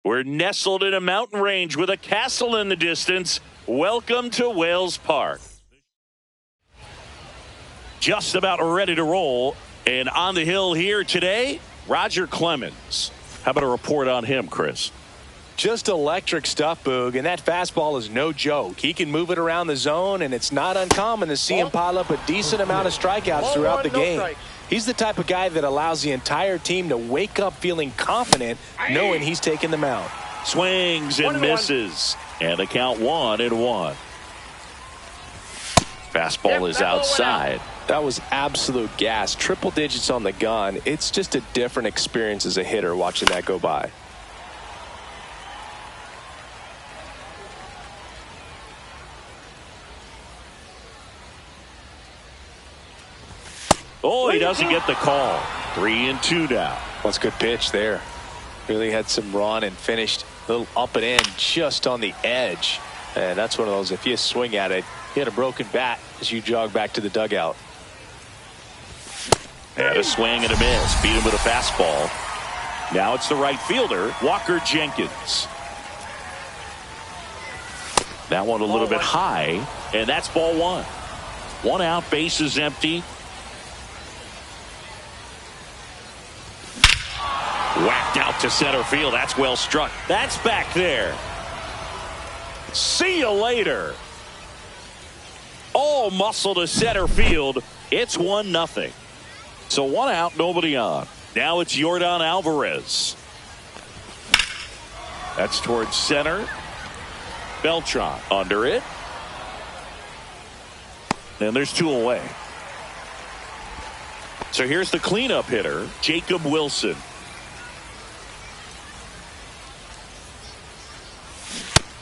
We're nestled in a mountain range with a castle in the distance. Welcome to Wales Park. Just about ready to roll. And on the hill here today, Roger Clemens. How about a report on him, Chris? Just electric stuff, Boog, and that fastball is no joke. He can move it around the zone, and it's not uncommon to see him pile up a decent amount of strikeouts throughout the game. He's the type of guy that allows the entire team to wake up feeling confident, knowing he's taking the mound. Swings and misses, and the count 1-1. Fastball is outside. That was absolute gas. Triple digits on the gun. It's just a different experience as a hitter watching that go by. Oh, he doesn't get the call. 3-2 now. That's a good pitch there. Really had some run and finished a little up and in just on the edge. And that's one of those, if you swing at it, you had a broken bat as you jog back to the dugout. And a swing and a miss. Beat him with a fastball. Now it's the right fielder, Walker Jenkins. That one a little bit high, and that's ball one. One out, bases empty. Whacked out to center field. That's well struck. That's back there. See you later. All muscle to center field. It's 1-0. So one out, nobody on. Now it's Yordan Alvarez. That's towards center. Beltran under it. And there's two away. So here's the cleanup hitter, Jacob Wilson.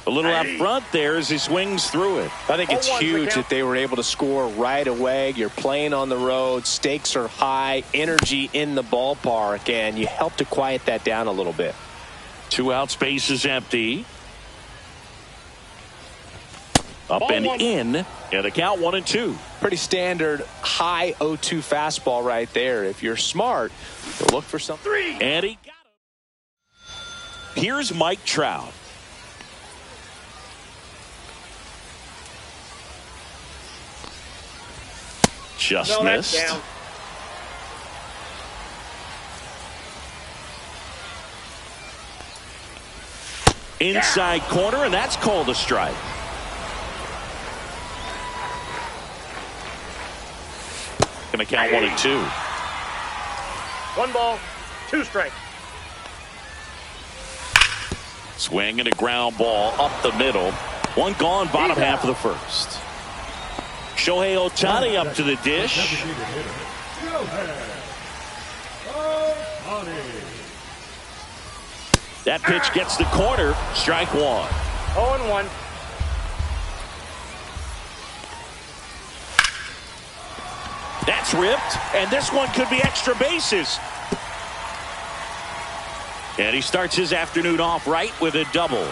A little out front there as he swings through it. I think it's huge that they were able to score right away. You're playing on the road. Stakes are high. Energy in the ballpark. And you help to quiet that down a little bit. 2 out, space is empty. Up and in. And the count 1-2. Pretty standard high 0-2 fastball right there. If you're smart, you'll look for something. And he got him. Here's Mike Trout. Just missed. Inside corner, and that's called a strike. Gonna count 1-2. 1 ball, 2 strikes. Swing and a ground ball up the middle. One gone, bottom half of the first. Shohei Ohtani up to the dish. That pitch gets the corner. Strike 1. 0-1. That's ripped, and this one could be extra bases. And he starts his afternoon off right with a double.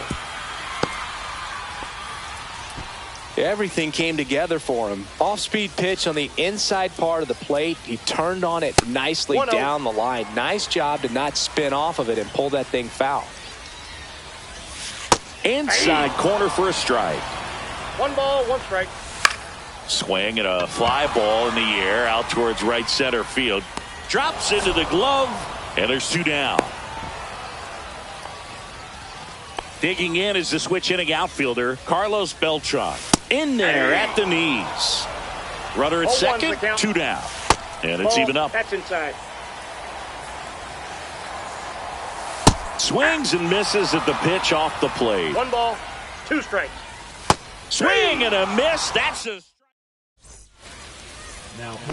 Everything came together for him. Off-speed pitch on the inside part of the plate. He turned on it nicely down the line. Nice job to not spin off of it and pull that thing foul. Inside corner for a strike. 1 ball, 1 strike. Swing and a fly ball in the air out towards right center field. Drops into the glove, and there's 2 down. Digging in is the switch inning outfielder, Carlos Beltran. In there at the knees. Runner at second, 2 down. And it's even up. That's inside. Swings and misses at the pitch off the plate. 1 ball, 2 strikes. Swing and a miss. That's a strike.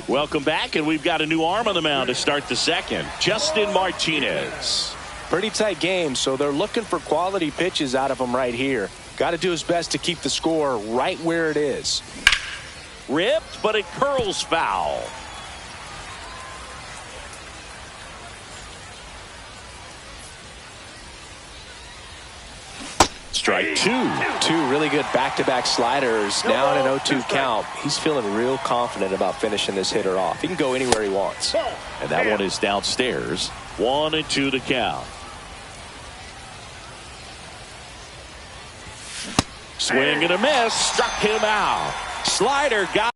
Welcome back, and we've got a new arm on the mound to start the second. Justin Martinez. Pretty tight game, so they're looking for quality pitches out of him right here. Got to do his best to keep the score right where it is. Ripped, but it curls foul. Strike 2. 2 really good back-to-back sliders. Now in an 0-2 count. He's feeling real confident about finishing this hitter off. He can go anywhere he wants. And that one is downstairs. 1-2 to count. Swing and a miss. Struck him out. Slider got.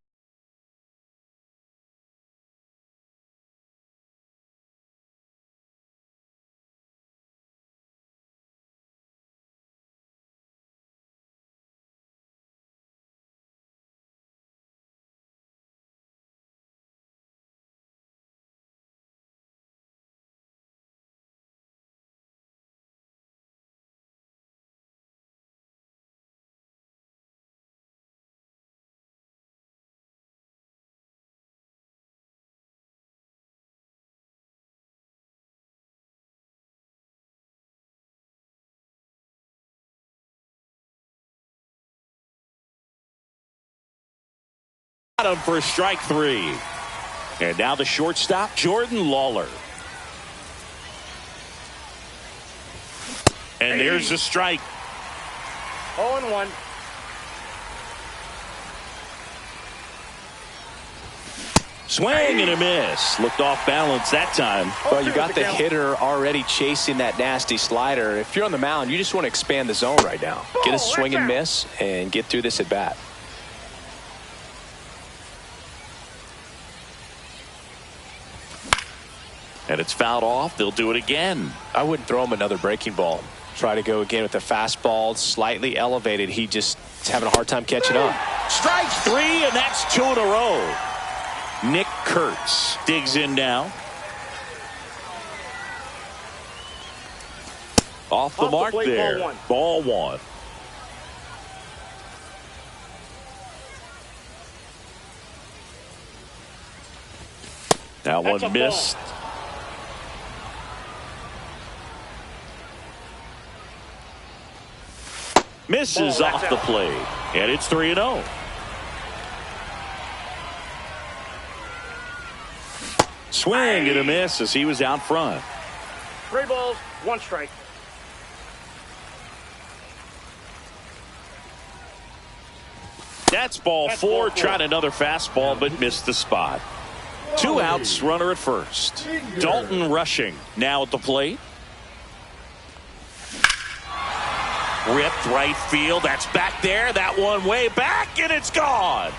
Him for strike 3. And now the shortstop, Jordan Lawler. And there's a strike. 0-1. Swing and a miss. Looked off balance that time. Well, you got the hitter already chasing that nasty slider. If you're on the mound, you just want to expand the zone right now. Get a swing and miss and get through this at bat. And it's fouled off. They'll do it again. I wouldn't throw him another breaking ball. Try to go again with the fastball, slightly elevated. He just is having a hard time catching up. Strikes 3, and that's 2 in a row. Nick Kurtz digs in now. Off the mark there. Ball 1. That one missed. Misses off the plate. And it's 3-0. Swing and a miss as he was out front. 3 balls, 1 strike. That's ball 4. Tried another fastball but missed the spot. 2 outs, runner at first. Dalton Rushing now at the plate. Ripped right field. That's back there. That one way back, and it's gone.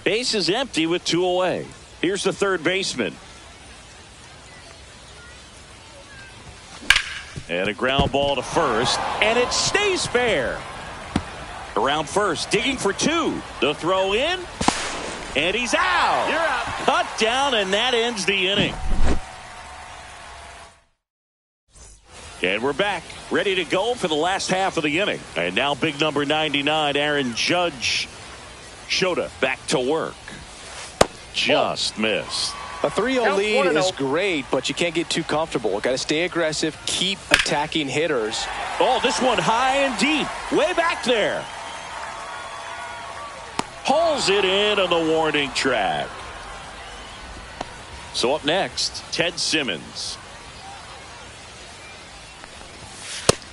Base is empty with 2 away. Here's the third baseman. And a ground ball to first, and it stays fair. Around first, digging for 2. The throw in, and he's out. You're out. Cut down, and that ends the inning. And we're back, ready to go for the last half of the inning. And now big number 99, Aaron Judge. Shota back to work. Just missed. A 3-0 lead is great, but you can't get too comfortable. Got to stay aggressive, keep attacking hitters. Oh, this one high and deep, way back there. Hauls it in on the warning track. So up next, Ted Simmons.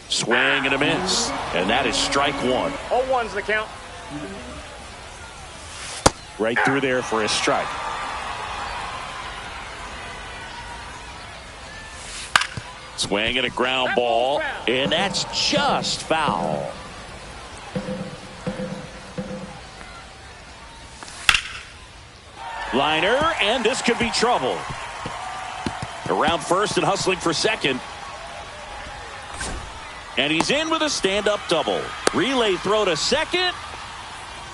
Swing and a miss, and that is strike 1. 0-1's the count. Right through there for a strike. Swing and a ground ball, and that's just foul. Liner, and this could be trouble. Around first and hustling for second. And he's in with a stand-up double. Relay throw to second.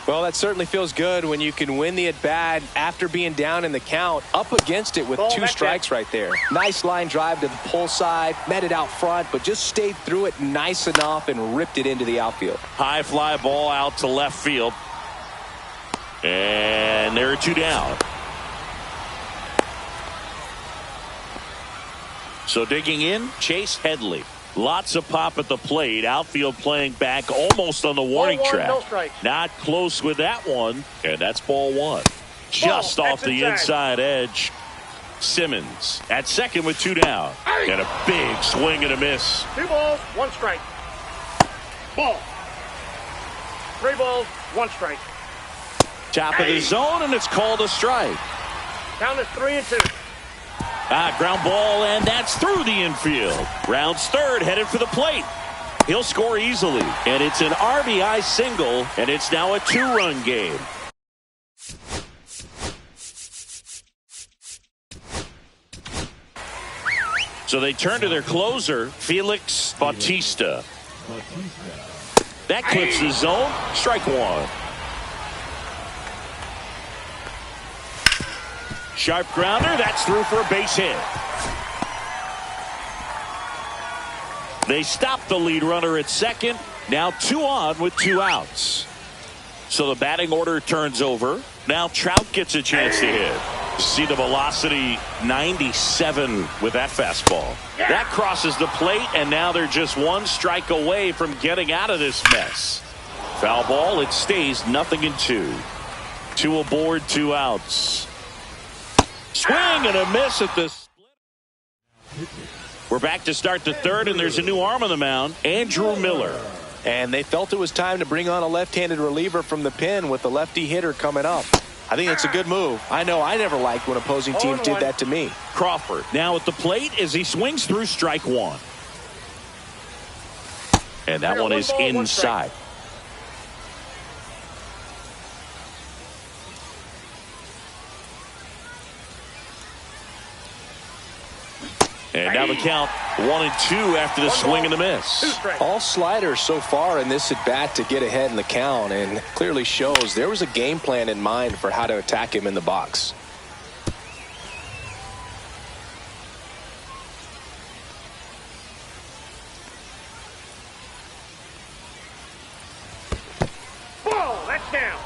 Well, that certainly feels good when you can win the at-bat after being down in the count, up against it with 2 strikes right there. Nice line drive to the pull side, met it out front, but just stayed through it nice enough and ripped it into the outfield. High fly ball out to left field. And there are 2 down. So digging in, Chase Headley. Lots of pop at the plate. Outfield playing back almost on the warning track. No, not close with that one. And that's ball 1. Just off the inside edge. Simmons at second with 2 down. And a big swing and a miss. 2 balls, 1 strike. Ball. 3 balls, 1 strike. Top of the zone, and it's called a strike. Count is 3-2. Ground ball, and that's through the infield. Rounds third, headed for the plate. He'll score easily, and it's an RBI single, and it's now a 2-run game. So they turn to their closer, Felix Bautista. That clips the zone. Strike one. Sharp grounder. That's through for a base hit. They stop the lead runner at second. Now 2 on with 2 outs. So the batting order turns over. Now Trout gets a chance to hit. See the velocity, 97 with that fastball. That crosses the plate, and now they're just 1 strike away from getting out of this mess. Foul ball, it stays 0-2. 2 aboard, 2 outs. Swing and a miss at this. We're back to start the third, and there's a new arm on the mound, Andrew Miller. And they felt it was time to bring on a left-handed reliever from the pen with the lefty hitter coming up. I think it's a good move. I know I never liked when opposing teams did that to me. Crawford now at the plate as he swings through strike one. And that one is inside. And now the count 1-2 after the swing and the miss. All sliders so far in this at bat to get ahead in the count, and clearly shows there was a game plan in mind for how to attack him in the box. Ball, that's down.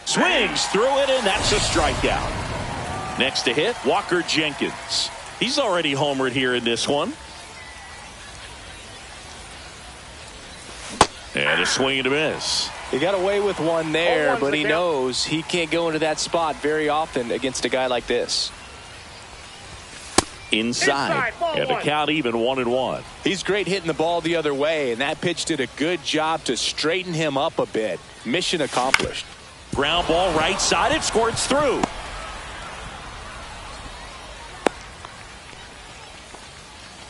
Swings through it, and that's a strikeout. Next to hit, Walker Jenkins. He's already homered here in this one. And a swing and a miss. He got away with one there, but he knows he can't go into that spot very often against a guy like this. Inside and the count even 1-1. He's great hitting the ball the other way, and that pitch did a good job to straighten him up a bit. Mission accomplished. Ground ball right side, it squirts through.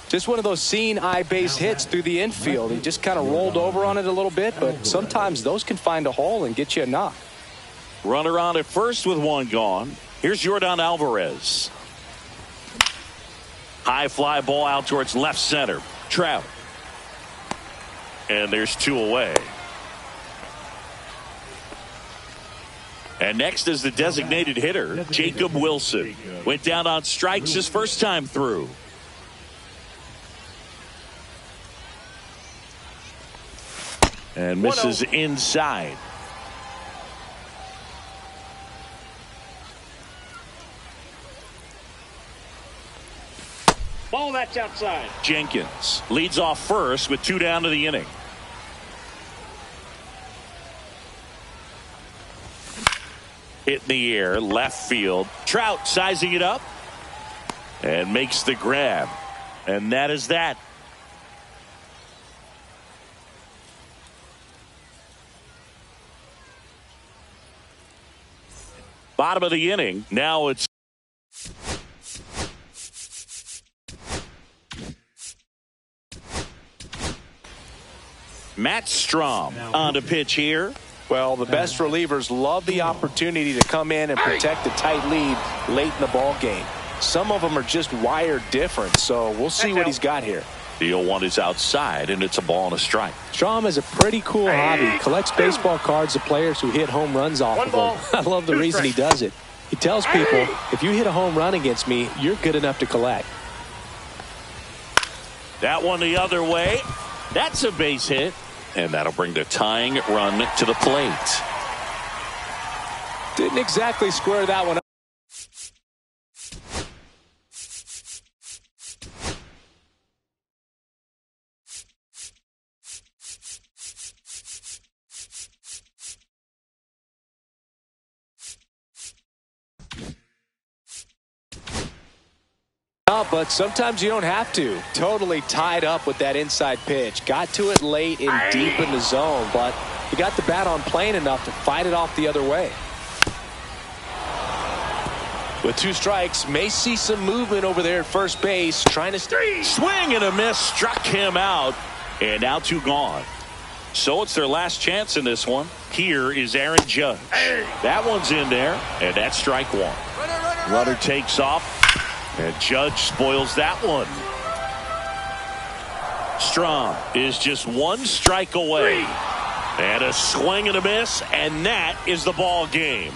Just one of those seeing eye base hits through the infield. He just kind of rolled over on it a little bit, but sometimes those can find a hole and get you a knock. Runner on at first with 1 gone. Here's Yordan Alvarez. High fly ball out towards left center. Trout. And there's 2 away. And next is the designated hitter, Jacob Wilson. Went down on strikes his first time through. And misses inside. Ball, that's outside. Jenkins leads off first with 2 down to the inning. Hit in the air, left field. Trout sizing it up and makes the grab. And that is that. Bottom of the inning. Now it's Matt Strom on the pitch here. Well, the best relievers love the opportunity to come in and protect a tight lead late in the ball game. Some of them are just wired different, so we'll see what he's got here. The 0-1 is outside, and it's a ball and a strike. Strom has a pretty cool hobby. Collects baseball cards of players who hit home runs off of him. I love the reason he does it. He tells people, if you hit a home run against me, you're good enough to collect. That one the other way. That's a base hit. And that'll bring the tying run to the plate. Didn't exactly square that one up. But sometimes you don't have to. Totally tied up with that inside pitch. Got to it late and deep in the zone, but He got the bat on plane enough to fight it off the other way. With 2 strikes, may see some movement over there at first base, trying to swing and a miss, struck him out, and now 2 gone. So it's their last chance in this one. Here is Aaron Judge. That one's in there, and that's strike 1. Runner takes off, and Judge spoils that one. Strahm is just 1 strike away, and a swing and a miss, and that is the ball game.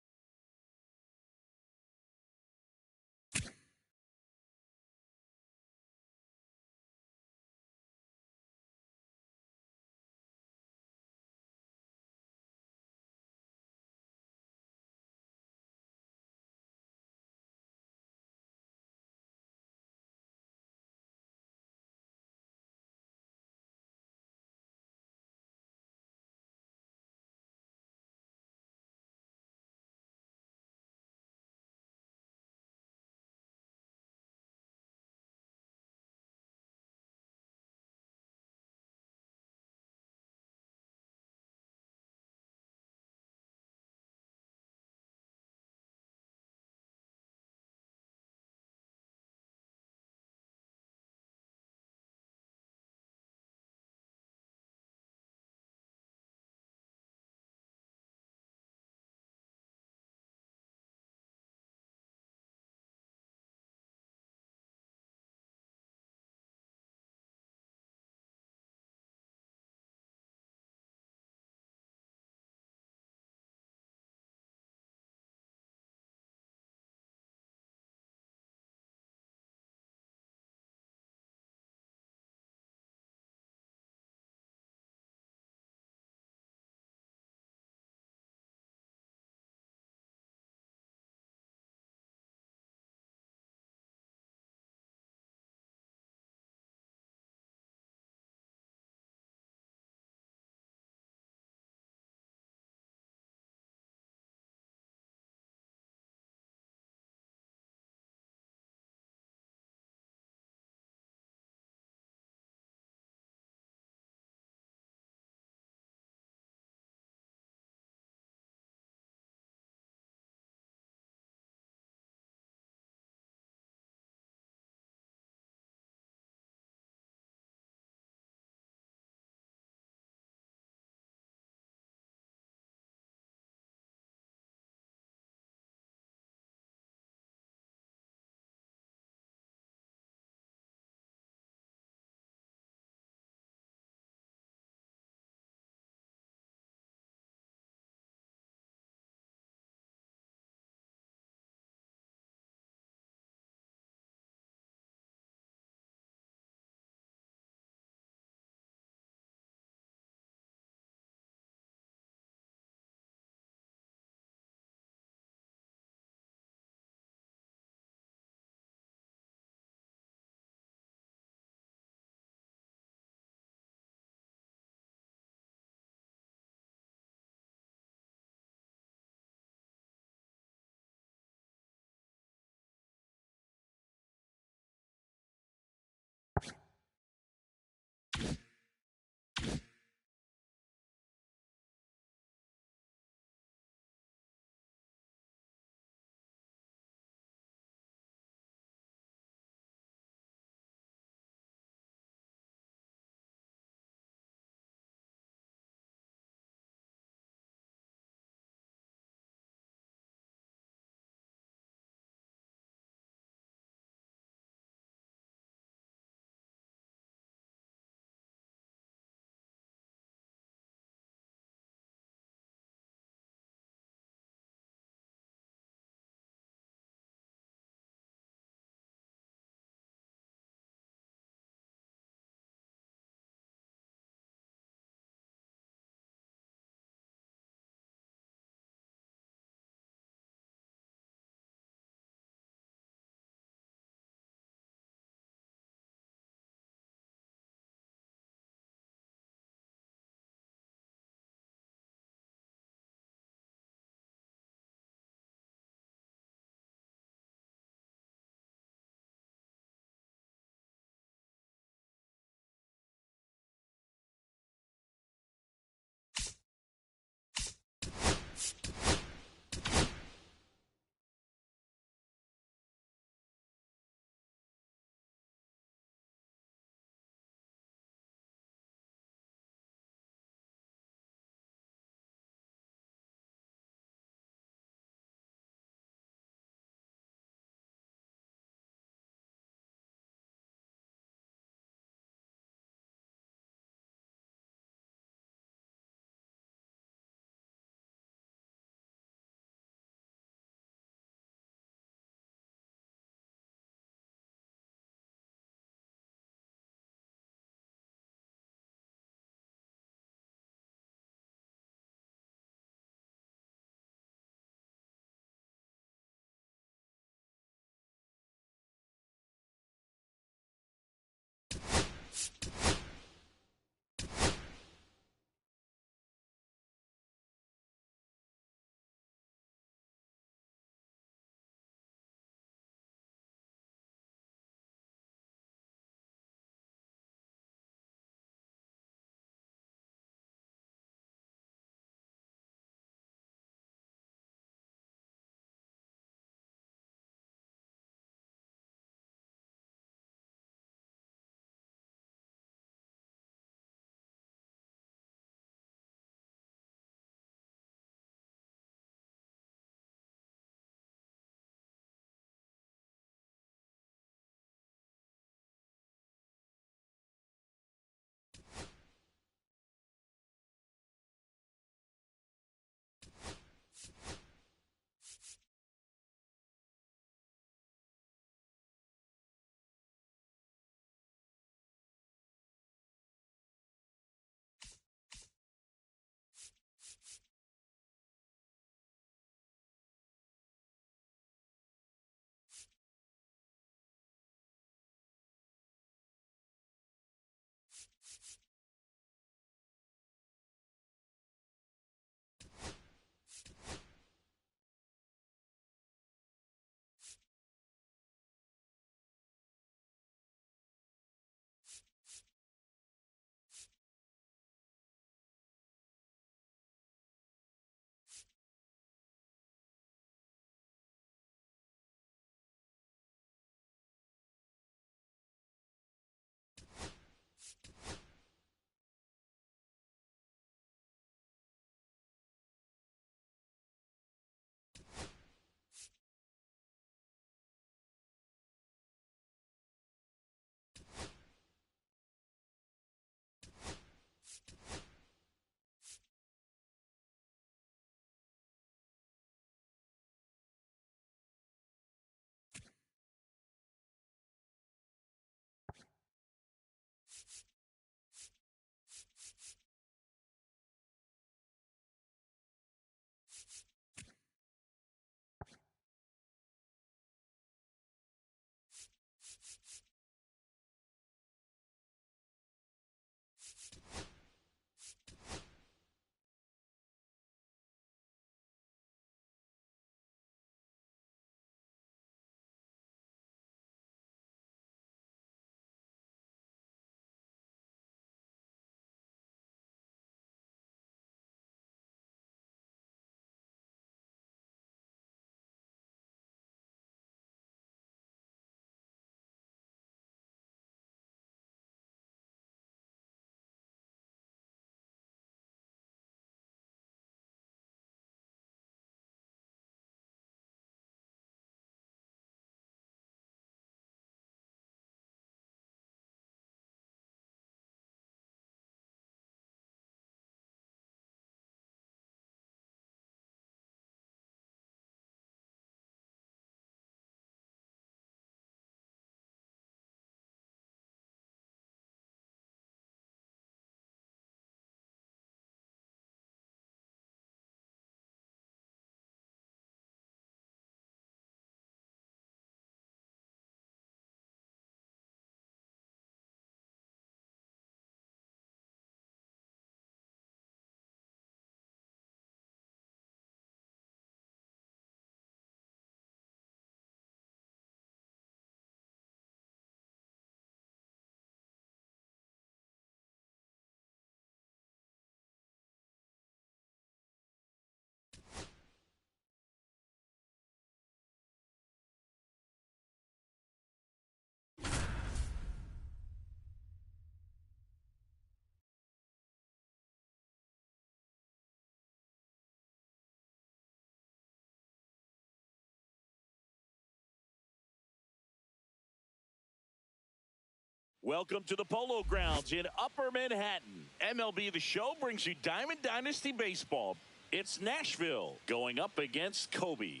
Welcome to the Polo Grounds in Upper Manhattan. MLB The Show brings you Diamond Dynasty Baseball. It's Nashville going up against Kobe.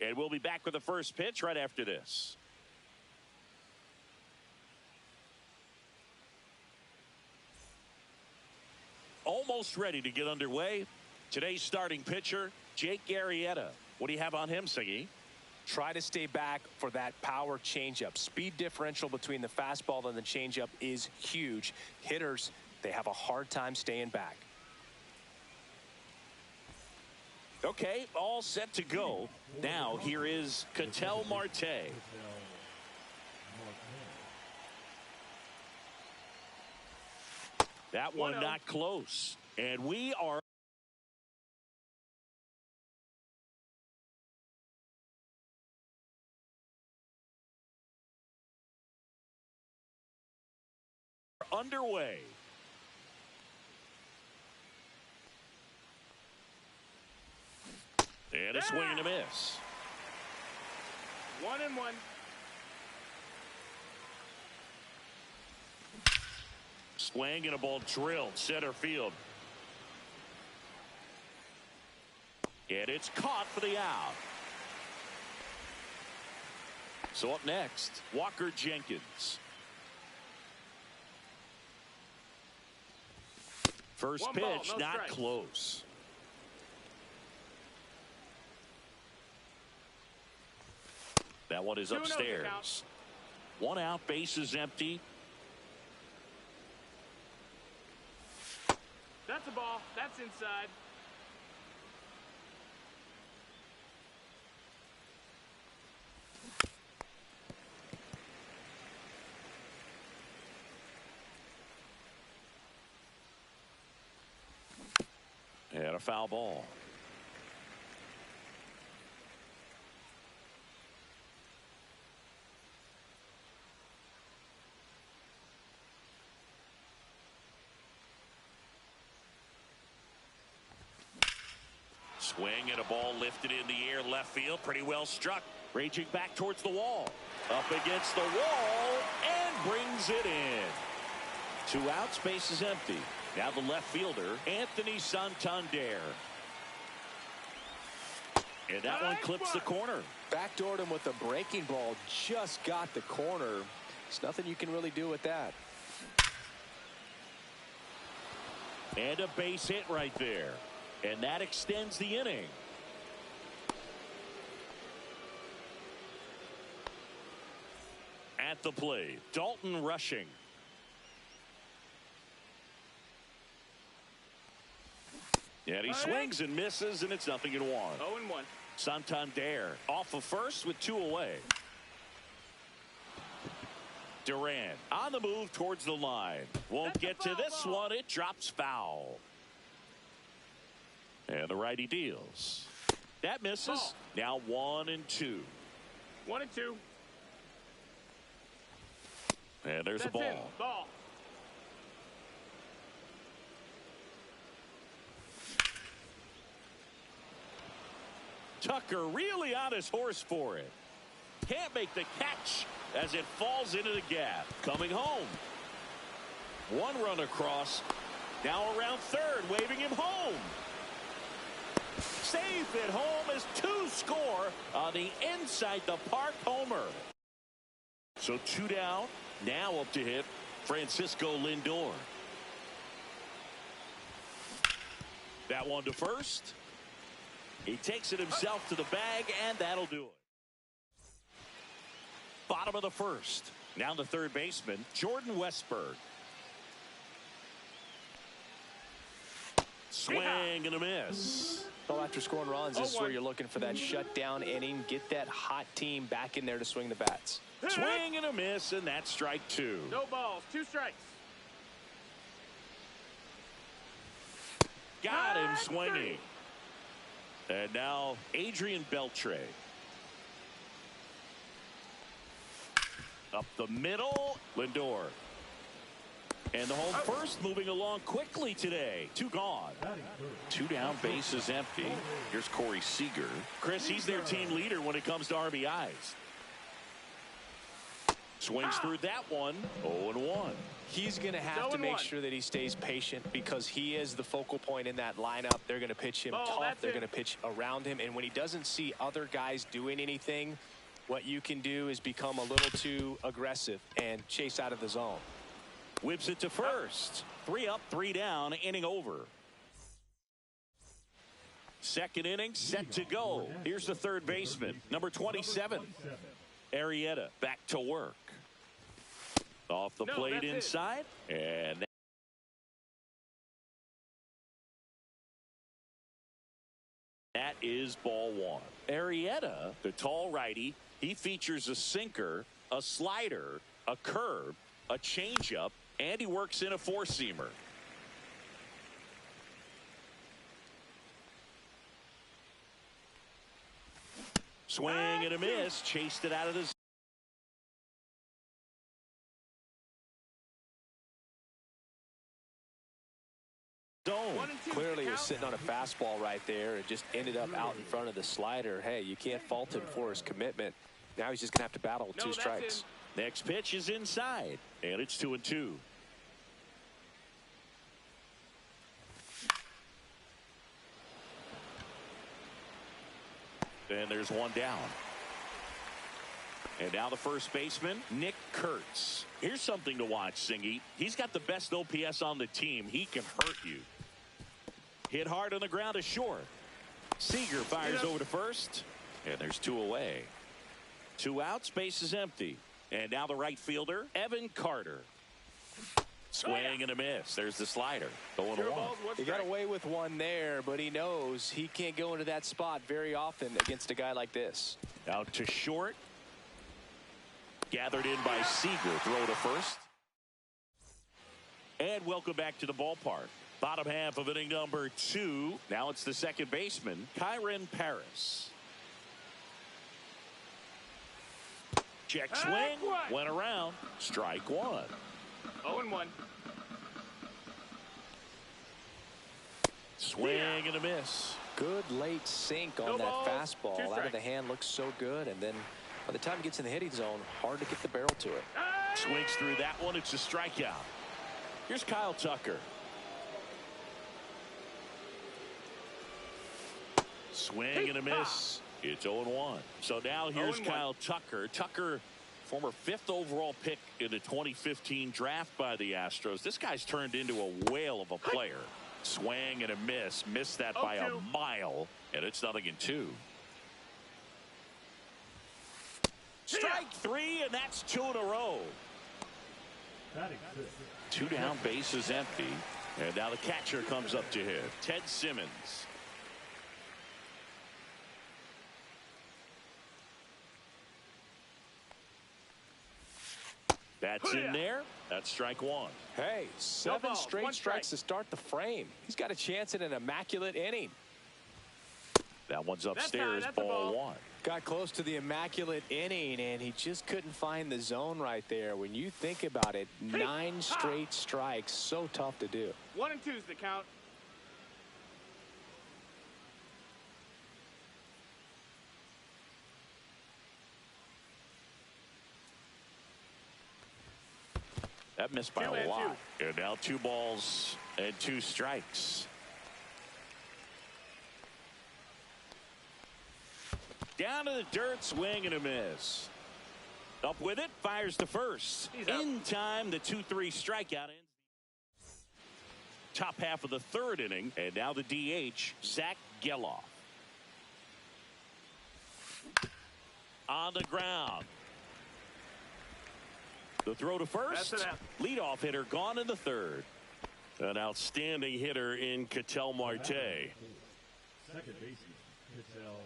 And we'll be back with the first pitch right after this. Almost ready to get underway. Today's starting pitcher, Jake Arrieta. What do you have on him, Siggy? Try to stay back for that power changeup. Speed differential between the fastball and the changeup is huge. Hitters, they have a hard time staying back. Okay, all set to go. Now here is Ketel Marte. That one not close. And we are underway. And a swing and a miss. 1-1. Swing and a ball drilled center field. And it's caught for the out. So up next, Walker Jenkins. First pitch, not close. That one is upstairs. 1 out, base is empty. That's a ball. That's inside. And a foul ball. Swing and a ball lifted in the air left field. Pretty well struck. Raging back towards the wall. Up against the wall and brings it in. 2 outs, base is empty. Now the left fielder, Anthony Santander. And that one clips the corner. Backdoored him with a breaking ball. Just got the corner. There's nothing you can really do with that. And a base hit right there. And that extends the inning. At the plate, Dalton Rushing. And he swings and misses, and it's 0-1. 0-1. Santander off of first with 2 away. Duran on the move towards the line. Won't get to this one. It drops foul. And the righty deals. That misses. Now 1-2. 1-2. And there's a ball. Ball. Tucker really on his horse for it. Can't make the catch as it falls into the gap. Coming home. 1 run across. Now around third, waving him home. Safe at home as 2 score on the inside the park homer. So 2 down. Now up to hit Francisco Lindor. That one to first. He takes it himself to the bag, and that'll do it. Bottom of the first. Now the third baseman, Jordan Westburg. Swing and a miss. Well, after scoring runs, this is where you're looking for that shutdown inning. Get that hot team back in there to swing the bats. Swing and a miss, and that's strike 2. No balls. 2 strikes. Got him swinging. And now Adrian Beltre. Up the middle, Lindor. And the home first moving along quickly today. 2 gone. 2 down, base is empty. Here's Corey Seager. Chris, he's their team leader when it comes to RBIs. Swings through that one. 0-1. He's going to have to make sure that he stays patient because he is the focal point in that lineup. They're going to pitch him tough. They're going to pitch around him. And when he doesn't see other guys doing anything, what you can do is become a little too aggressive and chase out of the zone. Whips it to first. 3 up, 3 down, inning over. Second inning set to go. Here's the third baseman, number 27. Arrieta back to work. Off the plate inside. And that is ball one. Arrieta, the tall righty, he features a sinker, a slider, a curve, a changeup, and he works in a four-seamer. Swing and a miss. Chased it out of the zone. Clearly he was sitting on a fastball right there and just ended up out in front of the slider. Hey, you can't fault him for his commitment. Now he's just going to have to battle with 2 strikes. Next pitch is inside, and it's 2-2. And there's one down. And now the first baseman, Nick Kurtz. Here's something to watch, Singy. He's got the best OPS on the team. He can hurt you. Hit hard on the ground to short. Seager fires over to first. And there's 2 away. 2 outs, base is empty. And now the right fielder, Evan Carter. Swing and a miss. There's the slider. 0-1. He got away with one there, but he knows he can't go into that spot very often against a guy like this. Out to short. Gathered in by Seager. Throw to first. And welcome back to the ballpark. Bottom half of inning number 2. Now it's the second baseman, Kyren Paris. Check swing. Went around. Strike 1. 0-1. Swing and a miss. Good late sink on that fastball. Out of the hand looks so good, and then by the time he gets in the hitting zone, hard to get the barrel to it. Swings through that one. It's a strikeout. Here's Kyle Tucker. Swing and a miss. It's 0-1. So now here's Kyle Tucker. Tucker, former 5th overall pick in the 2015 draft by the Astros. This guy's turned into a whale of a player. Swing and a miss. Missed that by a mile. And it's 0-2. Strike 3, and that's 2 in a row. 2 down, base is empty. And now the catcher comes up to hit. Ted Simmons. That's in there. That's strike 1. Hey, 7 straight strikes to start the frame. He's got a chance at an immaculate inning. That one's upstairs, ball 1. Got close to the immaculate inning, and he just couldn't find the zone right there. When you think about it, 9 straight strikes, so tough to do. 1 and 2's the count. That missed by a lot. And now 2 balls and 2 strikes. Down to the dirt, swing and a miss. Up with it, fires to first. In time, the 2-3 strikeout ends. Top half of the 3rd inning, and now the DH, Zach Geloff. On the ground. The throw to first. Leadoff hitter gone in the 3rd. An outstanding hitter in Ketel Marte. Second baseman, Ketel.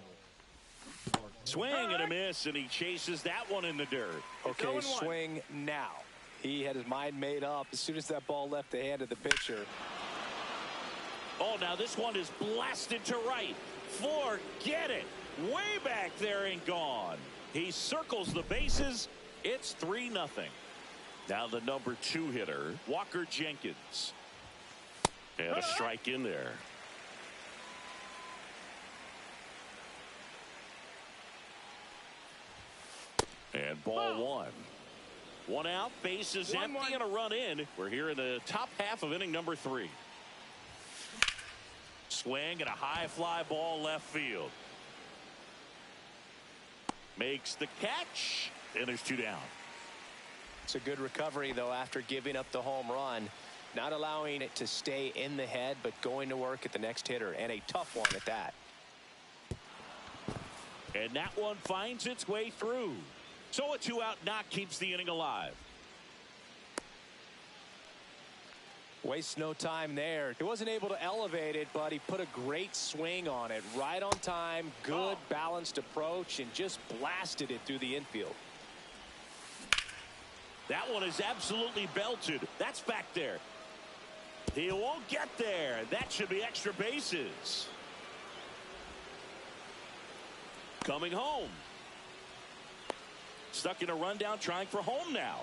Swing and a miss, and he chases that one in the dirt. Okay, swing now. He had his mind made up as soon as that ball left the hand of the pitcher. Oh, now this one is blasted to right. Forget it. Way back there and gone. He circles the bases. It's 3-0. Now the number 2 hitter, Walker Jenkins. And a strike in there. And ball 1. One out, base is empty, and a run in. We're here in the top half of inning number 3. Swing and a high fly ball left field. Makes the catch, and there's 2 down. It's a good recovery, though, after giving up the home run. Not allowing it to stay in the head, but going to work at the next hitter, and a tough one at that. And that one finds its way through. So a 2-out knock keeps the inning alive. Wastes no time there. He wasn't able to elevate it, but he put a great swing on it. Right on time, good balanced approach, and just blasted it through the infield. That one is absolutely belted. That's back there. He won't get there. That should be extra bases. Coming home. Stuck in a rundown, trying for home now.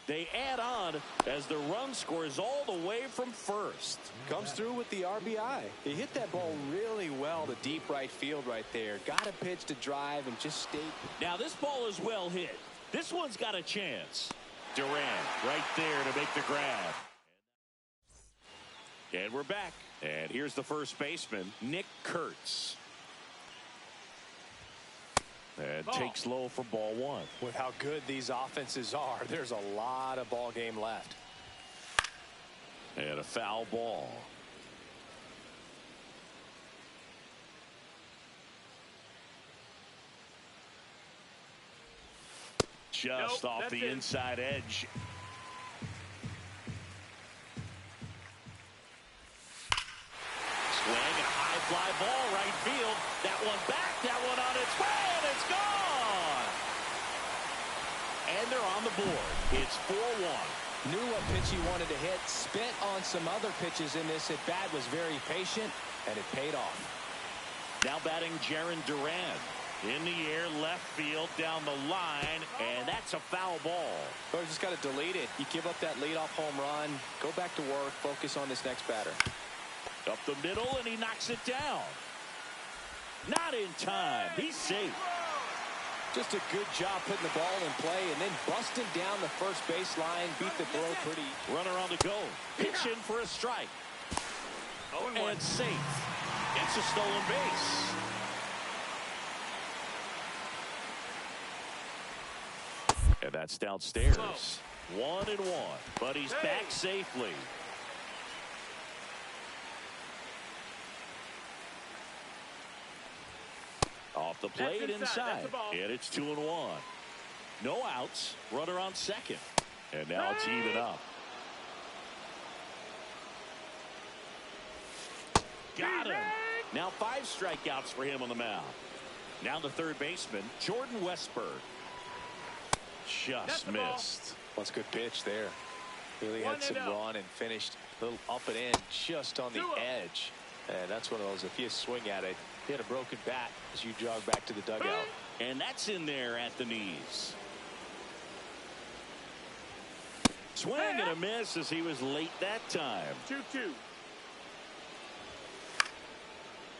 They add on as the run scores all the way from first. Comes through with the RBI. He hit that ball really well to deep right field right there. Got a pitch to drive and just stayed. Now this ball is well hit. This one's got a chance. Durant right there to make the grab. And we're back. And here's the first baseman, Nick Kurtz. And takes low for ball 1. With how good these offenses are, there's a lot of ball game left. And a foul ball. Just off the inside edge. Swing and a high fly ball right field. That one back, that one on its way, and it's gone. And they're on the board. It's 4-1. Knew what pitch he wanted to hit. Spent on some other pitches in this at bat. Was very patient, and it paid off. Now batting Jarren Duran. In the air, left field, down the line, and that's a foul ball. So you just got to delete it. You give up that leadoff home run, go back to work, focus on this next batter. Up the middle, and he knocks it down. Not in time. He's safe. Just a good job putting the ball in play and then busting down the first baseline. Beat the throw pretty. Runner on the go. Pitch in for a strike. And safe. It's a stolen base. And that's downstairs. 1-1. But he's back safely. Off the plate inside. And it's 2-1. No outs. Runner on second. And now it's even up. Got him. Now 5 strikeouts for him on the mound. Now the third baseman, Jordan Westburg. Just missed. That's a good pitch there. Really had some run and finished a little up and in just on the edge. And that's one of those, if you swing at it, you had a broken bat as you jog back to the dugout. And that's in there at the knees. Swing and a miss as he was late that time. 2-2.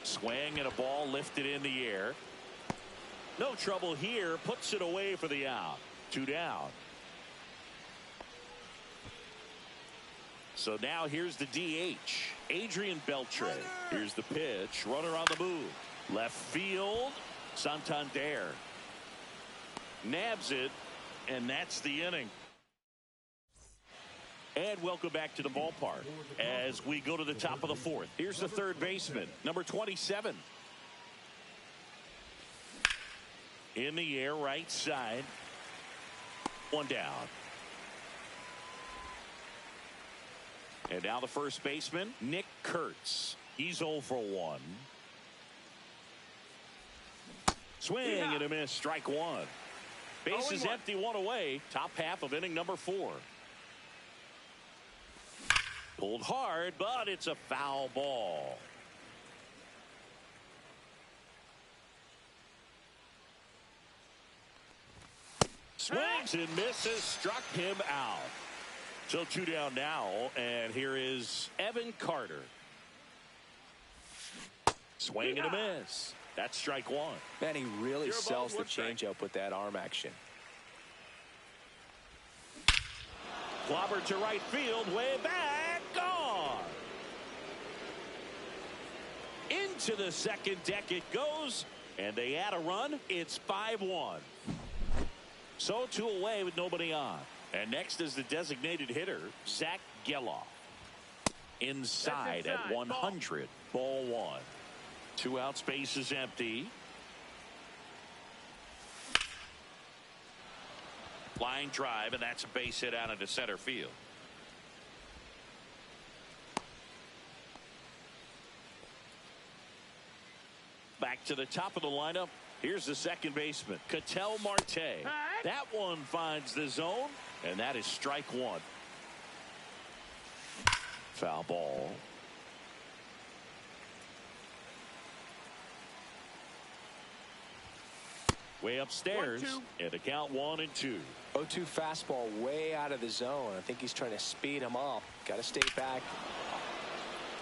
Swing and a ball lifted in the air. No trouble here. Puts it away for the out. 2 down. So now here's the DH, Adrian Beltre. Here's the pitch. Runner on the move. Left field. Santander nabs it, and that's the inning. And welcome back to the ballpark as we go to the top of the 4th. Here's the third baseman, number 27. In the air, right side. 1 down. And now the first baseman, Nick Kurtz. He's 0 for 1. Swing and a miss, strike 1. Base is empty, 1 away. Top half of inning number 4. Pulled hard, but it's a foul ball. Swings and misses, struck him out. So 2 down now, and here is Evan Carter. Swing and a miss. That's strike one. Man, he really Zero sells balls, the one strike. changeup with that arm action. Clobber to right field, way back, gone. Into the second deck it goes, and they add a run. It's 5-1. So 2 away with nobody on. And next is the designated hitter, Zach Geloff. Inside at 100, ball 1. 2 out, space is empty. Line drive, and that's a base hit out into center field. Back to the top of the lineup. Here's the second baseman, Ketel Marte. That one finds the zone, and that is strike one. Foul ball. Way upstairs, 1-2. and a count 1-2. 0-2 fastball way out of the zone. I think he's trying to speed him up. Got to stay back.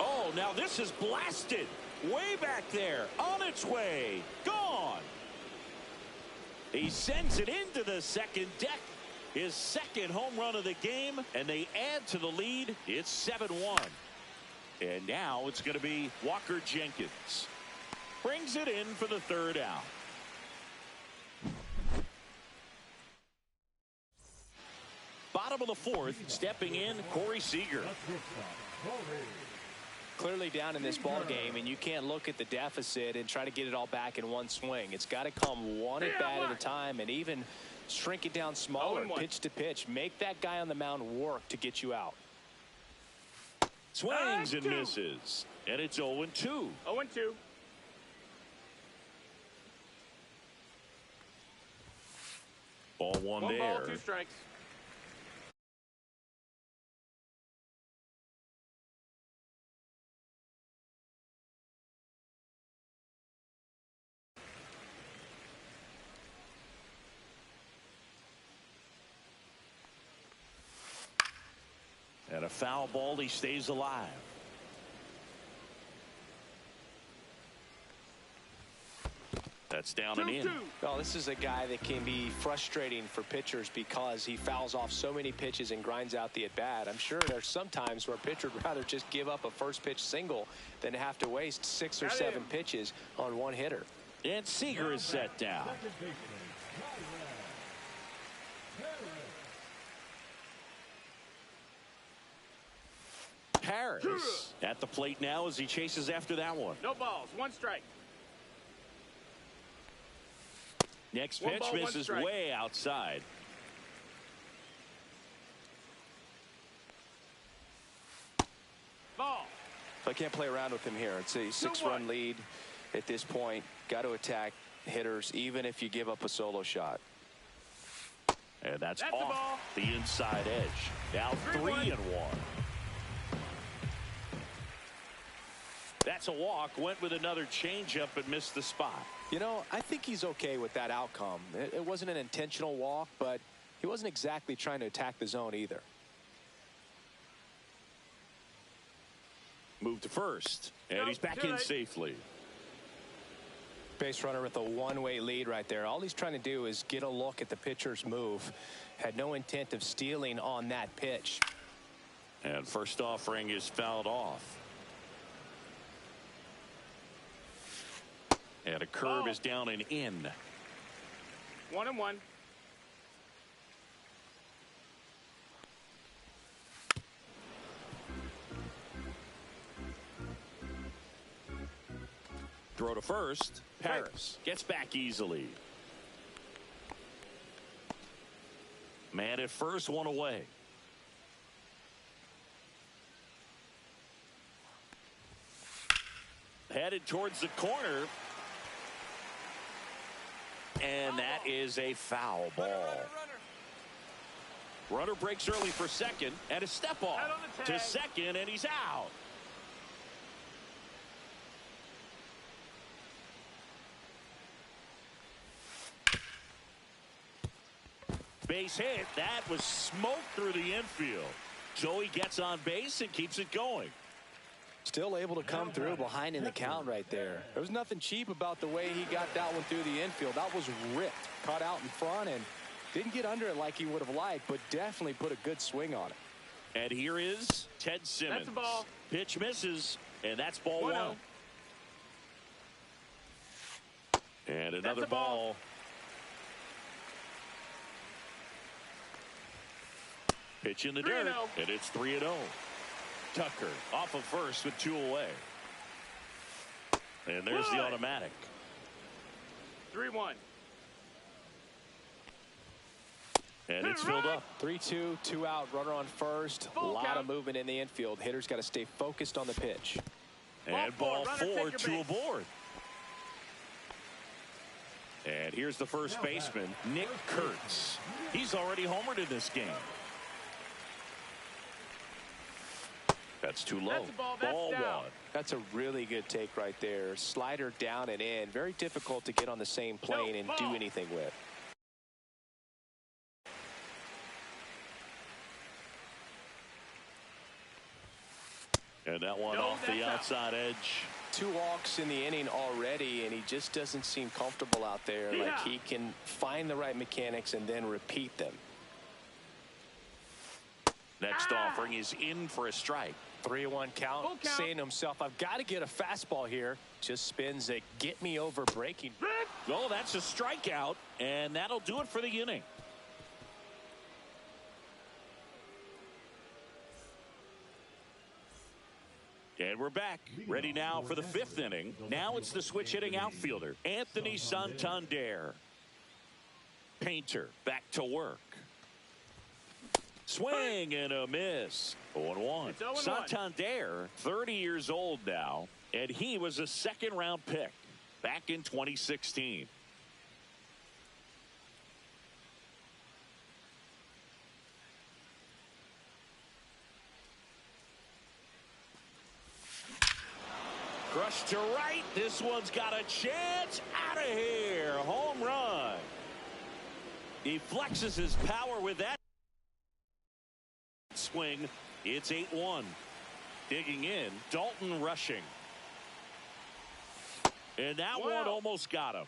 Oh, now this is blasted. Way back there, on its way, gone. He sends it into the second deck. His second home run of the game, and they add to the lead. It's 7-1. And now it's going to be Walker Jenkins. Brings it in for the third out. Bottom of the fourth, stepping in, Corey Seager. Clearly down in this ball game, and you can't look at the deficit and try to get it all back in one swing. It's got to come one at bat at a time, and even shrink it down smaller, pitch to pitch. Make that guy on the mound work to get you out. Swings and misses, and it's 0-2. 0-2. Ball one One there. ball, 2 strikes. And a foul ball, he stays alive. That's down and in. 2-2. Well, this is a guy that can be frustrating for pitchers because he fouls off so many pitches and grinds out the at-bat. I'm sure there's some times where a pitcher would rather just give up a first pitch single than have to waste 6 or 7 pitches on one hitter. And Seager is set down. Harris at the plate now as he chases after that one. No balls, 1 strike. Next One pitch ball, 1 misses strike. way outside. Ball. So I can't play around with him here. It's a 6-run lead at this point. Got to attack hitters even if you give up a solo shot. And that's That's the ball. off the inside edge. Now 3-1. That's a walk. Went with another changeup and missed the spot. You know, I think he's okay with that outcome. It wasn't an intentional walk, but he wasn't exactly trying to attack the zone either. Move to first, and Nope, he's back too in late. safely. Base runner with a one-way lead right there. All he's trying to do is get a look at the pitcher's move. Had no intent of stealing on that pitch. And first offering is fouled off. And a curve Ball. is down and in. 1-1. Throw to first. Paris gets back easily. Man at first, 1 away. Headed towards the corner. And that is a foul ball. Runner breaks early for second, and a step off Out on the to tag. second, and he's out. Base hit. That was smoke through the infield. Joey gets on base and keeps it going. Still able to come through behind in the count right there. There was nothing cheap about the way he got that one through the infield. That was ripped. Caught out in front and didn't get under it like he would have liked, but definitely put a good swing on it. And here is Ted Simmons. That's the ball. Pitch misses, and that's ball 1. And another ball. Pitch in the dirt, and it's 3-0. Tucker off of first with 2 away. And there's the automatic. 3-1. And it's filled up. 3-2, 2 out, runner on first. A lot of movement in the infield. Hitter's got to stay focused on the pitch. And ball 4, 2 aboard. And here's the first baseman, Nick Kurtz. He's already homered in this game. That's too low. That's ball 1. That's a really good take right there. Slider down and in. Very difficult to get on the same plane and do anything with. And that one off the outside edge. 2 walks in the inning already, and he just doesn't seem comfortable out there. Like he can find the right mechanics and then repeat them. Next offering is in for a strike. 3-1 count. Saying to himself, I've got to get a fastball here. Just spins a get me over breaking. Oh, that's a strikeout, and that'll do it for the inning. And we're back, ready now for the 5th inning. Now it's the switch hitting outfielder, Anthony Santander. Painter back to work. Swing and a miss. 0-1. Santander, 30 years old now, and he was a 2nd-round pick back in 2016. Crushed to right. This one's got a chance. Out of here. Home run. He flexes his power with that swing. It's 8-1. Digging in, Dalton Rushing. And that one almost got him.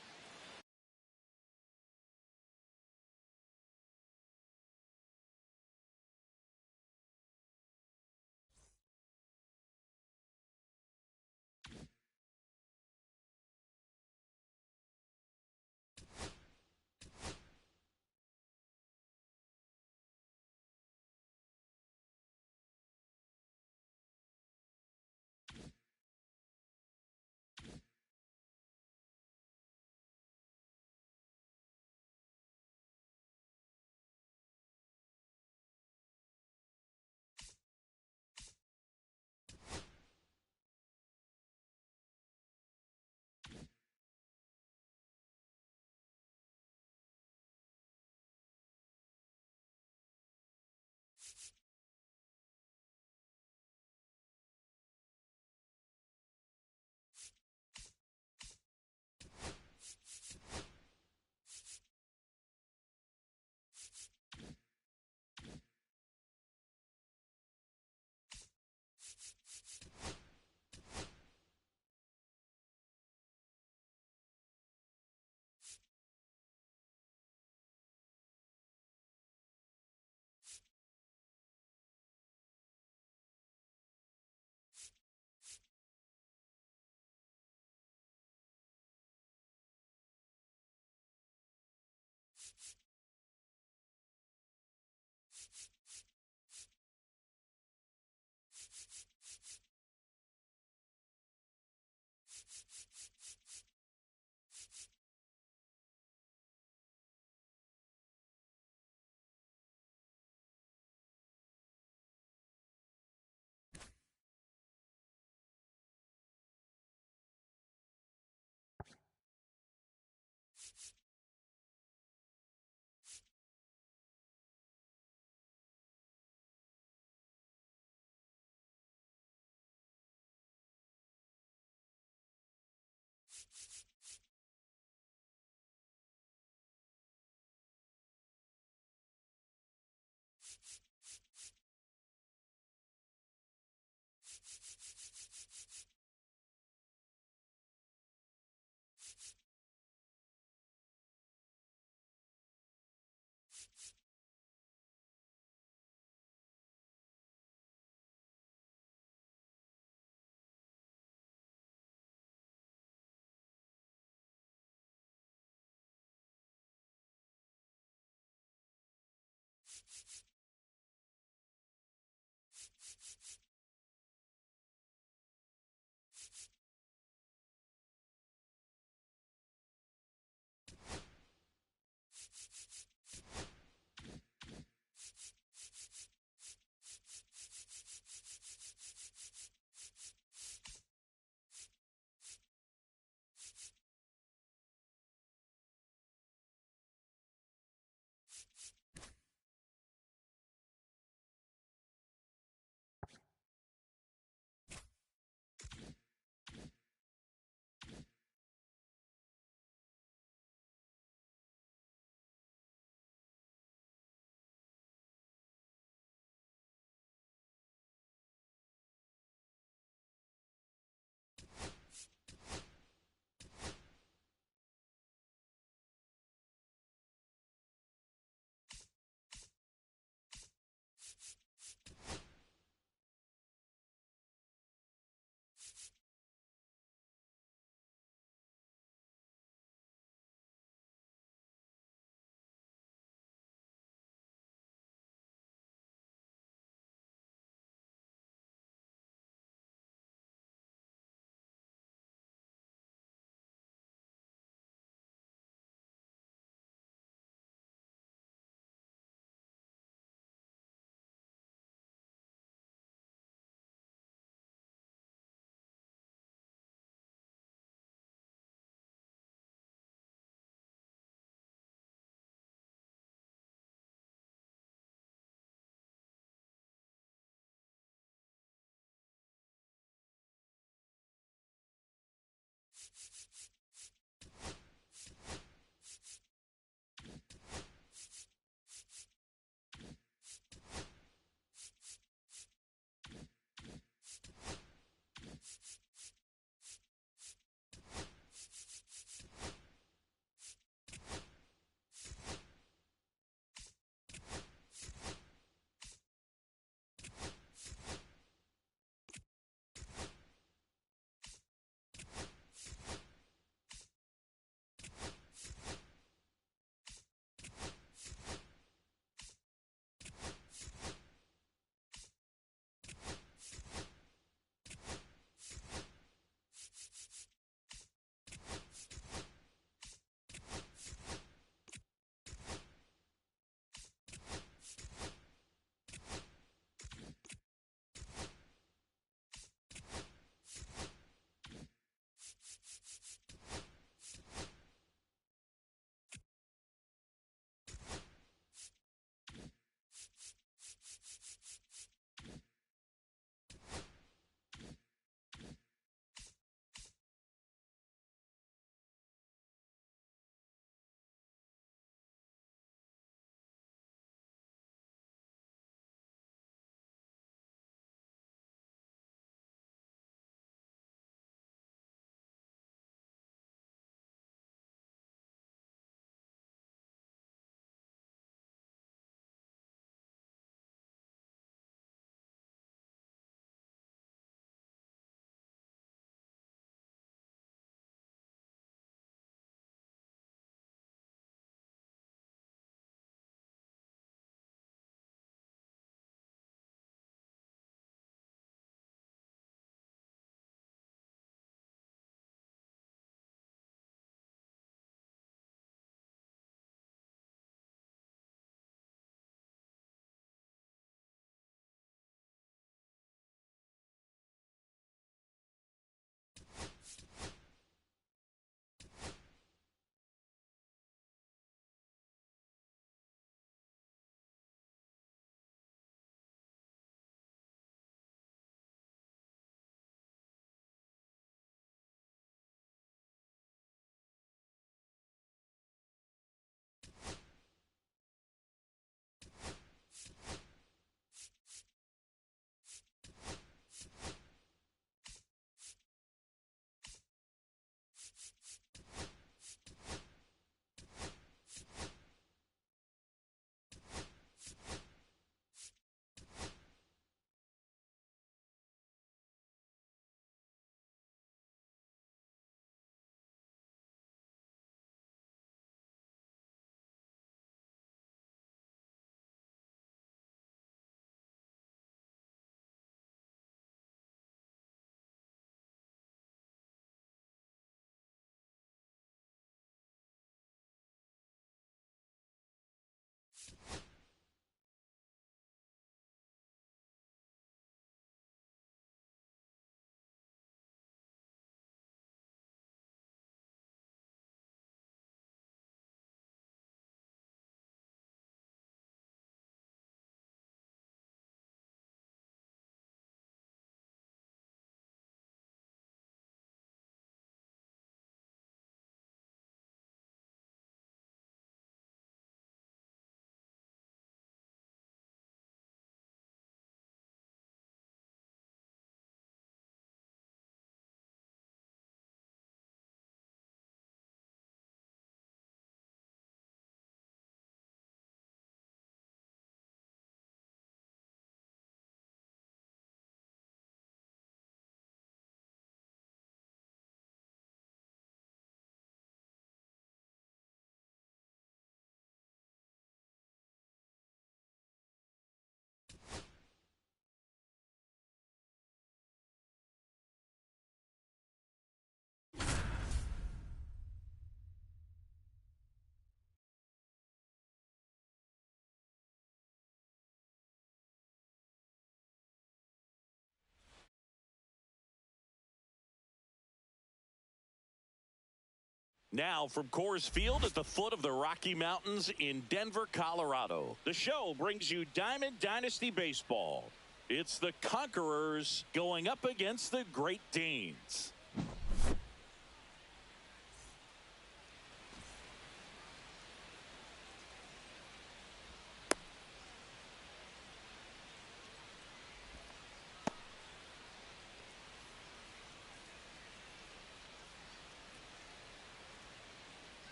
Now from Coors Field at the foot of the Rocky Mountains in Denver, Colorado, the show brings you Diamond Dynasty Baseball. It's the Conquerors going up against the Great Danes.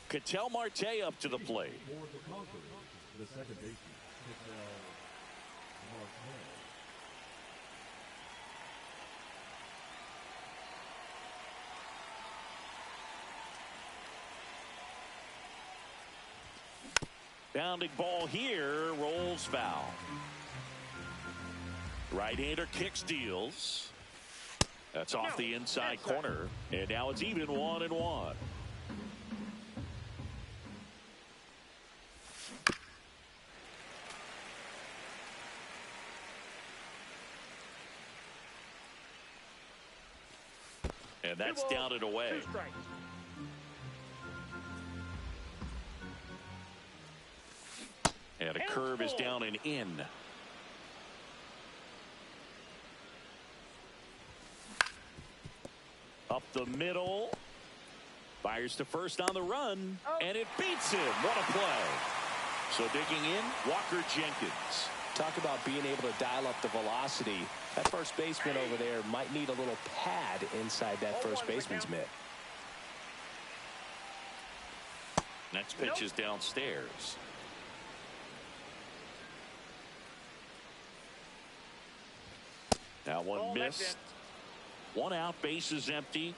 Ketel Marte up to the plate. For the Conquerors, the second baseman, Ketel Marte. Bounding ball here, rolls foul. Right-hander kicks, deals. That's off the inside corner, and now it's even 1-1. And that's down and away. 2 strikes. And a curve is down and in. Up the middle. Fires to first on the run. And it beats him. What a play. So digging in, Walker Jenkins. Talk about being able to dial up the velocity. That first baseman over there might need a little pad inside that first baseman's mitt. Next pitch is downstairs. That one missed. 1 out, base is empty.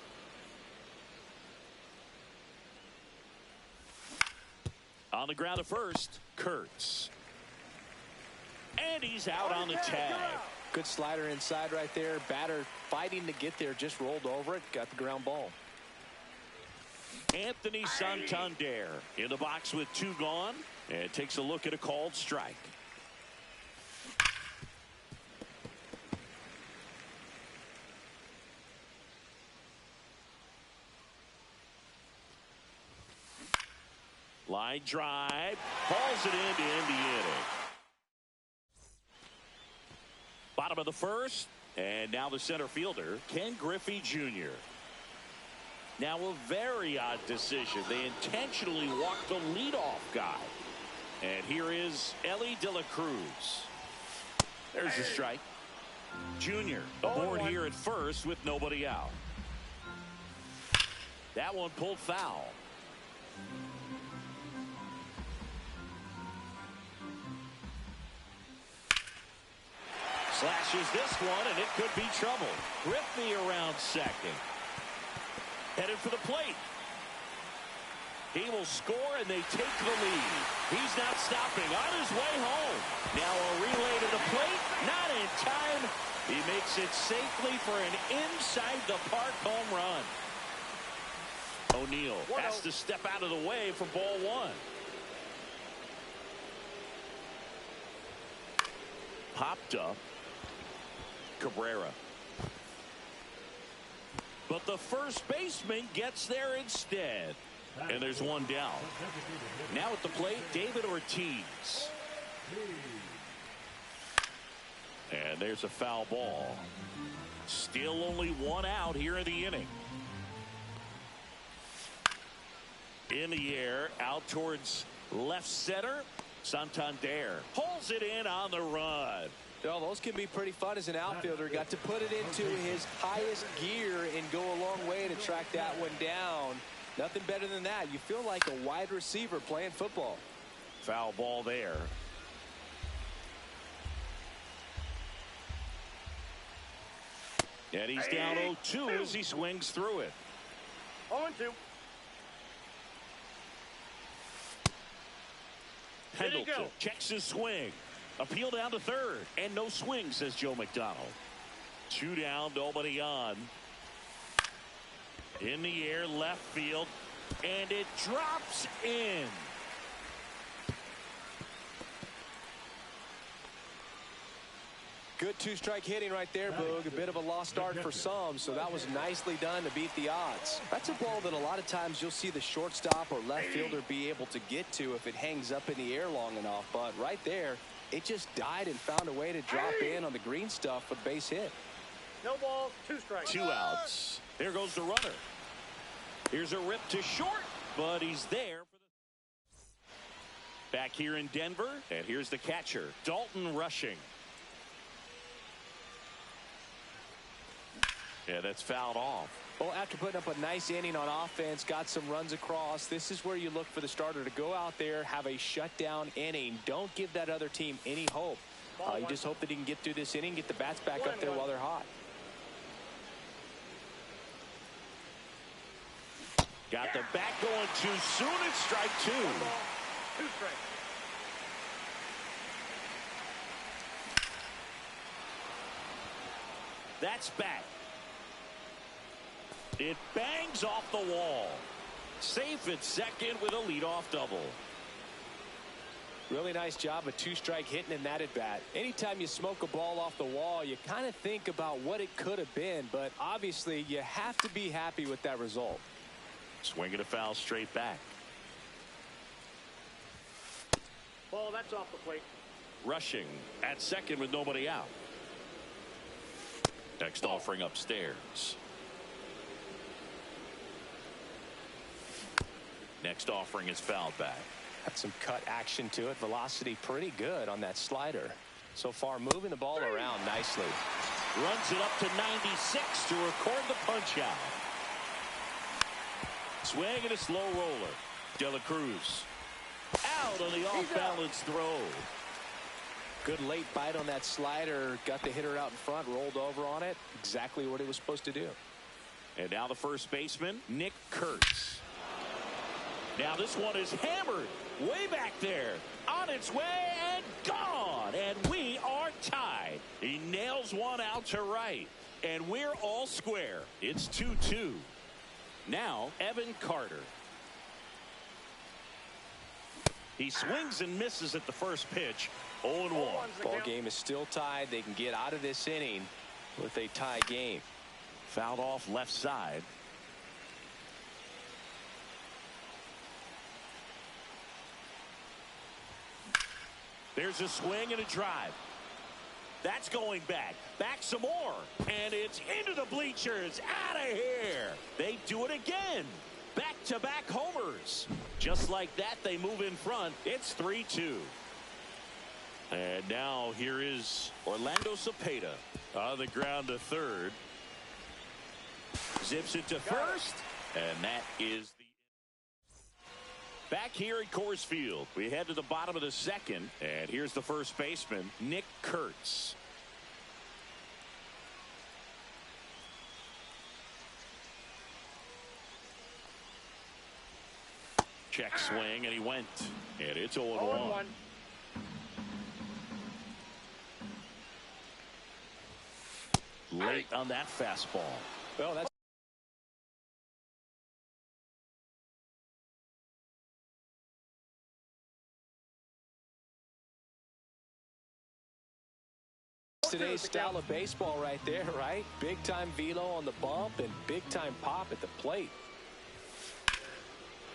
On the ground at first, Kurtz. And he's out on the tag. Good slider inside right there. Batter fighting to get there, just rolled over it, got the ground ball. Anthony Santander in the box with 2 gone, and takes a look at a called strike. Line drive, hauls it in to end the inning. Bottom of the first, and now the center fielder, Ken Griffey Jr. Now a very odd decision. They intentionally walked the leadoff guy. And here is Elly De La Cruz. There's a strike. Junior aboard here at first with nobody out. That one pulled foul. Slashes this one, and it could be trouble. Griffey around second. Headed for the plate. He will score, and they take the lead. He's not stopping. On his way home. Now a relay to the plate. Not in time. He makes it safely for an inside-the-park home run. O'Neill has to step out of the way for ball 1. Popped up. Cabrera. But the first baseman gets there instead. And there's 1 down. Now at the plate, David Ortiz. And there's a foul ball. Still only 1 out here in the inning. In the air, out towards left center. Santander pulls it in on the run. Well, those can be pretty fun as an outfielder. Got to put it into his highest gear and go a long way to track that one down. Nothing better than that. You feel like a wide receiver playing football. Foul ball there. And he's down 0-2 as he swings through it. 0-2. Pendleton checks his swing. Appeal down to third. And no swing, says Joe McDonald. 2 down, nobody on. In the air, left field. And it drops in. Good two-strike hitting right there, Boog. A bit of a lost start for some, so that was nicely done to beat the odds. That's a ball that a lot of times you'll see the shortstop or left fielder be able to get to if it hangs up in the air long enough. But right there, it just died and found a way to drop in on the green stuff with base hit. No balls, 2 strikes. 2 outs. There goes the runner. Here's a rip to short, but he's there. Back here in Denver, and here's the catcher, Dalton Rushing. Yeah, that's fouled off. Well, after putting up a nice inning on offense, got some runs across, this is where you look for the starter to go out there, have a shutdown inning. Don't give that other team any hope. You just hope that he can get through this inning, get the bats back up there while they're hot. Got the bat going too soon. It's strike 2. 2 strikes. That's back. It bangs off the wall. Safe at second with a leadoff double. Really nice job of 2-strike hitting in that at bat. Anytime you smoke a ball off the wall, you kind of think about what it could have been, but obviously you have to be happy with that result. Swinging a foul straight back. Ball, that's off the plate. Rushing at second with nobody out. Next offering upstairs. Next offering is fouled back. Got some cut action to it. Velocity pretty good on that slider. So far moving the ball around nicely. Runs it up to 96 to record the punch out. Swing and a slow roller. De La Cruz out on the off-balance throw. Good late bite on that slider. Got the hitter out in front, rolled over on it. Exactly what he was supposed to do. And now the first baseman, Nick Kurtz. Now this one is hammered way back there. On its way and gone. And we are tied. He nails one out to right. And we're all square. It's 2-2. Now Evan Carter. He swings and misses at the first pitch. 0-1. Ball game is still tied. They can get out of this inning with a tie game. Fouled off left side. There's a swing and a drive. That's going back. Back some more. And it's into the bleachers. Out of here. They do it again. Back-to-back homers. Just like that, they move in front. It's 3-2. And now here is Orlando Cepeda on the ground to third. Zips it to first. And that is the... Back here at Coors Field, we head to the bottom of the second, and here's the first baseman, Nick Kurtz. Check swing, and he went, and it's 0-1. Late on that fastball. Well, that's today's style of baseball right there, right? Big time velo on the bump and big time pop at the plate.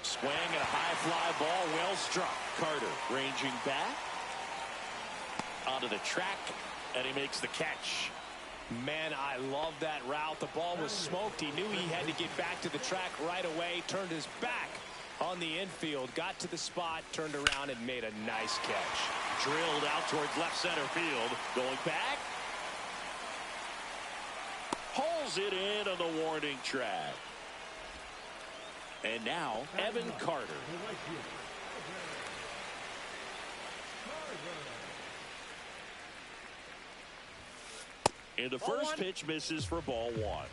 Swing and a high fly ball, well struck. Carter ranging back onto the track, and he makes the catch. Man, I love that route. The ball was smoked. He knew he had to get back to the track right away. Turned his back on the infield, got to the spot, turned around and made a nice catch. Drilled out towards left center field. Going back. Pulls it in on the warning track. And now Evan Carter. And the first pitch misses for ball 1.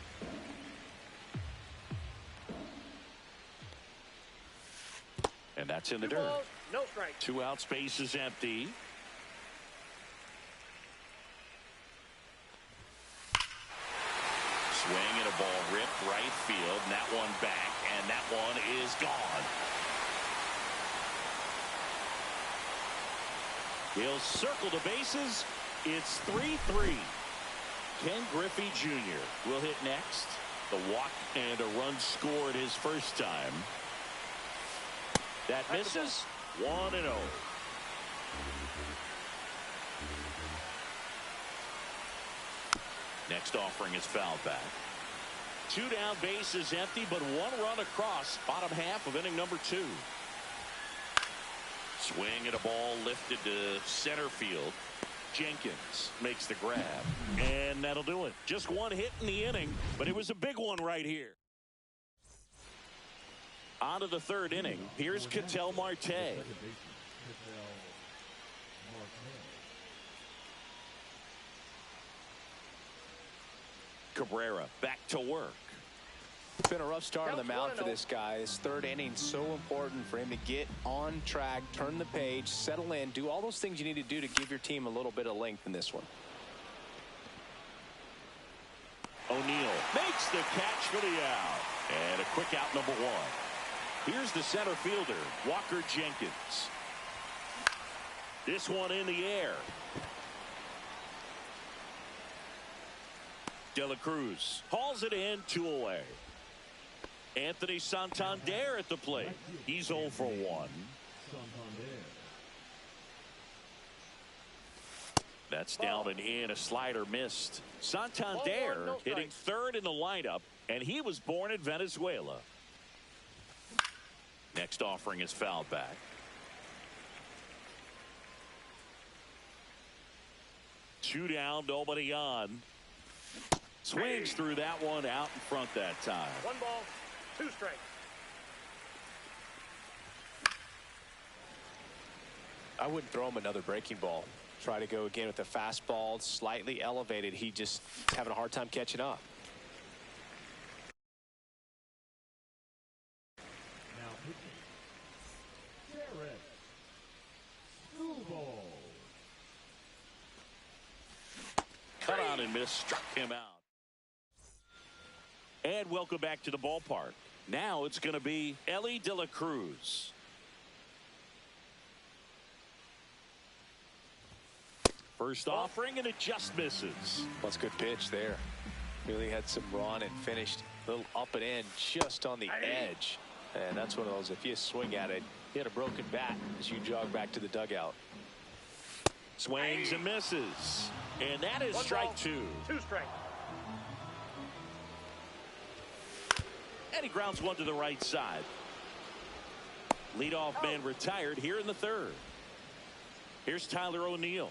And that's in the 2 dirt. balls, no strike. 2 outs, base is empty. Swing and a ball ripped right field, and that one back, and that one is gone. He'll circle the bases. It's 3-3. Ken Griffey Jr. will hit next. The walk and a run scored his first time. That misses. 1-0. Next offering is fouled back. 2 down, base is empty, but 1 run across. Bottom half of inning number 2. Swing and a ball lifted to center field. Jenkins makes the grab, and that'll do it. Just 1 hit in the inning, but it was a big one right here. On to the 3rd inning. Here's Ketel Marte. Second baseman, Ketel Marte. Cabrera back to work. It's been a rough start on the mound for this guy. His 3rd inning so important for him to get on track, turn the page, settle in, do all those things you need to do to give your team a little bit of length in this one. O'Neill makes the catch for the out. And a quick out, number 1. Here's the center fielder, Walker Jenkins. This one in the air. De La Cruz hauls it in, 2 away. Anthony Santander at the plate. He's 0 for 1. Santander. That's down and in. A slider missed. Santander hitting 3rd in the lineup, and he was born in Venezuela. Next offering is fouled back. Two down, nobody on. Swings through that one, out in front that time. 1 ball, 2 strikes. I wouldn't throw him another breaking ball. Try to go again with the fastball, slightly elevated. He just having a hard time catching up. Now pitching. Garrett Skubal. Cut on and miss, struck him out. And welcome back to the ballpark. Now it's going to be Elly De La Cruz. First offering, and it just misses. That's a good pitch there. Really had some run and finished a little up and in just on the edge. And that's one of those, if you swing at it, hit a broken bat as you jog back to the dugout. Swings and misses. And that is 1 strike ball, 2. 2 strikes. And he grounds one to the right side. Leadoff man retired here in the 3rd. Here's Tyler O'Neill.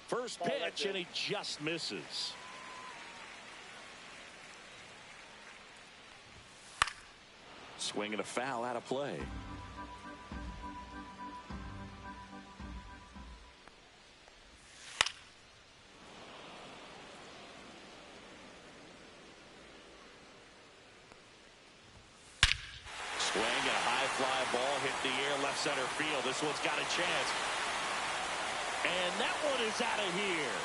First pitch, and he just misses. Swing and a foul out of play. Swing and a high fly ball hit the air, left center field. This one's got a chance. And that one is out of here.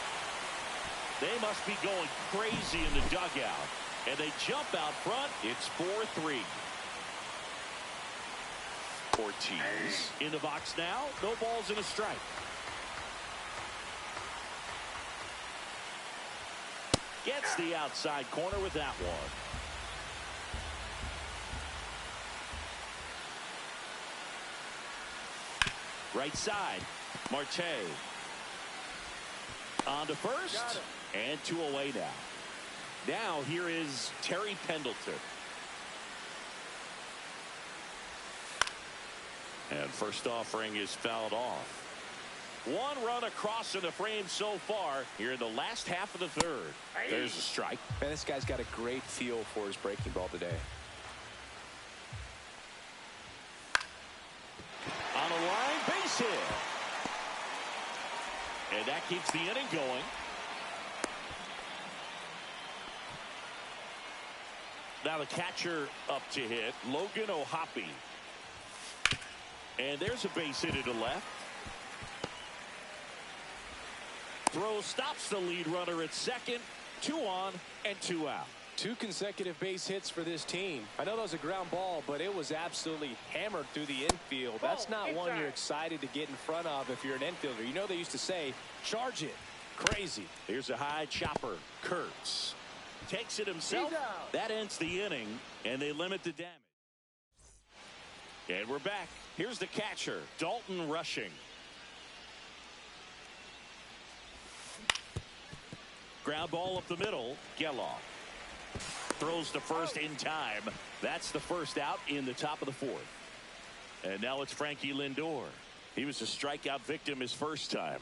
They must be going crazy in the dugout. And they jump out front. It's 4-3. Ortiz in the box now. No balls and a strike. Gets the outside corner with that one. Right side, Marte. On to first, and 2 away now. Now here is Terry Pendleton. And first offering is fouled off. 1 run across in the frame so far here in the last half of the 3rd. There's a strike. Man, this guy's got a great feel for his breaking ball today. On a line, base hit. And that keeps the inning going. Now the catcher up to hit, Logan O'Hoppe. And there's a base hit to left. Throw stops the lead runner at second. 2 on and 2 out. 2 consecutive base hits for this team. I know that was a ground ball, but it was absolutely hammered through the infield. That's not one you're excited to get in front of if you're an infielder. You know they used to say, charge it. Crazy. Here's a high chopper. Kurtz takes it himself. That ends the inning, and they limit the damage. And we're back. Here's the catcher, Dalton Rushing. Ground ball up the middle. Geloff throws to first in time. That's the first out in the top of the 4th. And now it's Frankie Lindor. He was a strikeout victim his first time.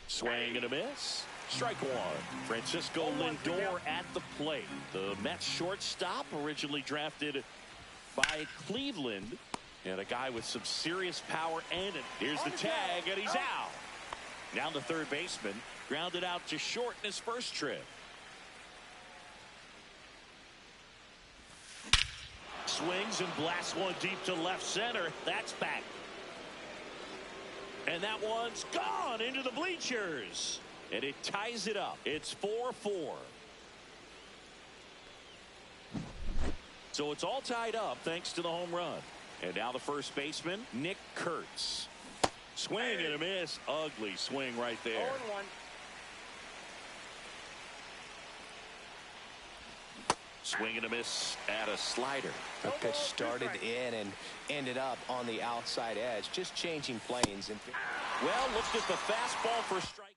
Swing and a miss. Strike 1. Francisco Lindor at the plate. The Mets shortstop, originally drafted by Cleveland, and a guy with some serious power. And here's the tag, and he's out. Now the third baseman grounded out to short in his first trip. Swings and blasts one deep to left center. That's back. And that one's gone into the bleachers. And it ties it up. It's 4-4. So it's all tied up thanks to the home run. And now the first baseman, Nick Kurtz. Swing and a miss. Ugly swing right there. 0-1. Swing and a miss at a slider. The pitch started in and ended up on the outside edge, just changing planes. Well, looked at the fastball for strike.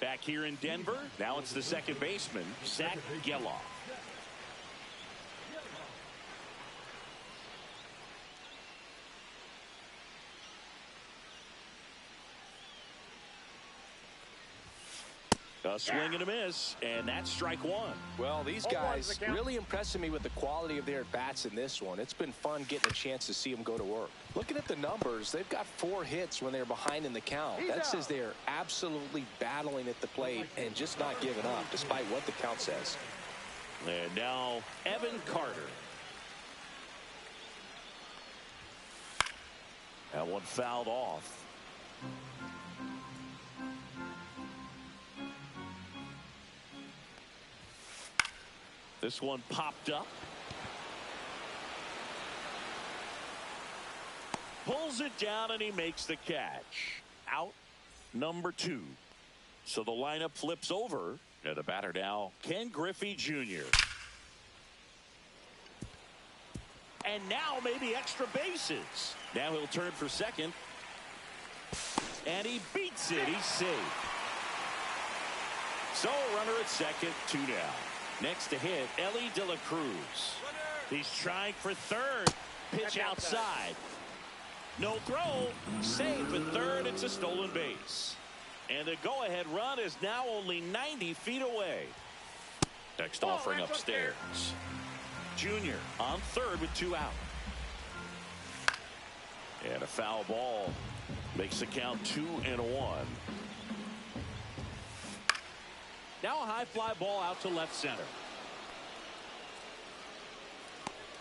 Back here in Denver, now it's the second baseman, Zach Geloff. A swing and a miss, and that's strike 1. Well, these guys really impressing me with the quality of their bats in this one. It's been fun getting a chance to see them go to work. Looking at the numbers, they've got 4 hits when they're behind in the count. That says they're absolutely battling at the plate and just not giving up, despite what the count says. And now Evan Carter. That one fouled off. This one popped up. Pulls it down and he makes the catch. Out number 2. So the lineup flips over. And the batter now, Ken Griffey Jr. And now maybe extra bases. Now he'll turn for second. And he beats it. He's safe. So a runner at second, 2 down. Next to hit, Elly De La Cruz. He's trying for third. Pitch outside. No throw. Safe at third. It's a stolen base. And the go-ahead run is now only 90 feet away. Next offering upstairs. Junior on third with 2 out. And a foul ball makes the count 2-1. Now a high fly ball out to left center.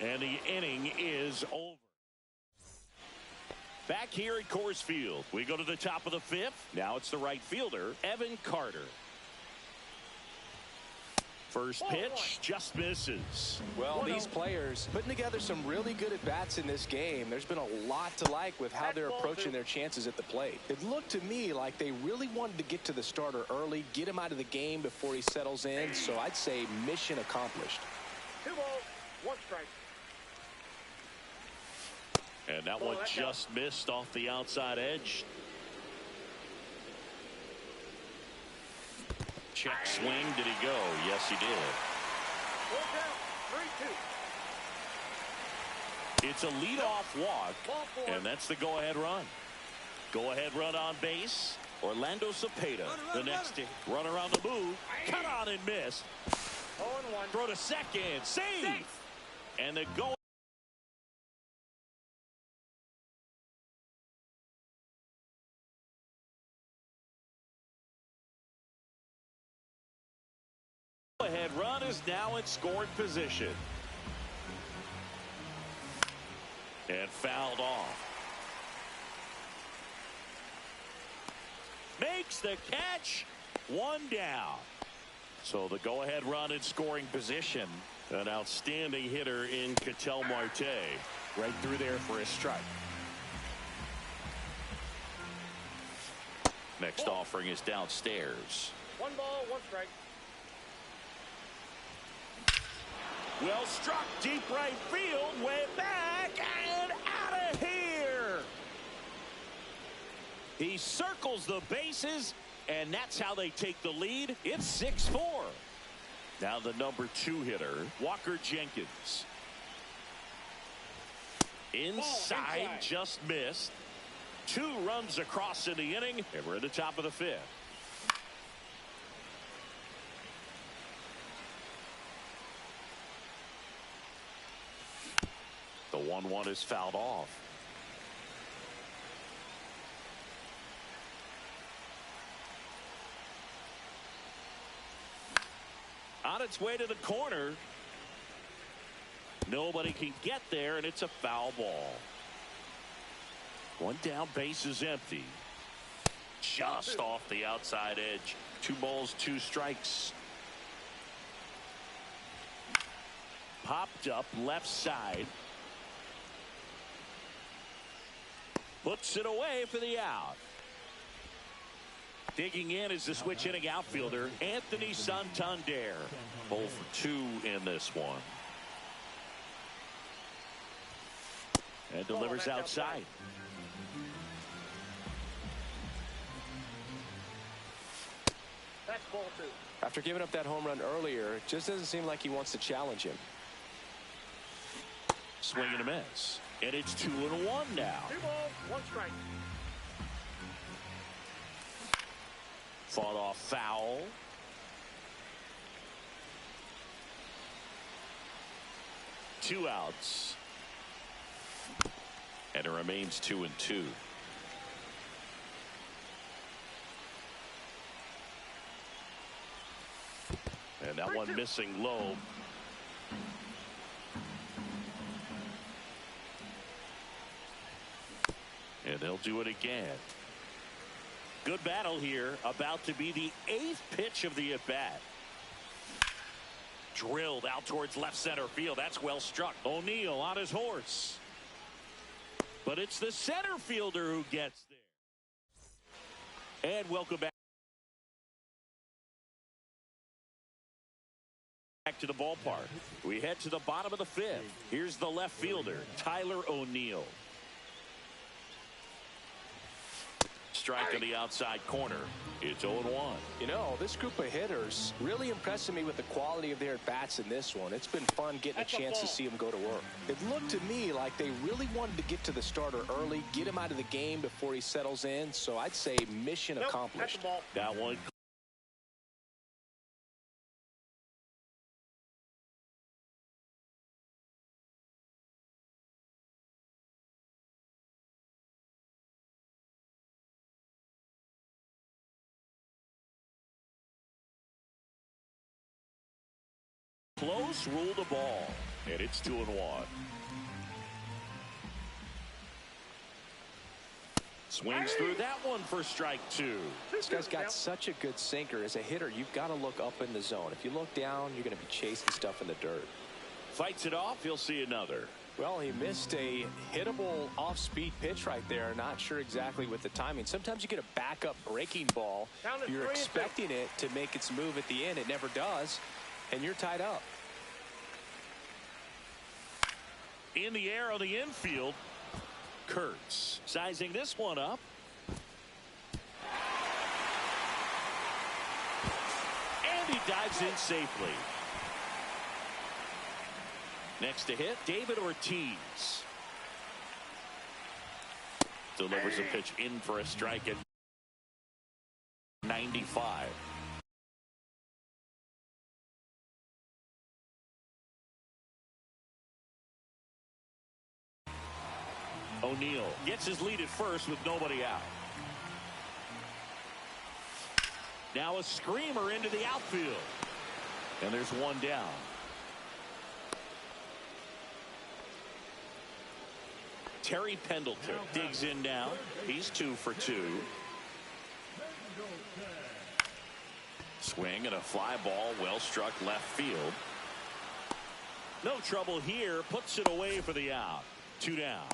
And the inning is over. Back here at Coors Field, we go to the top of the 5th. Now it's the right fielder, Evan Carter. First pitch just misses. Well, these players putting together some really good at-bats in this game. There's been a lot to like with how they're approaching their chances at the plate. It looked to me like they really wanted to get to the starter early, get him out of the game before he settles in. So I'd say mission accomplished. 2 balls, 1 strike. And that one just missed off the outside edge. Check swing. Did he go? Yes, he did. 3-2. It's a leadoff walk, and that's the go-ahead run. Go-ahead run on base. Orlando Cepeda, the next runner on the move. Cut on and miss. 0-1. Throw to second. Save. And the go. Ahead go-ahead run is now in scoring position. And fouled off. Makes the catch. One down. So the go-ahead run in scoring position. An outstanding hitter in Ketel Marte. Right through there for a strike. Next offering is downstairs. 1 ball, 1 strike. Well struck, deep right field, way back and out of here. He circles the bases, and that's how they take the lead. It's 6-4. Now the number 2 hitter, Walker Jenkins. Inside, just missed. 2 runs across in the inning, and we're at the top of the 5th. The 1-1 is fouled off. On its way to the corner. Nobody can get there, and it's a foul ball. 1 down, base is empty. Just off the outside edge. 2 balls, 2 strikes. Popped up left side. Puts it away for the out. Digging in is the switch hitting outfielder, Anthony Santander. 0 for 2 in this one. And delivers outside. That's ball 2. After giving up that home run earlier, it just doesn't seem like he wants to challenge him. Swing and a miss. And it's 2-1 now. 2 balls, 1 strike. Fought off foul. Two outs. And it remains 2-2. And that one missing low. And they'll do it again. Good battle here. About to be the 8th pitch of the at-bat. Drilled out towards left center field. That's well struck. O'Neill on his horse. But it's the center fielder who gets there. And welcome back to the ballpark. We head to the bottom of the 5th. Here's the left fielder, Tyler O'Neill. Strike on the outside corner. It's 0-1. You know, this group of hitters really impressing me with the quality of their at-bats in this one. It's been fun getting a chance to see them go to work. It looked to me like they really wanted to get to the starter early, get him out of the game before he settles in. So I'd say mission accomplished. That one. Close, rule the ball, and it's 2-1. Swings through that one for strike 2. This guy's got such a good sinker. As a hitter, you've got to look up in the zone. If you look down, you're going to be chasing stuff in the dirt. Fights it off. He'll see another. Well, he missed a hittable off-speed pitch right there. Not sure exactly with the timing. Sometimes you get a backup breaking ball. You're expecting it to make its move at the end. It never does. And you're tied up. In the air on the infield, Kurtz sizing this one up. And he dives in safely. Next to hit, David Ortiz. Delivers a pitch in for a strike at 95. O'Neill gets his lead at first with nobody out. Now a screamer into the outfield. And there's one down. Terry Pendleton digs in now. He's 2 for 2. Swing and a fly ball, well struck left field. No trouble here. Puts it away for the out. 2 down.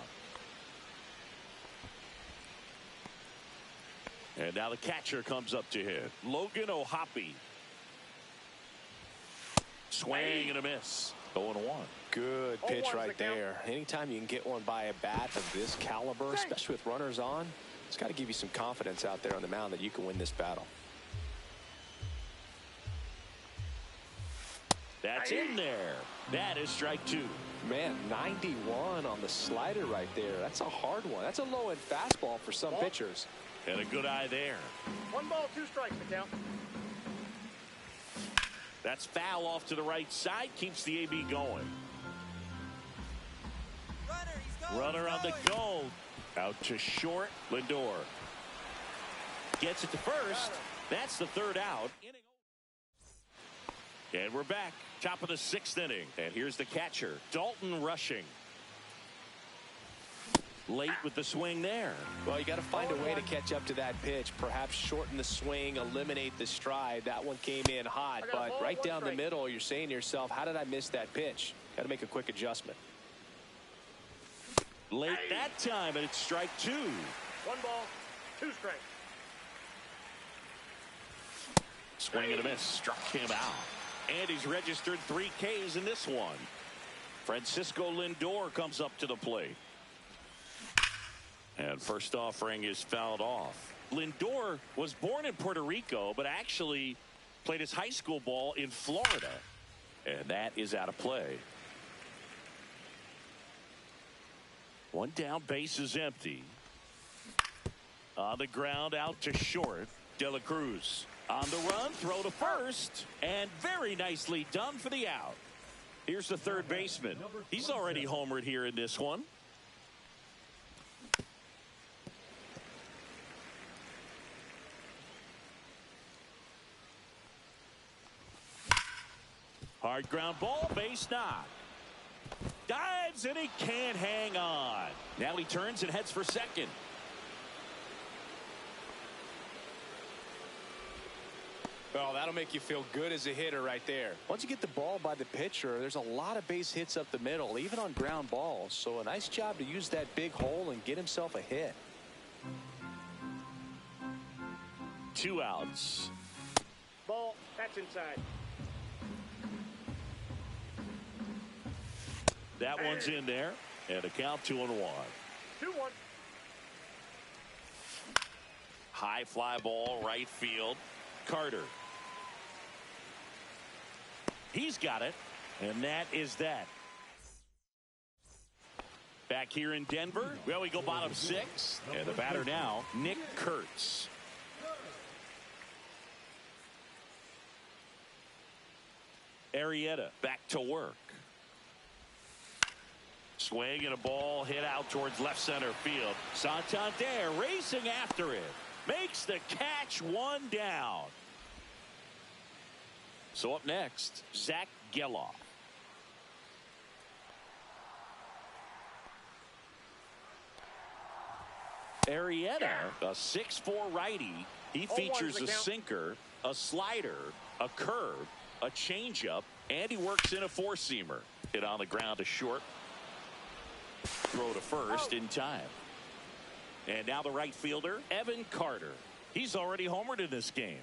And now the catcher comes up to hit. Logan O'Hoppe. Swing and a miss. 0-1. Good pitch right there. Anytime you can get one by a bat of this caliber, especially with runners on, it's got to give you some confidence out there on the mound that you can win this battle. That's in there. That is strike 2. Man, 91 on the slider right there. That's a hard one. That's a low-end fastball for some pitchers. And a good eye there. 1 ball, 2 strikes to count. That's foul off to the right side. Keeps the AB going. Runner on the go. Out to short. Lindor gets it to first. That's the 3rd out. And we're back. Top of the 6th inning. And here's the catcher, Dalton Rushing. Late with the swing there. Well, you got to find a way to catch up to that pitch. Perhaps shorten the swing, eliminate the stride. That one came in hot, but right down the middle, you're saying to yourself, how did I miss that pitch? Got to make a quick adjustment. Late that time, and it's strike 2. 1 ball, 2 strikes. Swing and a miss. Struck him out. And he's registered 3 Ks in this one. Francisco Lindor comes up to the plate. And first offering is fouled off. Lindor was born in Puerto Rico, but actually played his high school ball in Florida. And that is out of play. 1 down, base is empty. On the ground, out to short. De La Cruz on the run, throw to first, and very nicely done for the out. Here's the 3rd baseman. He's already homered here in this one. Hard ground ball, base knock. Dives and he can't hang on. Now he turns and heads for second. Well, that'll make you feel good as a hitter right there. Once you get the ball by the pitcher, there's a lot of base hits up the middle, even on ground balls. So a nice job to use that big hole and get himself a hit. 2 outs. Ball, that's inside. That one's in there, and a count 2-1. 2-1. High fly ball, right field. Carter. He's got it, and that is that. Back here in Denver, well, we go bottom 6, and the batter now, Nick Kurtz. Arrieta back to work. Swing and a ball hit out towards left center field. Santander racing after it. Makes the catch, 1 down. So up next, Zach Geloff. Arrieta, a 6'4" righty. He features a sinker, a slider, a curve, a changeup, and he works in a 4-seamer. Hit on the ground to short. Throw to first in time. And now the right fielder, Evan Carter. He's already homered in this game.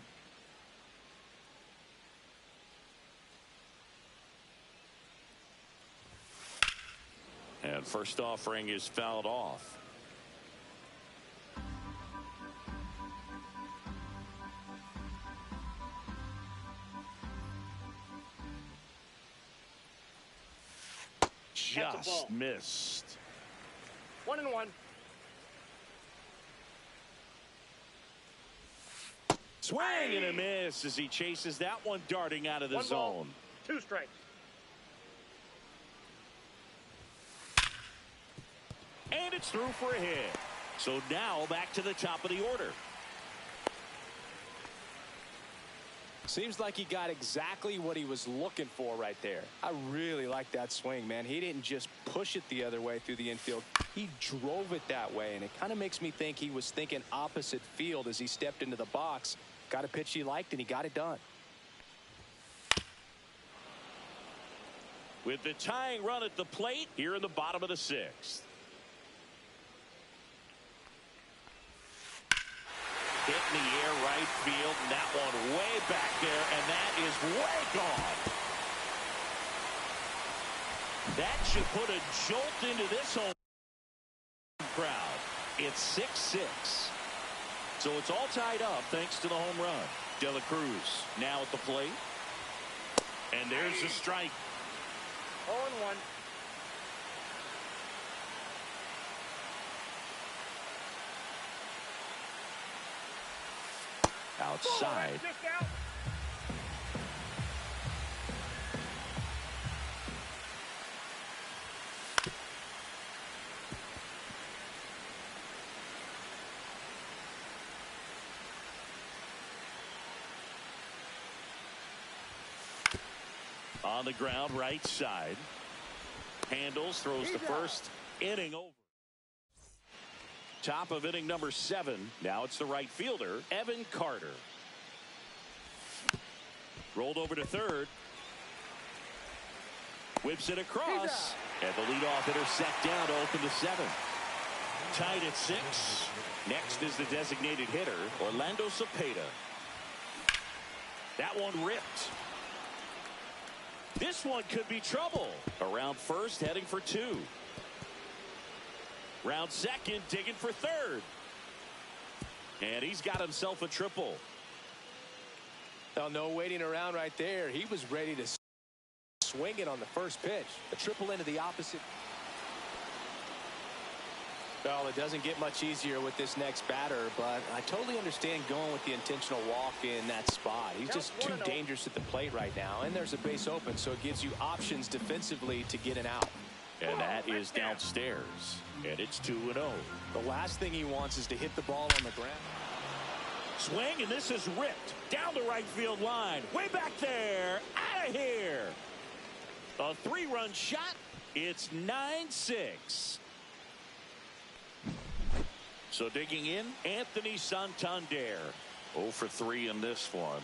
And first offering is fouled off. Just missed. 1-1. Swing and a miss as he chases that one darting out of the 1 ball, zone. 2 strikes. And it's through for a hit. So now back to the top of the order. Seems like he got exactly what he was looking for right there. I really like that swing, man. He didn't just push it the other way through the infield. He drove it that way, and it kind of makes me think he was thinking opposite field as he stepped into the box. Got a pitch he liked, and he got it done. With the tying run at the plate here in the bottom of the sixth. Hit in the air right field, and that one way back there, and that is way gone. That should put a jolt into this home crowd. It's 6-6. So it's all tied up thanks to the home run. De La Cruz now at the plate. And there's the strike. 0-1. Outside. Just out. On the ground, right side. Handles, throws the first inning over. Top of inning number 7. Now it's the right fielder, Evan Carter. Rolled over to third. Whips it across. And the leadoff hitter set down to open the 7th. Tied at 6. Next is the designated hitter, Orlando Cepeda. That one ripped. This one could be trouble. Around first, heading for 2. Round second, digging for third. And he's got himself a triple. Now, no waiting around right there. He was ready to swing it on the first pitch. A triple into the opposite. Well, it doesn't get much easier with this next batter, but I totally understand going with the intentional walk in that spot. He's just too dangerous at the plate right now, and there's a base open, so it gives you options defensively to get an out. And that is downstairs, and it's 2-0. The last thing he wants is to hit the ball on the ground. Swing, and this is ripped down the right field line. Way back there, out of here. A 3-run shot. It's 9-6. So digging in, Anthony Santander. 0 for 3 in this one.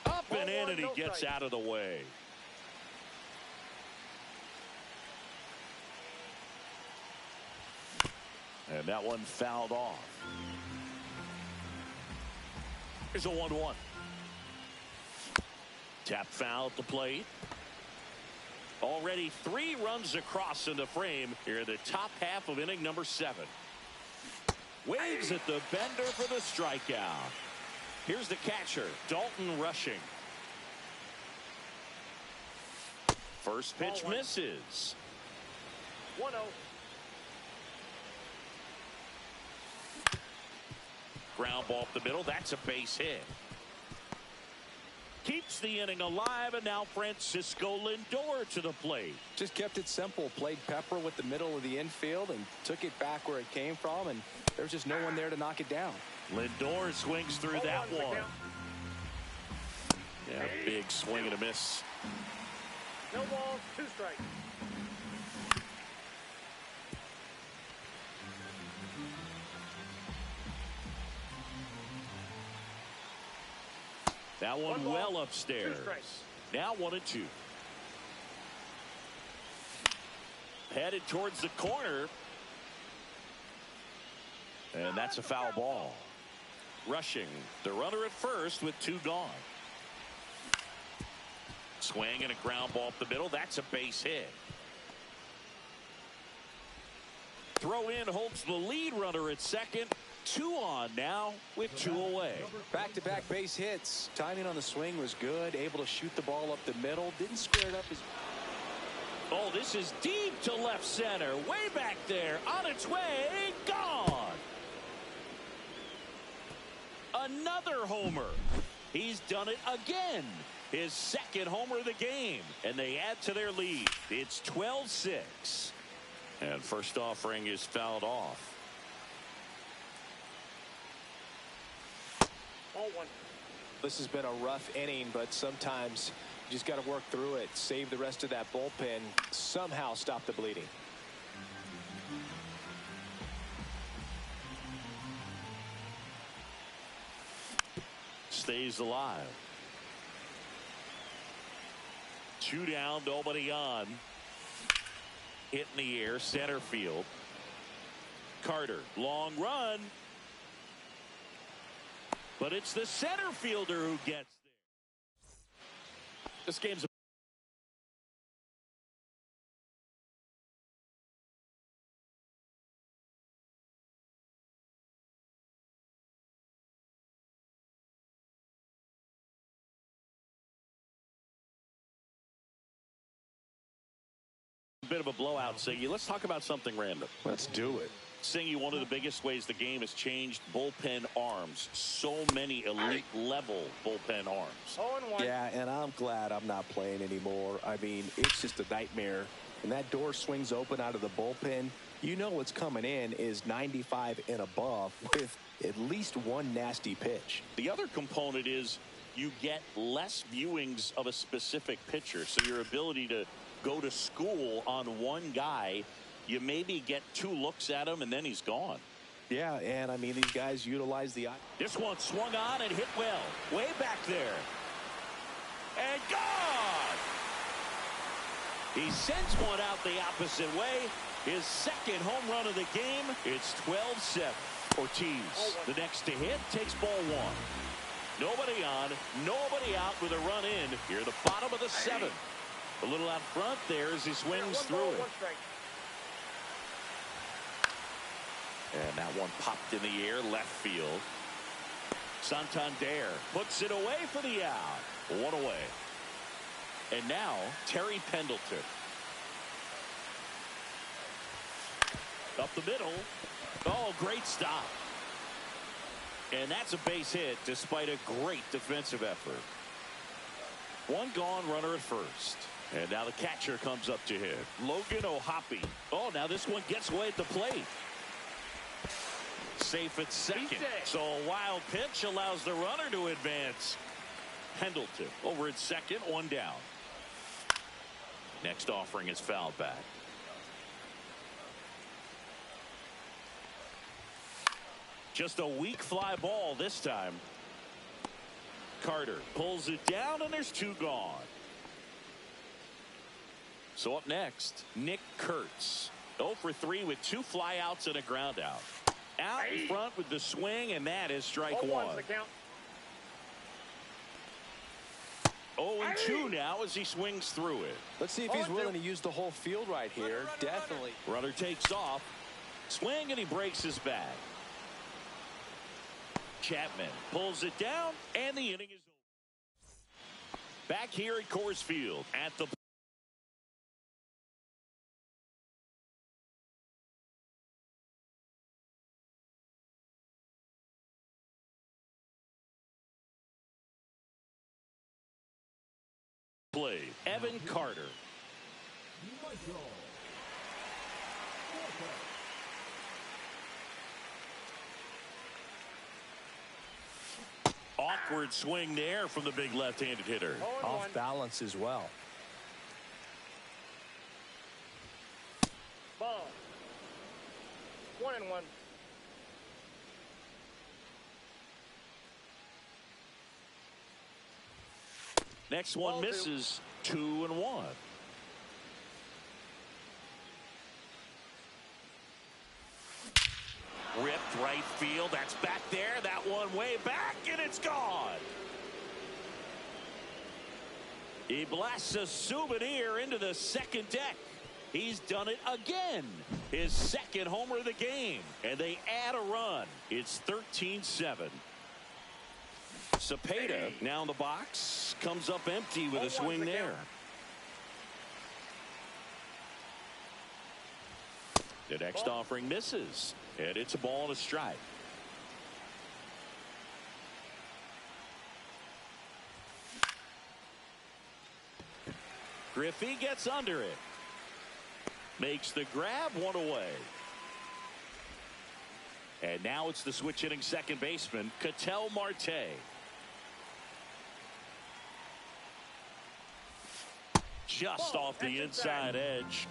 Up and in, and he gets out of the way. And that one fouled off. Here's a 1-1. Tap foul at the plate. Already 3 runs across in the frame here in the top half of inning number 7. Waves at the bender for the strikeout. Here's the catcher, Dalton Rushing. First pitch misses. 1-0. Ground ball up the middle. That's a base hit. Keeps the inning alive, and now Francisco Lindor to the plate. Just kept it simple. Played pepper with the middle of the infield and took it back where it came from, and there's just no one there to knock it down. Lindor swings through that one. Yeah, big swing and a miss. No balls, 2 strikes. That one well upstairs. 2 strikes. Now 1-2. Headed towards the corner. And that's a foul ball. Rushing the runner at first with 2 gone. Swing and a ground ball up the middle. That's a base hit. Throw in holds the lead runner at second. 2 on now with 2 away. Back-to-back base hits. Timing on the swing was good. Able to shoot the ball up the middle. Didn't square it up as... Oh, this is deep to left center. Way back there. On its way. Gone. Another homer. He's done it again. His second homer of the game. And they add to their lead. It's 12-6. And first offering is fouled off. 0-1. This has been a rough inning, but sometimes you just got to work through it, save the rest of that bullpen, somehow stop the bleeding. Stays alive. 2 down, nobody on. Hit in the air, center field. Carter, long run. But it's the center fielder who gets there. This game's a bit of a blowout, Siggy. Let's talk about something random. Let's do it. Siggy, one of the biggest ways the game has changed, bullpen arms. So many elite level bullpen arms. 0-1. Yeah, and I'm glad I'm not playing anymore. I mean, it's just a nightmare. When that door swings open out of the bullpen, you know what's coming in is 95 and above with at least one nasty pitch. The other component is you get less viewings of a specific pitcher. So your ability to go to school on one guy, you maybe get 2 looks at him and then he's gone. Yeah, and I mean, these guys utilize the eye. This one swung on and hit well. Way back there. And gone! He sends one out the opposite way. His second home run of the game. It's 12-7. Ortiz, the next to hit, takes ball 1. Nobody on, nobody out with a run in. Here at the bottom of the 7th. A little out front there as he swings through it. And that one popped in the air, left field. Santander puts it away for the out. 1 away. And now Terry Pendleton. Up the middle. Oh, great stop. And that's a base hit despite a great defensive effort. 1 gone, runner at first. And now the catcher comes up to hit. Logan O'Hoppe. Oh, now this one gets away at the plate. Safe at second. So a wild pitch allows the runner to advance. Pendleton over at second, 1 down. Next offering is fouled back. Just a weak fly ball this time. Carter pulls it down and there's 2 gone. So up next, Nick Kurtz. 0 for 3 with 2 flyouts and a ground out. Out in front with the swing, and that is strike 1. 0-2 now as he swings through it. Let's see if he's willing to use the whole field right here. Definitely. Runner takes off. Swing, and he breaks his back. Chapman pulls it down, and the inning is over. Back here at Coors Field at the play. Evan Carter. Awkward swing there from the big left-handed hitter. Off balance as well. Ball. 1-1. Next one misses. 2-1. Ripped right field. That's back there. That one way back, and it's gone. He blasts a souvenir into the second deck. He's done it again. His second homer of the game. And they add a run. It's 13-7. Cepeda now in the box. Comes up empty with a swing there. The next offering misses. And it's a ball and a strike. Griffey gets under it. Makes the grab, 1 away. And now it's the switch hitting second baseman, Ketel Marte. just off the inside edge.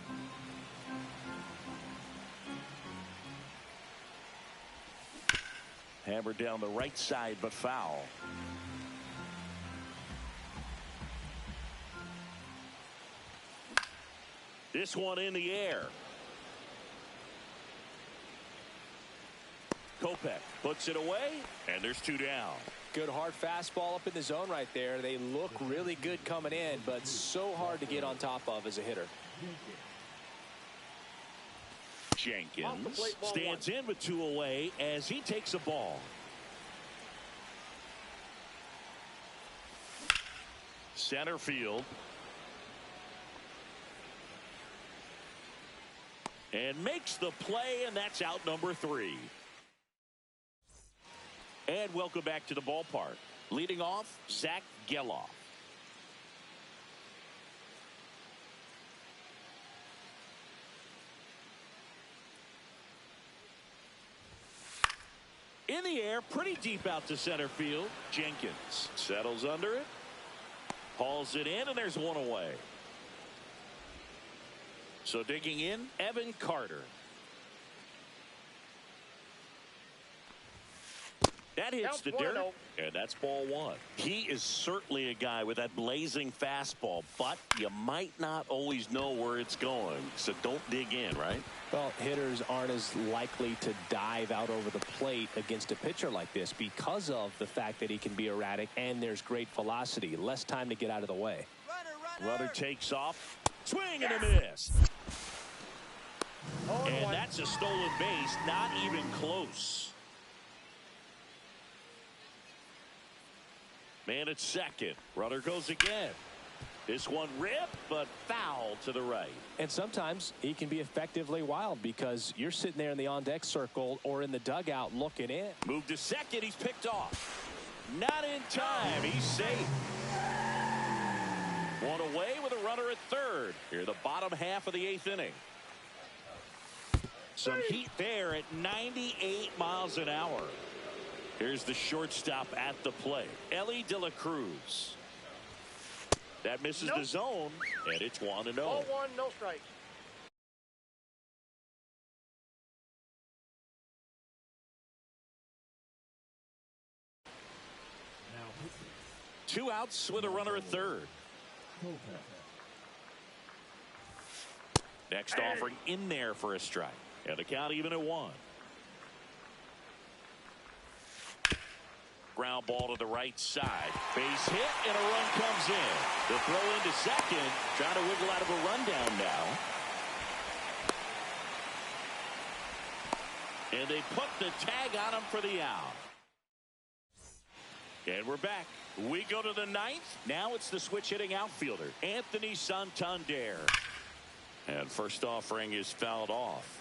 Hammered down the right side, but foul. This one in the air. Kopech puts it away, and there's 2 down. Good hard fastball up in the zone right there. They look really good coming in, but so hard to get on top of as a hitter. Jenkins stands in with 2 away as he takes a ball. Center field. And makes the play, and that's out number 3. And welcome back to the ballpark. Leading off, Zach Geloff. In the air, pretty deep out to center field. Jenkins settles under it. Hauls it in, and there's 1 away. So digging in, Evan Carter. That hits the dirt, and that's ball 1. He is certainly a guy with that blazing fastball, but you might not always know where it's going, so don't dig in, right? Well, hitters aren't as likely to dive out over the plate against a pitcher like this because of the fact that he can be erratic and there's great velocity. Less time to get out of the way. Runner takes off. Swing and a miss. And that's a stolen base, not even close. Man at second. Runner goes again. This one ripped, but foul to the right. And sometimes he can be effectively wild because you're sitting there in the on-deck circle or in the dugout looking in. Move to second. He's picked off. Not in time. He's safe. 1 away with a runner at third. Here, the bottom half of the 8th inning. Some heat there at 98 miles an hour. Here's the shortstop at the plate, Elly De La Cruz. That misses the zone, and it's 1-0. Ball 1, no strike. Now, 2 outs with a runner at third. Next offering in there for a strike. And the count even at 1. Ground ball to the right side. Base hit, and a run comes in. The throw into second. Trying to wiggle out of a rundown now. And they put the tag on him for the out. And we're back. We go to the 9th. Now it's the switch hitting outfielder, Anthony Santander. And first offering is fouled off.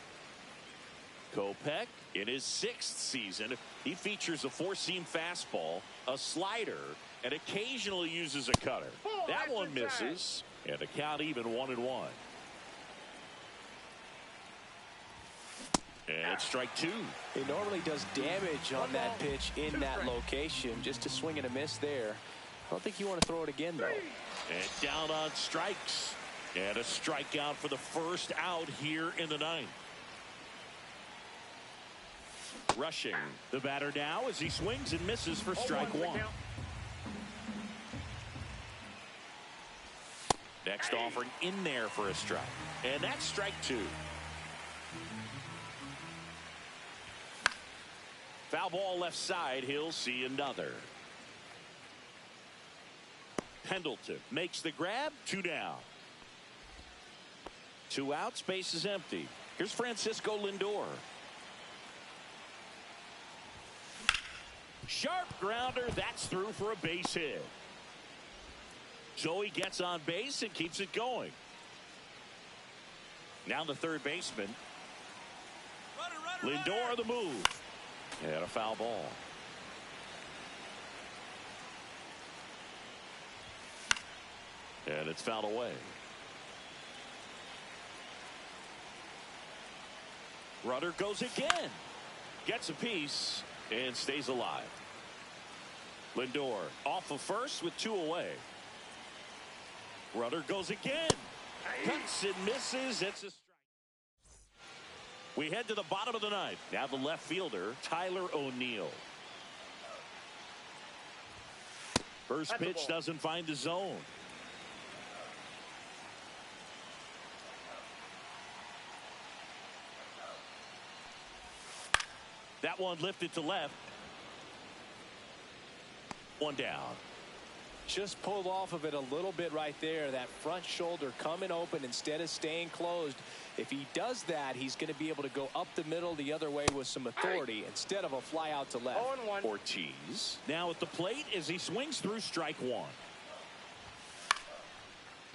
Kopech in his 6th season. He features a 4-seam fastball, a slider, and occasionally uses a cutter. That one misses, and the count even 1-1. And strike 2. He normally does damage on that pitch in that location. Just a swing and a miss there. I don't think you want to throw it again, though. And down on strikes. And a strikeout for the first out here in the 9th. Rushing the batter now as he swings and misses for strike 1. Next offering in there for a strike. And that's strike 2. Foul ball left side. He'll see another. Pendleton makes the grab. 2 down. 2 outs. Base is empty. Here's Francisco Lindor. Sharp grounder. That's through for a base hit. Joey gets on base and keeps it going. Now the third baseman. Lindor the move. And a foul ball. And it's fouled away. Runner goes again. Gets a piece and stays alive. Lindor off of first with 2 away. Runner goes again. Cuts and misses. It's a strike. We head to the bottom of the ninth. Now the left fielder, Tyler O'Neill. First pitch doesn't find the zone. That one lifted to left. One down. Just pulled off of it a little bit right there. That front shoulder coming open instead of staying closed. If he does that, he's going to be able to go up the middle the other way with some authority instead of a fly out to left. 0-1. Ortiz now at the plate as he swings through strike one.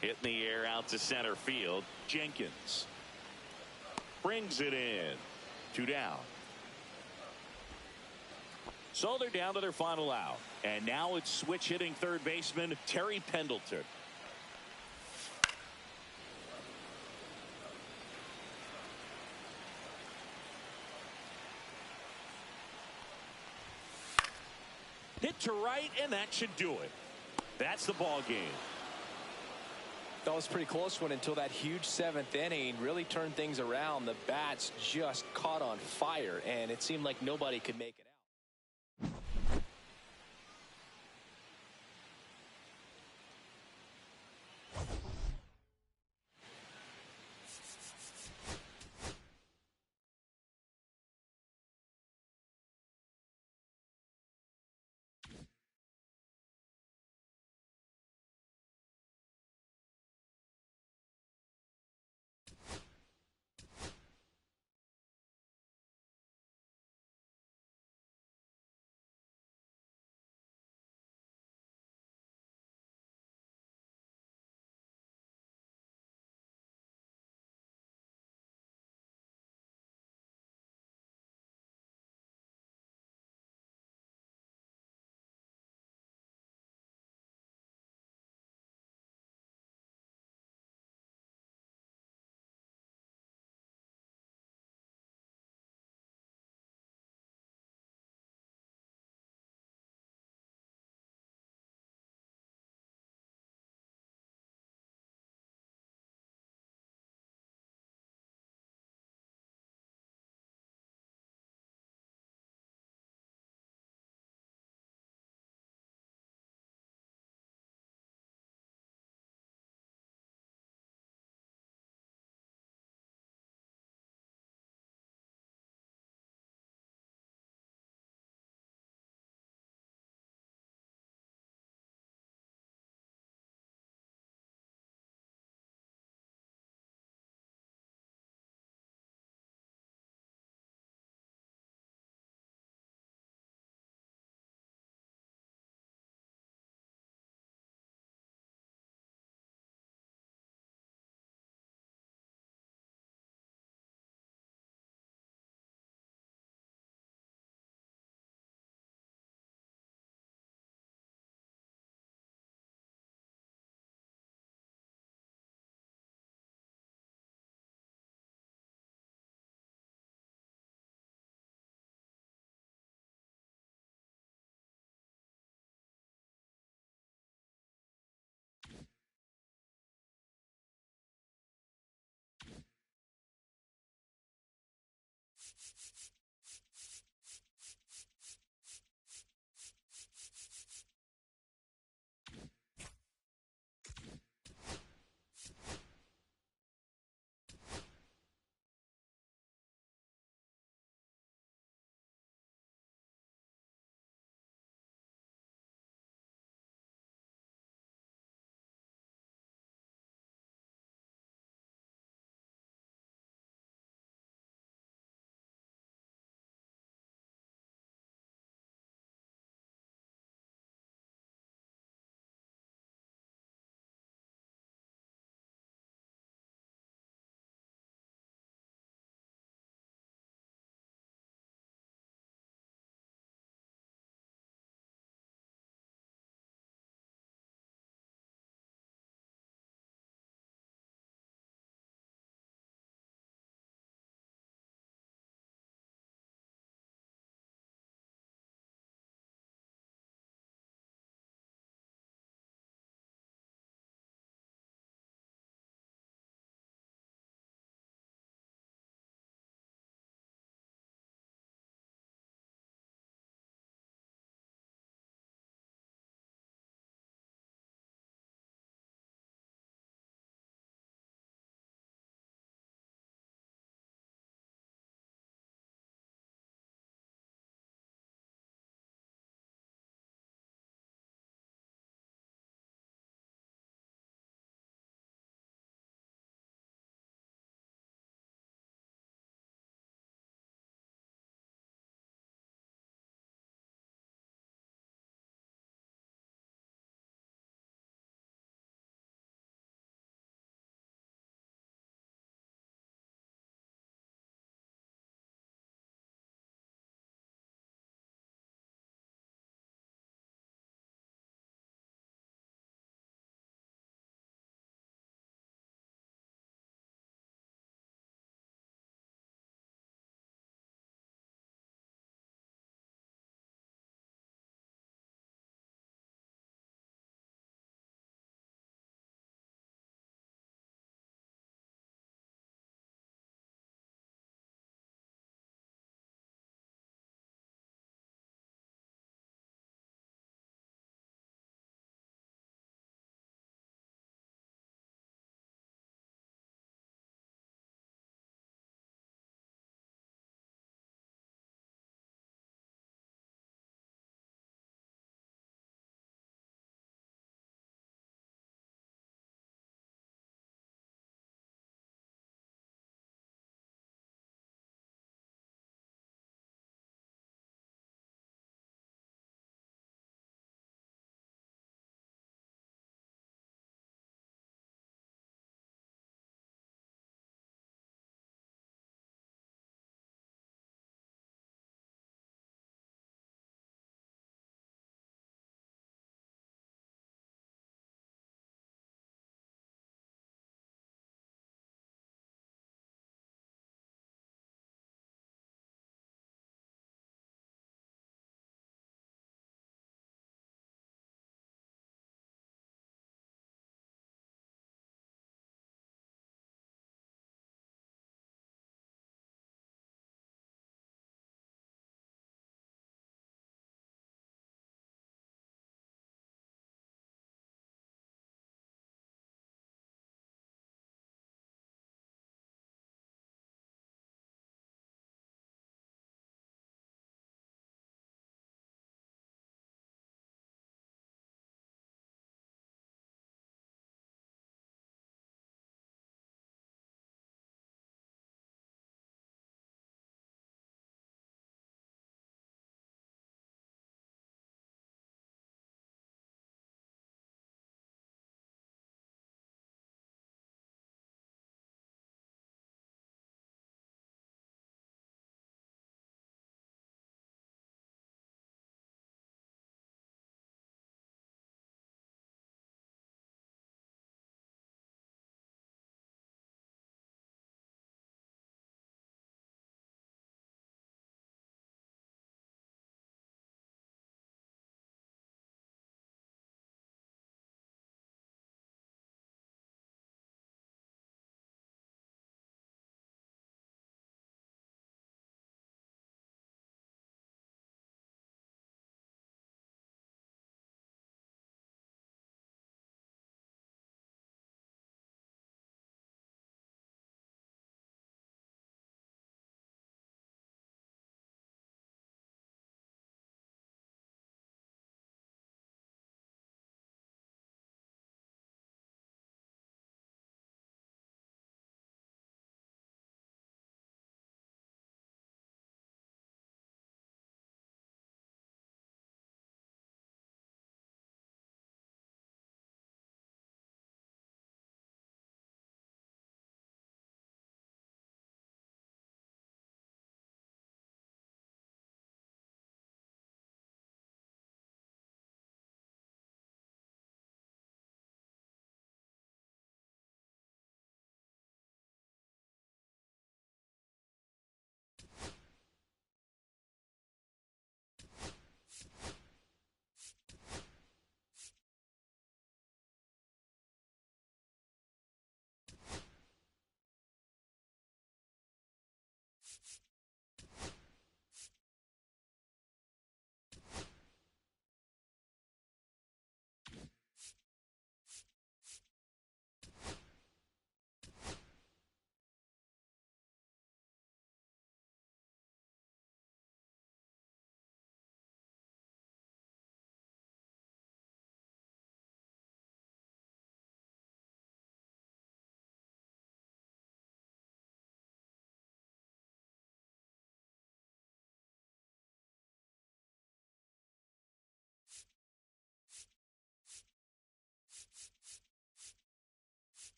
Hit in the air out to center field. Jenkins brings it in. 2 down. So they're down to their final out. And now it's switch hitting third baseman Terry Pendleton. Hit to right, and that should do it. That's the ball game. That was a pretty close one until that huge 7th inning really turned things around. The bats just caught on fire, and it seemed like nobody could make it out.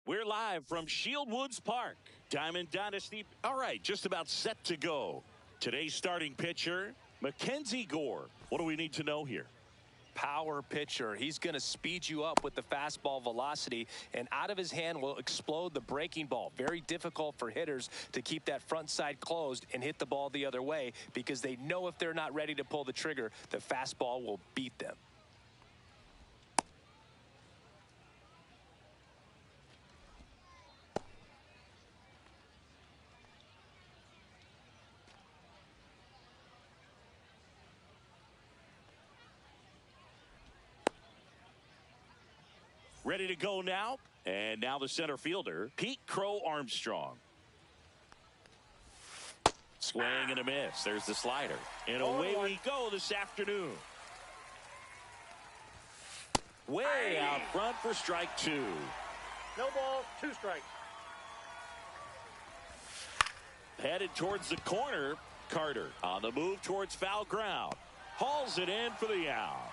We're live from Shield Woods Park. Diamond Dynasty. All right, just about set to go. Today's starting pitcher, Mackenzie Gore. What do we need to know here? Power pitcher. He's going to speed you up with the fastball velocity, and out of his hand will explode the breaking ball. Very difficult for hitters to keep that front side closed and hit the ball the other way, because they know if they're not ready to pull the trigger, the fastball will beat them. Ready to go now. And now the center fielder, Pete Crow Armstrong. Swing and a miss. There's the slider. And away we go this afternoon. Way out front for strike two. No ball, 2 strikes. Headed towards the corner. Carter on the move towards foul ground. Hauls it in for the out.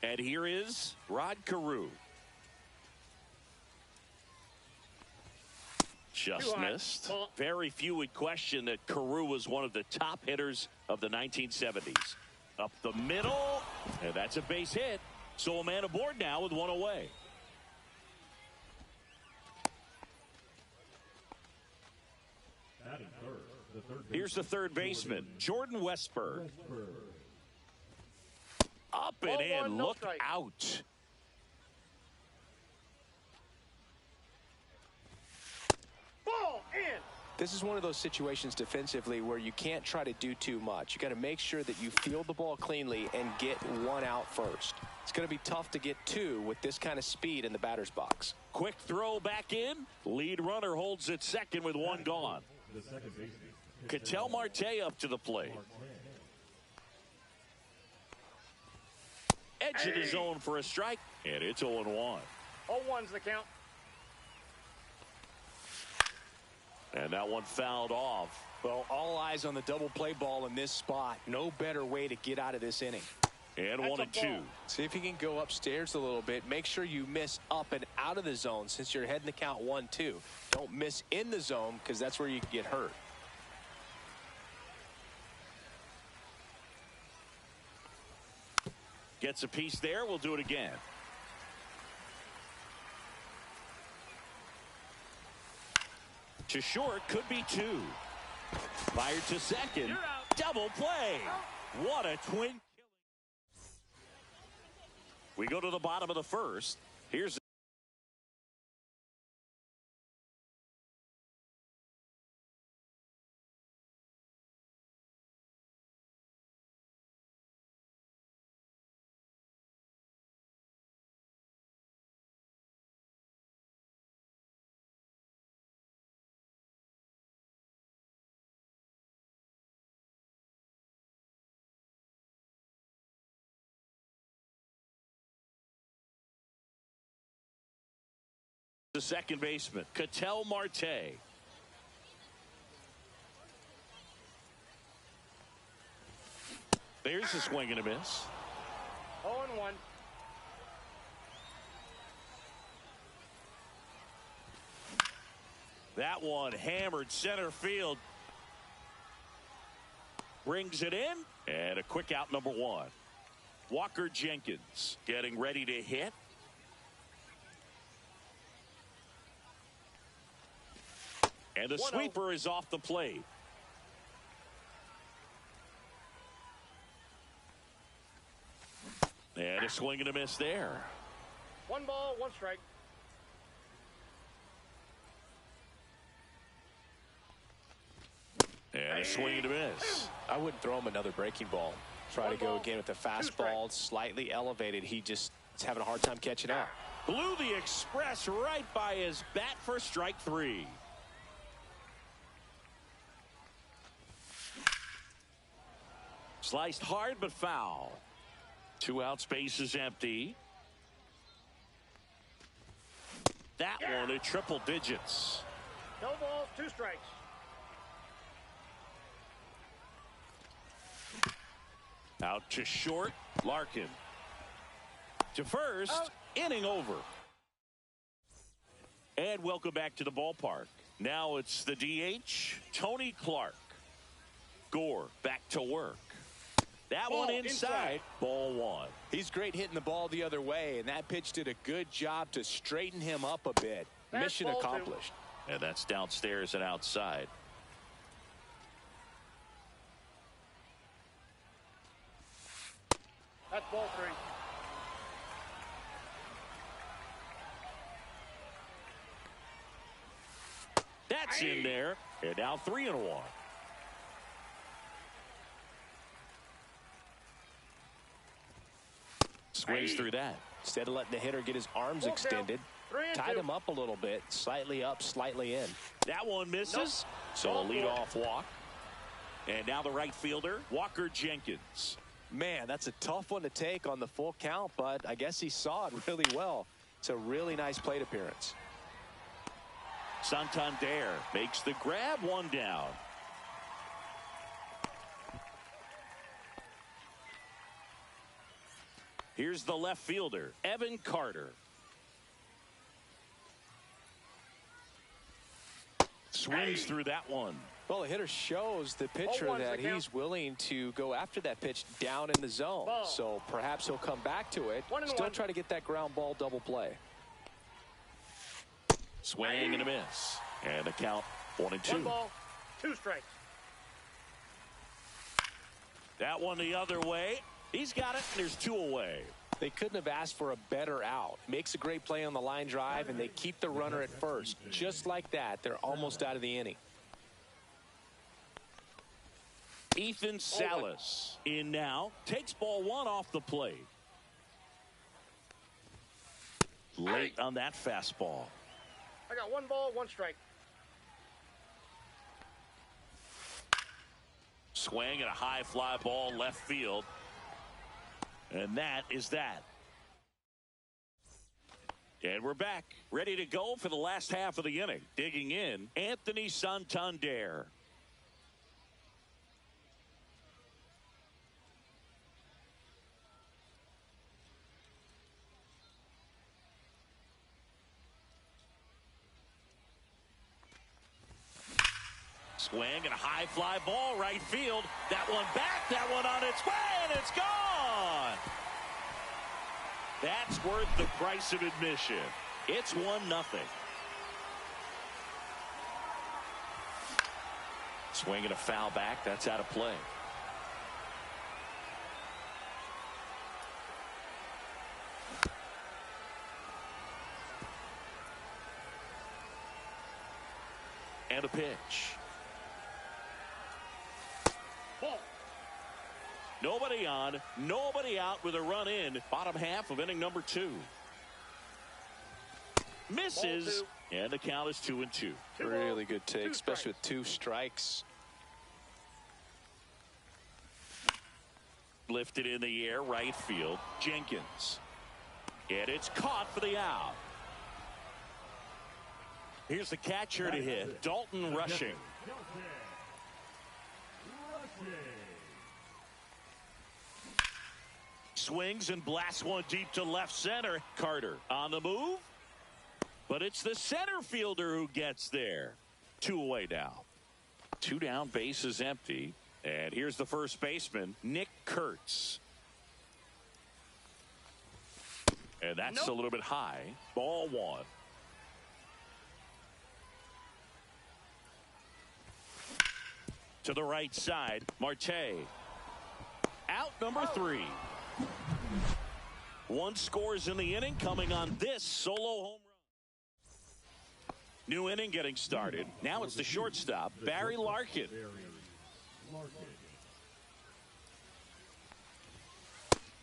And here is Rod Carew. Just missed. Very few would question that Carew was one of the top hitters of the 1970s. Up the middle, and that's a base hit. So a man aboard now with one away. Batting third, Here's the third baseman, Jordan Westburg. Up and in, look out. Ball in. This is one of those situations defensively where you can't try to do too much. You got to make sure that you field the ball cleanly and get one out first. It's going to be tough to get two with this kind of speed in the batter's box. Quick throw back in. Lead runner holds it second with one gone. the second baseman. Ketel Marte up to the plate. Edge of the zone for a strike, and it's 0-1. 0-1's the count. And that one fouled off. Well, all eyes on the double play ball in this spot. No better way to get out of this inning. And That's 1-2. See if you can go upstairs a little bit. Make sure you miss up and out of the zone since you're heading to count 1-2. Don't miss in the zone because that's where you can get hurt. Gets a piece there. We'll do it again. To short, could be two. Fired to second. Double play. What a twin. We go to the bottom of the first. Here's the second baseman, Ketel Marte. There's a swing and a miss. 0-1. That one hammered center field. Brings it in. And a quick out, number one. Walker Jenkins getting ready to hit. And the sweeper is off the plate. And a swing and a miss there. 1 ball, 1 strike. And a swing and a miss. I wouldn't throw him another breaking ball. Try to go again with the fastball, slightly elevated. He just is having a hard time catching up. Blew the express right by his bat for strike 3. Sliced hard but foul. 2 outs, base is empty. That one at triple digits. No balls, 2 strikes. Out to short, Larkin. to first. Inning over. And welcome back to the ballpark. Now it's the DH, Tony Clark. Gore back to work. That Ball one inside. Ball one. He's great hitting the ball the other way, and that pitch did a good job to straighten him up a bit. Mission accomplished. And that's downstairs and outside. That's ball three. That's in there. And now 3-1. Swings through that. Instead of letting the hitter get his arms extended, tied him up a little bit, slightly up, slightly in. That one misses. So a leadoff walk. And now the right fielder, Walker Jenkins. Man, that's a tough one to take on the full count, but I guess he saw it really well. It's a really nice plate appearance. Santander makes the grab, one down. Here's the left fielder, Evan Carter. Swings through that one. Well, the hitter shows the pitcher that he's willing to go after that pitch down in the zone. So perhaps he'll come back to it. Still try to get that ground ball double play. Swing and a miss. And the count 1-2. 1 ball, 2 strikes. That one the other way. He's got it, and there's 2 away. They couldn't have asked for a better out. Makes a great play on the line drive, and they keep the runner at first. Just like that, they're almost out of the inning. Ethan Salas in now. Takes ball 1 off the plate. Late on that fastball. I got 1 ball, 1 strike. Swing and a high fly ball left field. And that is that. And we're back, ready to go for the last half of the inning. Digging in, Anthony Santander. Swing and a high fly ball right field. That one back, that one on its way, and it's gone. That's worth the price of admission. It's 1-0. Swing and a foul back. That's out of play. And a pitch. Ball. Nobody on, nobody out with a run in. Bottom half of inning number 2. Misses, and the count is 2-2. Really good take, especially with 2 strikes. Lifted in the air, right field, Jenkins. And it's caught for the out. Here's the catcher to hit, Dalton Rushing. Swings and blasts one deep to left center. Carter on the move. But it's the center fielder who gets there. 2 away now. 2 down, base is empty. And here's the first baseman, Nick Kurtz. And that's a little bit high. Ball 1. To the right side, Marte. Out number 3. 1 scores in the inning, coming on this solo home run. New inning getting started. Now it's the shortstop, Barry Larkin.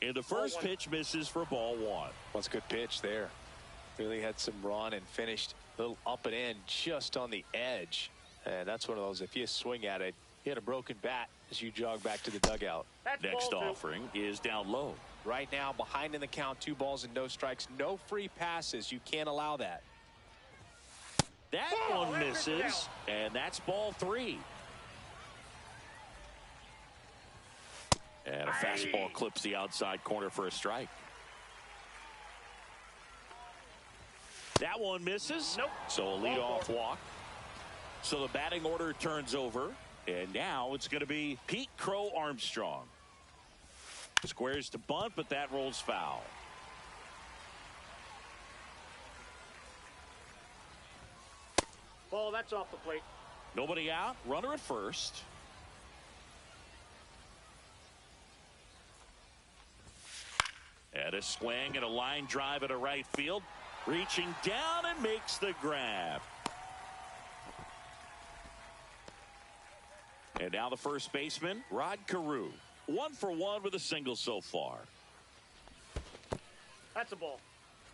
And the first pitch misses for ball 1. Well, it's a good pitch there. Really had some run and finished a little up and in just on the edge. And that's one of those, if you swing at it, you had a broken bat as you jog back to the dugout. Next offering is down low. Right now, behind in the count, 2 balls and no strikes, no free passes. You can't allow that. That one misses, and that's ball 3. And a fastball clips the outside corner for a strike. That one misses. Nope. So a leadoff walk. So the batting order turns over. And now it's going to be Pete Crow Armstrong. Squares to bunt, but that rolls foul. Ball, that's off the plate. Nobody out. Runner at first. And a swing and a line drive at a right field. Reaching down and makes the grab. And now the first baseman, Rod Carew. 1 for 1 with a single so far. That's a ball.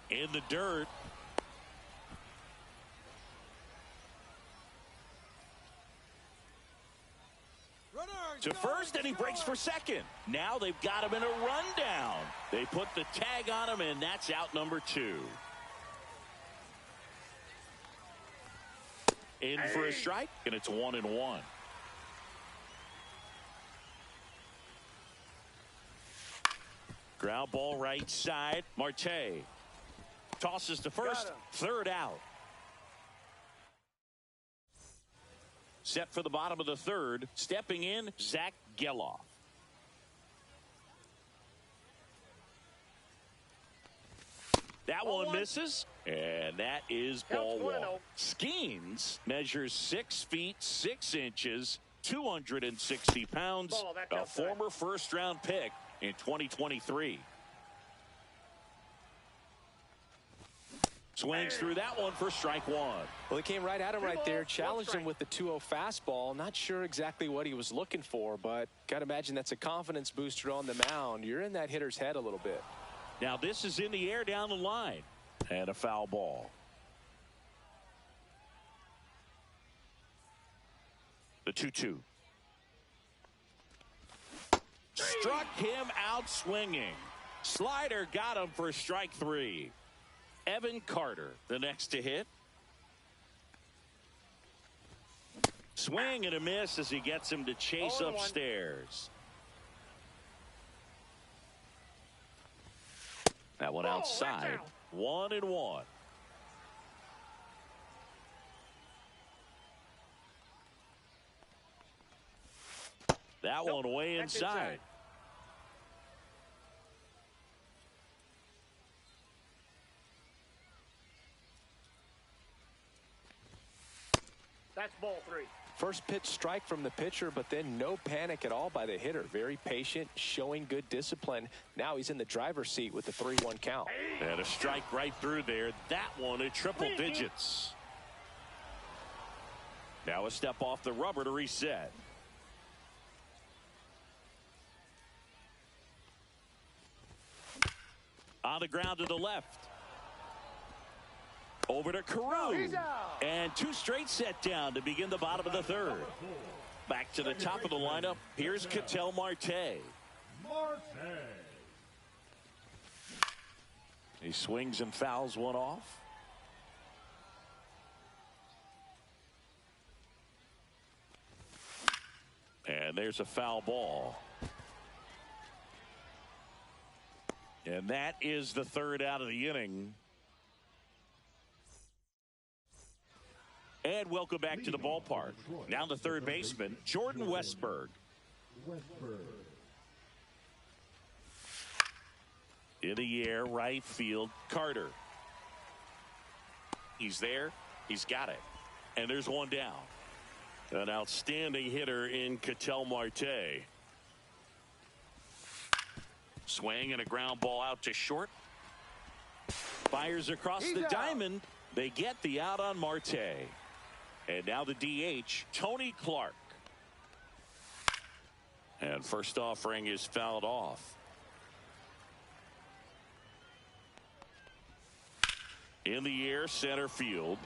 In the dirt. To first, and he breaks for second. Now they've got him in a rundown. They put the tag on him, and that's out number 2. In for a strike, and it's 1-1. Ground ball right side. Marte tosses to first. Third out. Set for the bottom of the third. Stepping in, Zach Geloff. That one misses, and that is ball one. Skeens measures 6 feet 6 inches, 260 pounds, a former first-round pick in 2023. Swings through that one for strike 1. Well, he came right at him right there, challenged him with the 2-0 fastball. Not sure exactly what he was looking for, but got to imagine that's a confidence booster on the mound. You're in that hitter's head a little bit. Now this is in the air down the line, and a foul ball. The 2-2. Struck him out swinging. Slider got him for strike 3. Evan Carter, the next to hit. Swing and a miss as he gets him to chase upstairs. That one outside. 1-1. That one way inside. That's ball 3. First pitch strike from the pitcher, but then no panic at all by the hitter. Very patient, showing good discipline. Now he's in the driver's seat with the 3-1 count. And a strike right through there. That one at triple digits. Now a step off the rubber to reset. On the ground to the left. Over to Carew. And 2 straight set down to begin the bottom of the third. Back to the top of the lineup. Here's Ketel Marte. He swings and fouls one off. And there's a foul ball. And that is the third out of the inning. And welcome back to the ballpark. Now the third baseman, Jordan Westburg. In the air, right field, Carter. He's there. He's got it. And there's one down. An outstanding hitter in Ketel Marte. Swing and a ground ball out to short. Fires across the diamond. They get the out on Marte. And now the DH, Tony Clark. And first offering is fouled off. In the air, center field.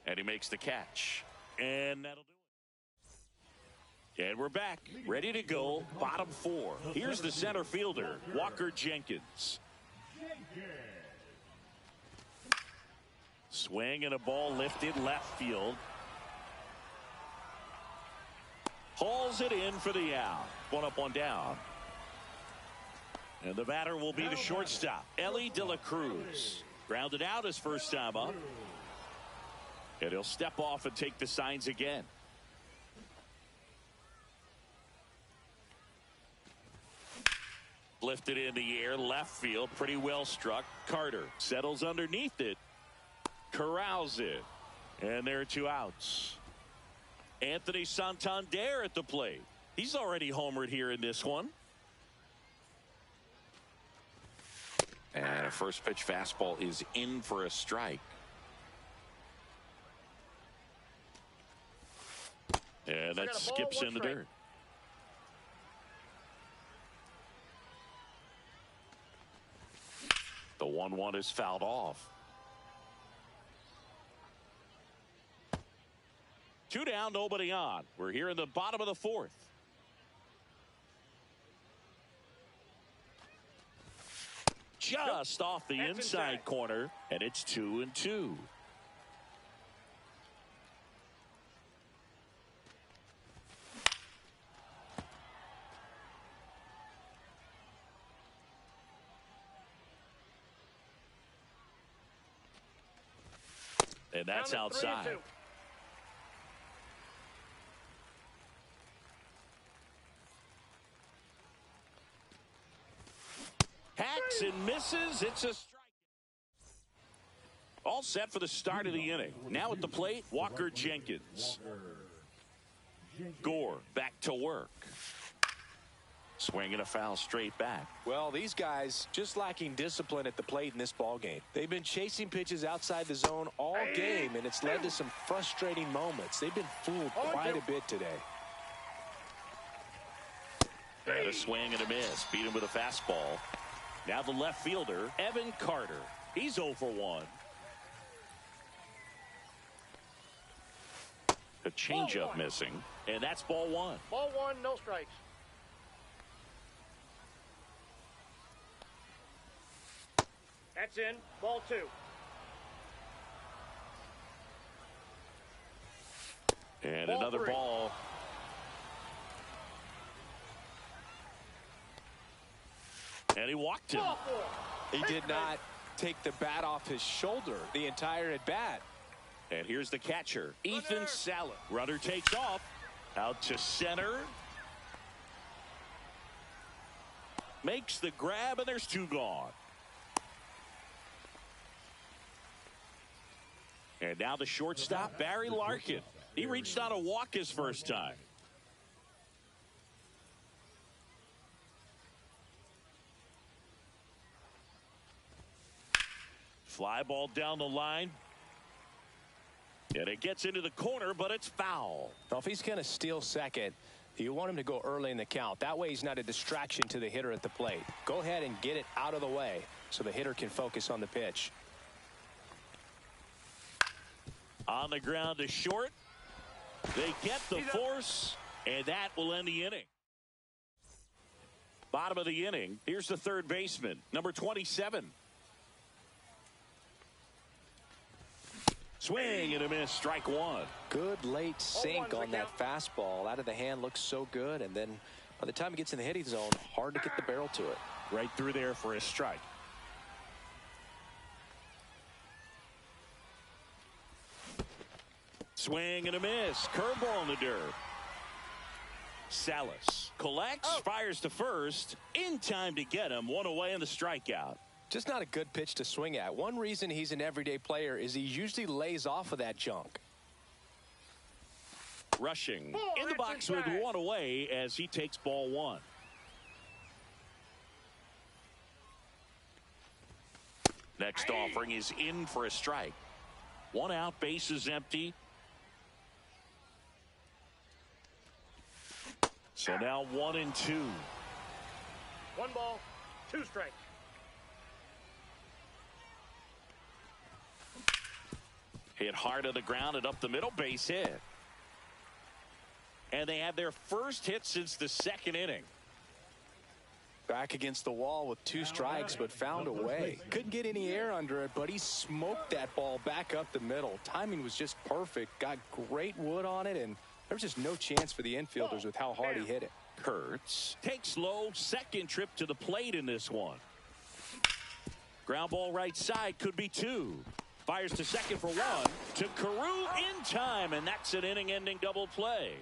And he makes the catch. And that'll do it. And we're back, ready to go, bottom 4. Here's the center fielder, Walker Jenkins. Swing and a ball lifted left field. Hauls it in for the out. 1 up, 1 down. And the batter will be the shortstop, Elly De La Cruz. Grounded out his first time up. And he'll step off and take the signs again. Lifted in the air, left field, pretty well struck. Carter settles underneath it, corrals it, and there are 2 outs. Anthony Santander at the plate. He's already homered here in this one. And a first pitch fastball is in for a strike. And that skips in the dirt. The 1-1 is fouled off. 2 down, nobody on. We're here in the bottom of the 4th. Just off the inside corner, and it's 2-2. And that's outside. Hacks and misses. It's a strike. All set for the start of the inning. Now at the plate, Walker Jenkins. Gore back to work. Swinging a foul straight back. Well, these guys just lacking discipline at the plate in this ball game. They've been chasing pitches outside the zone all game, and it's led to some frustrating moments. They've been fooled quite a bit today. And a swing and a miss. Beat him with a fastball. Now the left fielder, Evan Carter. He's 0 for 1. A changeup missing, and that's ball 1. Ball 1, no strikes. That's in. Ball 2. And ball another 3. ball. And he walked him. He did not take the bat off his shoulder the entire at bat. And here's the catcher, Ethan Salas. Runner takes off. Out to center. Makes the grab, and there's 2 gone. And now the shortstop, Barry Larkin. He reached out a walk his first time. Fly ball down the line. And it gets into the corner, but it's foul. Now, if he's going to steal second, you want him to go early in the count. That way he's not a distraction to the hitter at the plate. Go ahead and get it out of the way so the hitter can focus on the pitch. On the ground to short. They get the force, and that will end the inning. Bottom of the inning. Here's the third baseman, number 27. Swing and a miss, strike 1. Good late sink on that fastball. Out of the hand, looks so good, and then by the time it gets in the hitting zone, hard to get the barrel to it. Right through there for a strike. Swing and a miss. Curveball in the dirt. Salas collects, fires to first. In time to get him. 1 away in the strikeout. Just not a good pitch to swing at. One reason he's an everyday player is he usually lays off of that junk. Rushing in the box with 1 away as he takes ball 1. Next offering is in for a strike. 1 out, bases empty. So now 1-2. 1 ball, 2 strikes. Hit hard to the ground and up the middle, base hit. And they have their first hit since the 2nd inning. Back against the wall with 2 strikes, but found a way. Couldn't get any air under it, but he smoked that ball back up the middle. Timing was just perfect. Got great wood on it, and there was just no chance for the infielders with how hard he hit it. Kurtz takes low, second trip to the plate in this one. Ground ball right side, could be two. Fires to second for one. To Carew in time, and that's an inning-ending double play.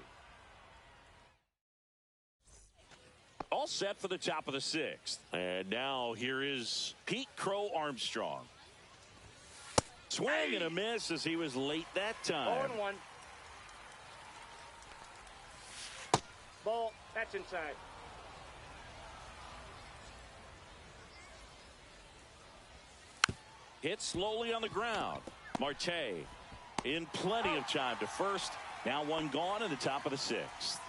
All set for the top of the sixth. And now here is Pete Crow Armstrong. Swing and a miss as he was late that time. 0-1. Ball, that's inside. Hit slowly on the ground. Marte in plenty of time to first. Now one gone in the top of the sixth.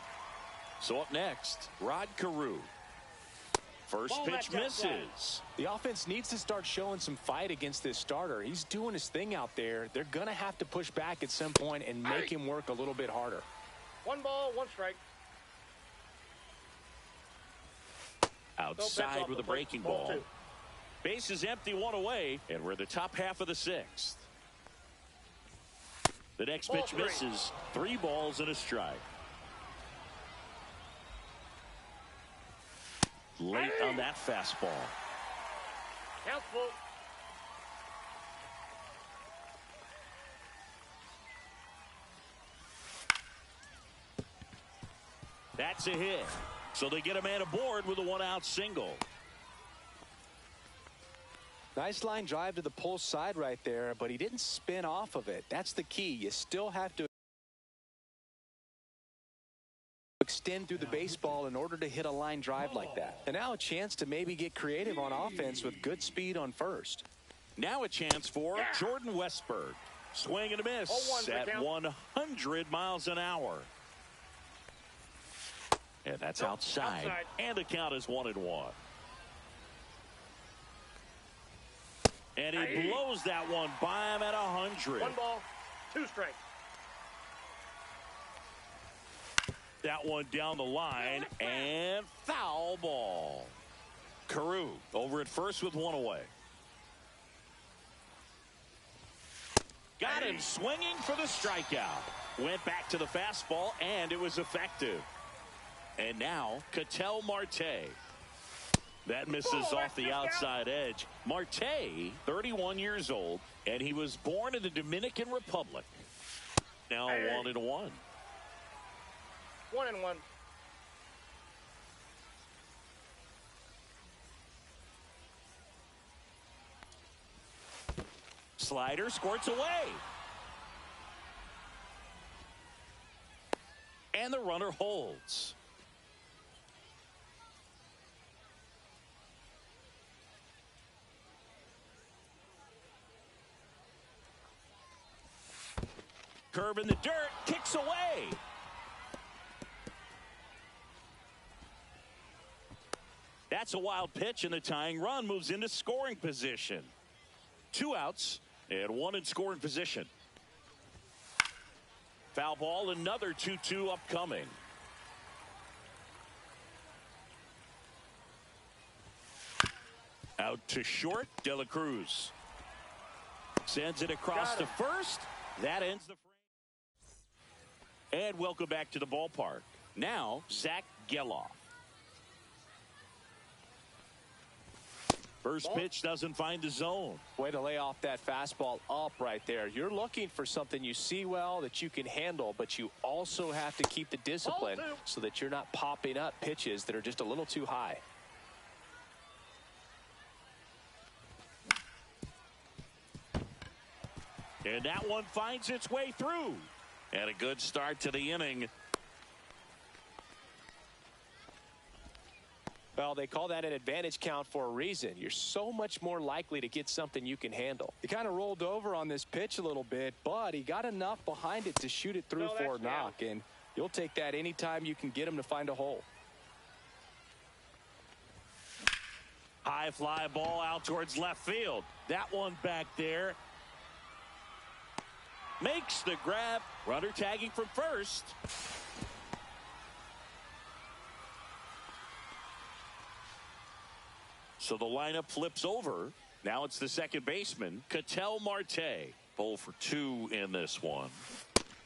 So up next, Rod Carew. First pitch misses. The offense needs to start showing some fight against this starter. He's doing his thing out there. They're going to have to push back at some point and make him work a little bit harder. 1 ball, 1 strike. Outside with a breaking ball. Base is empty, 1 away, and we're the top half of the sixth. The next pitch misses. 3 balls and a strike. Late on that fastball. Count full. That's a hit. So they get a man aboard with a 1-out single. Nice line drive to the pull side right there, but he didn't spin off of it. That's the key. You still have to extend through the baseball in order to hit a line drive like that. And now a chance to maybe get creative on offense with good speed on first. Now a chance for Jordan Westburg. Swing and a miss at 100 miles an hour. And that's outside. And the count is 1-1. And he blows that one by him at 100. 1 ball, 2 strikes. That one down the line and foul ball. Carew over at first with 1 away. Got him swinging for the strikeout. Went back to the fastball and it was effective. And now Ketel Marte. That misses off the outside edge. Marte, 31 years old, and he was born in the Dominican Republic. Now 1-1. 1-1. Slider squirts away. And the runner holds. Curve in the dirt, kicks away. That's a wild pitch, and the tying run moves into scoring position. 2 outs and 1 in scoring position. Foul ball, another 2-2 upcoming. Out to short, De La Cruz. Sends it across to first. That ends the frame. And welcome back to the ballpark. Now, Zach Geloff. First pitch doesn't find the zone. Way to lay off that fastball up right there. You're looking for something you see well that you can handle, but you also have to keep the discipline so that you're not popping up pitches that are just a little too high. And that one finds its way through. And a good start to the inning. Well, they call that an advantage count for a reason. You're so much more likely to get something you can handle. He kind of rolled over on this pitch a little bit, but he got enough behind it to shoot it through for a knock. And you'll take that anytime you can get him to find a hole. High fly ball out towards left field. That one back there. Makes the grab. Runner tagging from first. So the lineup flips over. Now it's the second baseman, Ketel Marte. 0 for 2 in this one.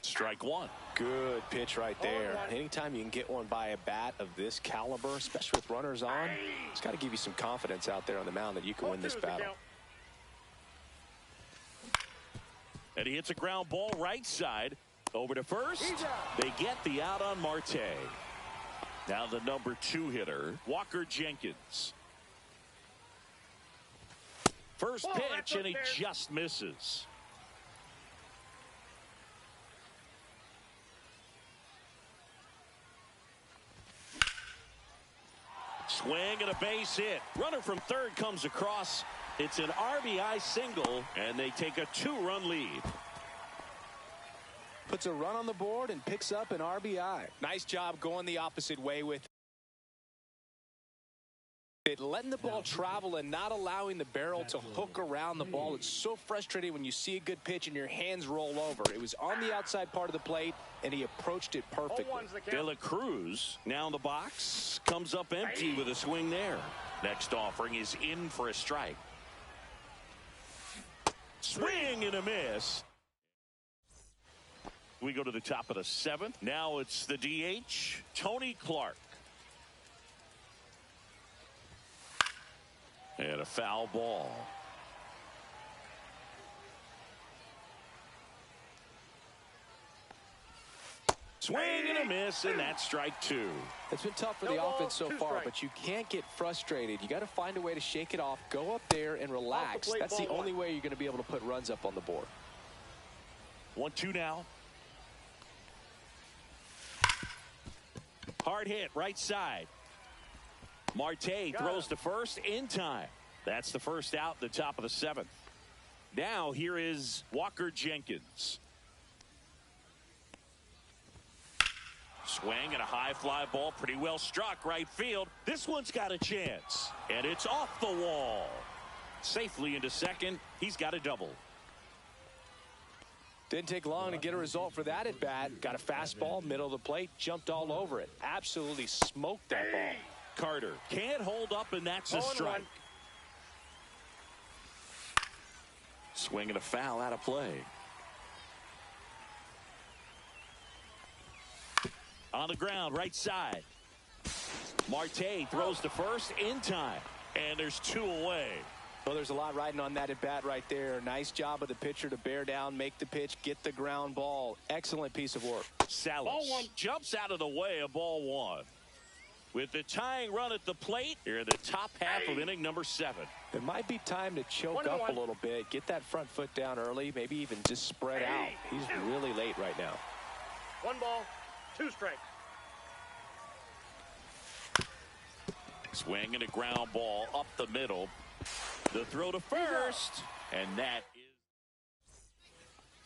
Strike one. Good pitch right there. Anytime you can get one by a bat of this caliber, especially with runners on, it's got to give you some confidence out there on the mound that you can win this battle. And he hits a ground ball right side. Over to first. They get the out on Marte. Now the number 2 hitter, Walker Jenkins. First pitch, and he just misses. Swing and a base hit. Runner from third comes across. It's an RBI single, and they take a 2-run lead. Puts a run on the board and picks up an RBI. Nice job going the opposite way with it, letting the ball travel and not allowing the barrel to hook around the ball. It's so frustrating when you see a good pitch and your hands roll over. It was on the outside part of the plate, and he approached it perfectly. De La Cruz now in the box, comes up empty with a swing there. Next offering is in for a strike. Swing and a miss. We go to the top of the 7th. Now it's the DH, Tony Clark. And a foul ball. Swing and a miss, and that's strike 2. It's been tough for the offense so far, but you can't get frustrated. You got to find a way to shake it off, go up there and relax. That's the only way you're going to be able to put runs up on the board. 1-2 now. Hard hit right side. Marte throws to first in time. That's the first out, the top of the 7th. Now here is Walker Jenkins. Swing and a high fly ball, pretty well struck right field. This one's got a chance, and it's off the wall. Safely into second. He's got a double. Didn't take long to get a result for that at bat. Got a fastball, middle of the plate, jumped all over it. Absolutely smoked that ball. Carter can't hold up, and that's a strike. Swing and a foul out of play. On the ground, right side. Marte throws to first in time, and there's 2 away. Well, there's a lot riding on that at bat right there. Nice job of the pitcher to bear down, make the pitch, get the ground ball. Excellent piece of work. Salas jumps out of the way of ball 1. With the tying run at the plate, here in the top half of inning number 7. It might be time to choke up a little bit, get that front foot down early, maybe even just spread out. He's really late right now. 1 ball, 2 strikes. Swing and a ground ball up the middle. The throw to first, and that is.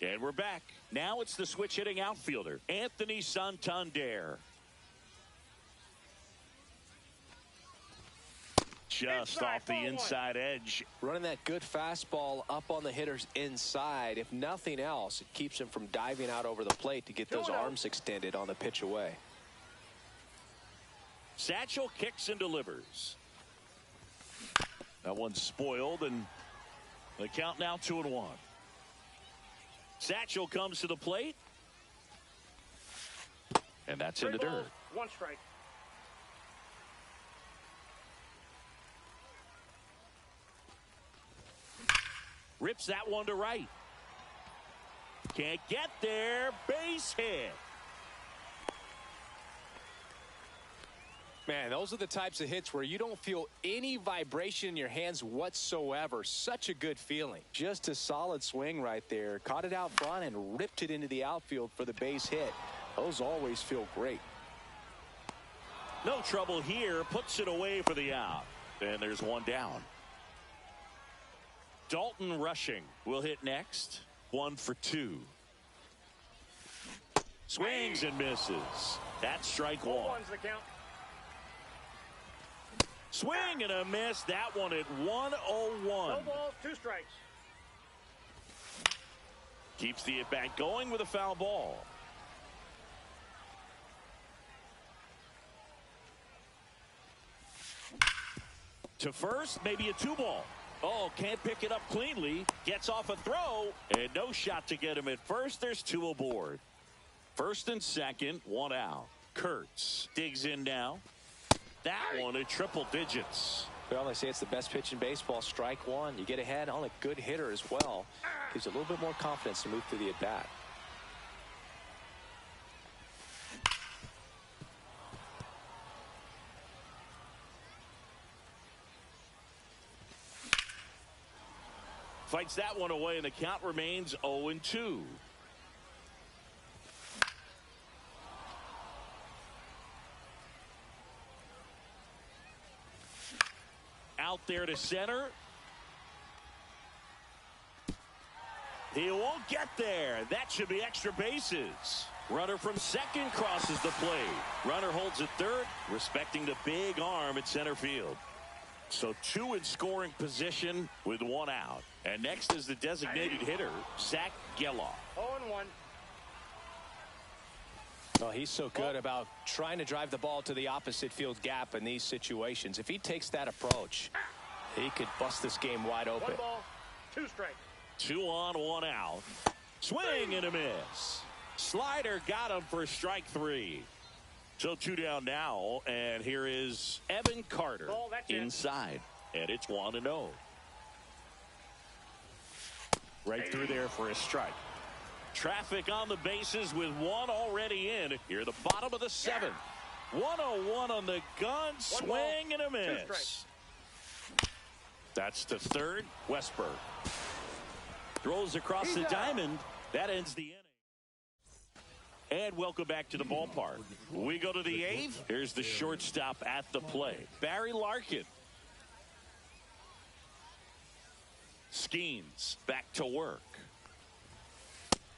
And we're back. Now it's the switch hitting outfielder, Anthony Santander. Just off the inside edge. Running that good fastball up on the hitter's inside. If nothing else, it keeps him from diving out over the plate to get those arms extended on the pitch away. Satchel kicks and delivers. That one's spoiled, and the count now 2-1. Satchel comes to the plate, and that's in the dirt. 1 strike. Rips that one to right. Can't get there. Base hit. Man, those are the types of hits where you don't feel any vibration in your hands whatsoever. Such a good feeling. Just a solid swing right there. Caught it out front and ripped it into the outfield for the base hit. Those always feel great. No trouble here. Puts it away for the out. And there's 1 down. Dalton Rushing will hit next. 1 for 2. Swings and misses. That's strike 1. 1's the count. Swing and a miss. That one at 1-0-1. No balls, 2 strikes. Keeps the at bat going with a foul ball. To first, maybe a 2-ball. Oh, can't pick it up cleanly. Gets off a throw, and no shot to get him at first. There's 2 aboard. First and second, one out. Kurtz digs in now. That one at triple digits. Well, they say it's the best pitch in baseball. Strike one. You get ahead on a good hitter as well. Gives you a little bit more confidence to move through the at-bat. Fights that one away, and the count remains 0-2. Out there to center. He won't get there. That should be extra bases. Runner from second crosses the plate. Runner holds at third, respecting the big arm at center field. So two in scoring position with one out. And next is the designated hitter, Zach Geloff. 0-1. Well, he's so good about trying to drive the ball to the opposite field gap in these situations. If he takes that approach, he could bust this game wide open. 1 ball, 2 strikes. 2 on, 1 out. Swing and a miss. Slider got him for strike 3. So 2 down now, and here is Evan Carter inside, and it's 1-0. Right through there for a strike. Traffic on the bases with one already in. Here, the bottom of the 7th. 1-0-1 on the gun. Swing and a miss. That's to third. Westburg throws across the diamond. That ends the inning. And welcome back to the ballpark. We go to the 8th. Here's the shortstop at the plate, Barry Larkin. Skeens back to work.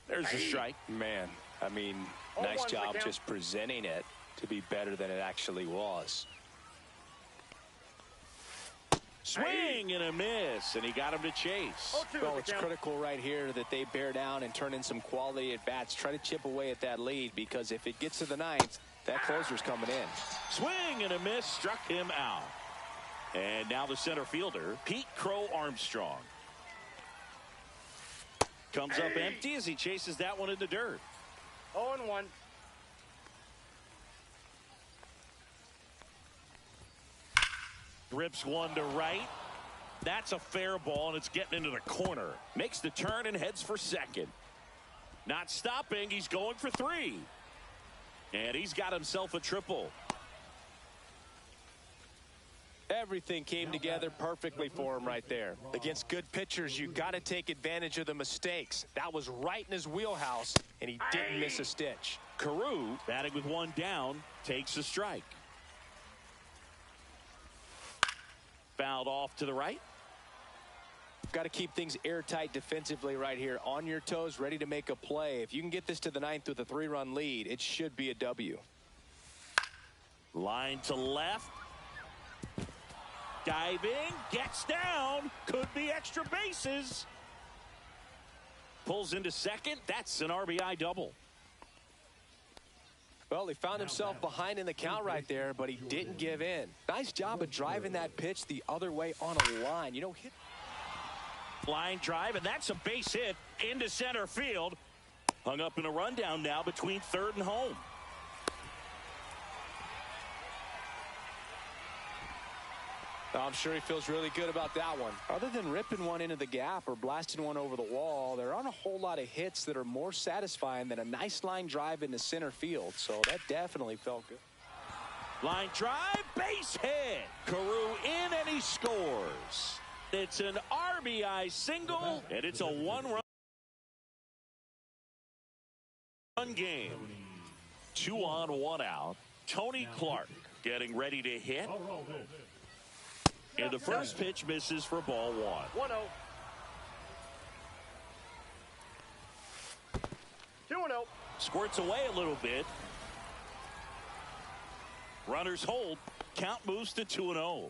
There's a strike. Man, I mean, nice job just presenting it to be better than it actually was. Swing and a miss, and he got him to chase. Well, it's critical right here that they bear down and turn in some quality at bats. Try to chip away at that lead, because if it gets to the 9th, that closer's coming in. Swing and a miss, struck him out. And now the center fielder, Pete Crow Armstrong. Comes up empty as he chases that one in the dirt. 0-1. Rips one to right. That's a fair ball, and it's getting into the corner. Makes the turn and heads for second. Not stopping. He's going for 3. And he's got himself a triple. Everything came together perfectly for him right there. Against good pitchers, you got to take advantage of the mistakes. That was right in his wheelhouse, and he didn't miss a stitch. Carew, batting with one down, takes a strike. Fouled off to the right. Got to keep things airtight defensively right here. On your toes, ready to make a play. If you can get this to the 9th with a 3-run lead, it should be a W. Line to left. Diving, gets down, could be extra bases. Pulls into second. That's an RBI double. Well, he found himself behind in the count right there, but he didn't give in. Nice job of driving that pitch the other way on a line. You know, hit. Line drive, and that's a base hit into center field. Hung up in a rundown now between third and home. I'm sure he feels really good about that one. Other than ripping one into the gap or blasting one over the wall, there aren't a whole lot of hits that are more satisfying than a nice line drive into center field. So that definitely felt good. Line drive, base hit. Carew in, and he scores. It's an RBI single, and it's a 1-run game. 2 on, 1 out. Tony Clark getting ready to hit. And the first pitch misses for ball 1. 1-0. 2-0. Squirts away a little bit. Runners hold. Count moves to 2-0.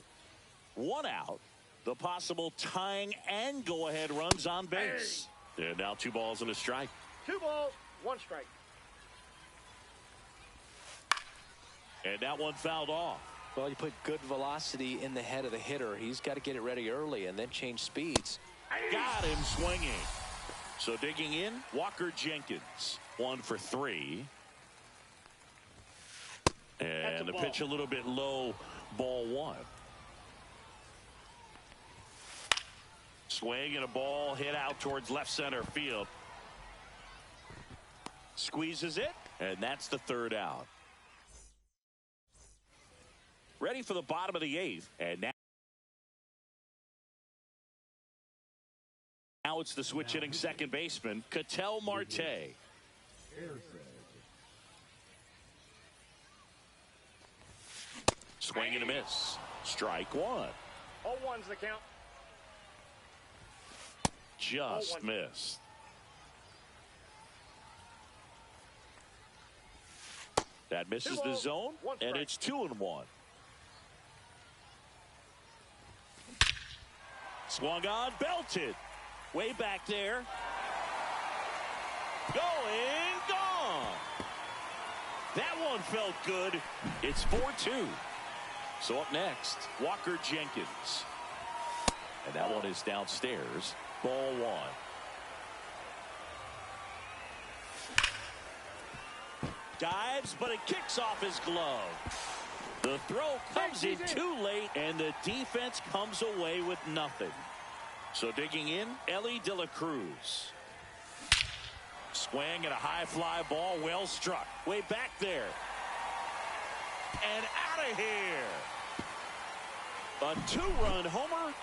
1 out. The possible tying and go-ahead runs on base. And now 2 balls and a strike. 2 balls, 1 strike. And that one fouled off. Well, you put good velocity in the head of the hitter. He's got to get it ready early and then change speeds. Got him swinging. So digging in, Walker Jenkins. 1 for 3. And the pitch a little bit low, ball one. Swing and a ball hit out towards left center field. Squeezes it, and that's the third out. Ready for the bottom of the eighth, and now it's the switch hitting second baseman, Ketel Marte. Swing and a miss. Strike one. 0-1's the count. Just missed. That misses the zone, and it's 2-1. Swung on, belted. Way back there. Going, gone. That one felt good. It's 4-2. So up next, Walker Jenkins. And that one is downstairs. Ball one. Dives, but it kicks off his glove. The throw comes in too late, and the defense comes away with nothing. So digging in, Elly De La Cruz. Swing and a high fly ball, well struck. Way back there. And out of here. A two-run homer.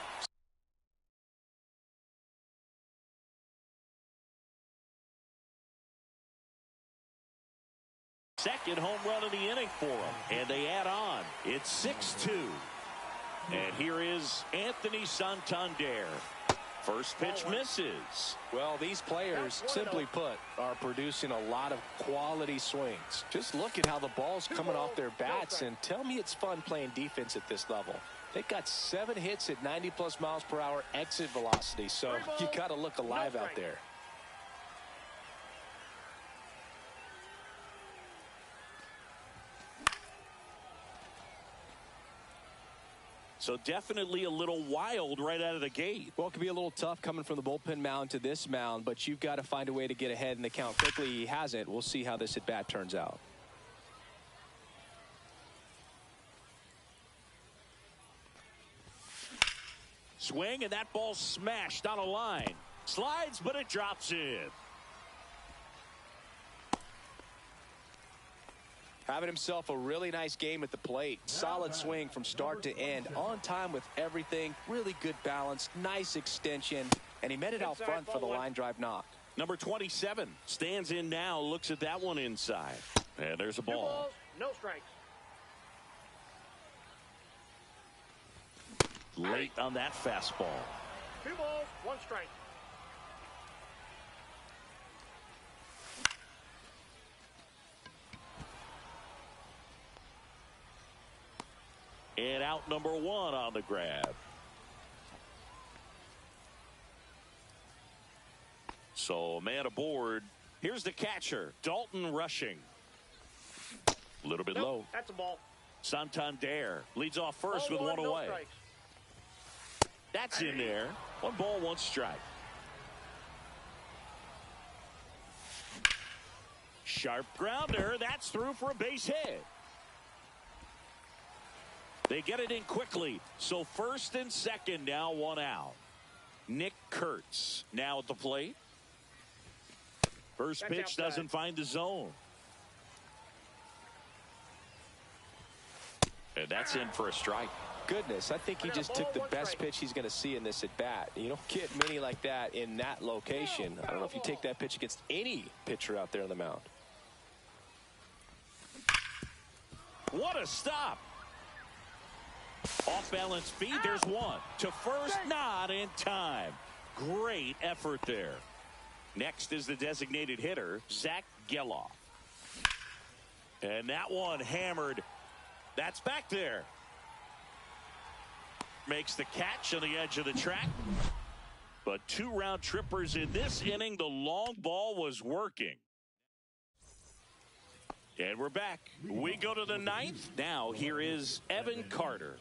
Second home run of the inning for them. And they add on. It's 6-2. And here is Anthony Santander. First pitch misses. Well, these players, simply put, are producing a lot of quality swings. Just look at how the ball's coming off their bats, and tell me it's fun playing defense at this level. They've got 7 hits at 90+ miles per hour exit velocity, so you got to look alive out there. So definitely a little wild right out of the gate. Well, it could be a little tough coming from the bullpen mound to this mound, but you've got to find a way to get ahead in the count quickly. He hasn't. We'll see how this at-bat turns out. Swing, and that ball smashed on a line. Slides, but it drops in. Having himself a really nice game at the plate. Solid swing from start to end. On time with everything. Really good balance. Nice extension. And he met it out front for the line drive knock. Number 27 stands in now. Looks at that one inside. And there's a ball. 2 balls, no strikes. Late on that fastball. 2 balls, 1 strike. And out number 1 on the grab. So man aboard. Here's the catcher, Dalton Rushing. A little bit low. That's a ball. Santander leads off first with 1 no away. strikes. That's in there. 1 ball, 1 strike. Sharp grounder. That's through for a base hit. They get it in quickly. So first and second now, 1 out. Nick Kurtz now at the plate. First pitch doesn't find the zone. And that's in for a strike. Goodness, I think he just took the best pitch he's going to see in this at bat. You don't get many like that in that location. I don't know if you take that pitch against any pitcher out there on the mound. What a stop. Off balance speed, there's 1. To first, not in time. Great effort there. Next is the designated hitter, Zach Geloff. And that one hammered. That's back there. Makes the catch on the edge of the track. But 2 round trippers in this inning. The long ball was working. And we're back. We go to the 9th. Now here is Evan Carter.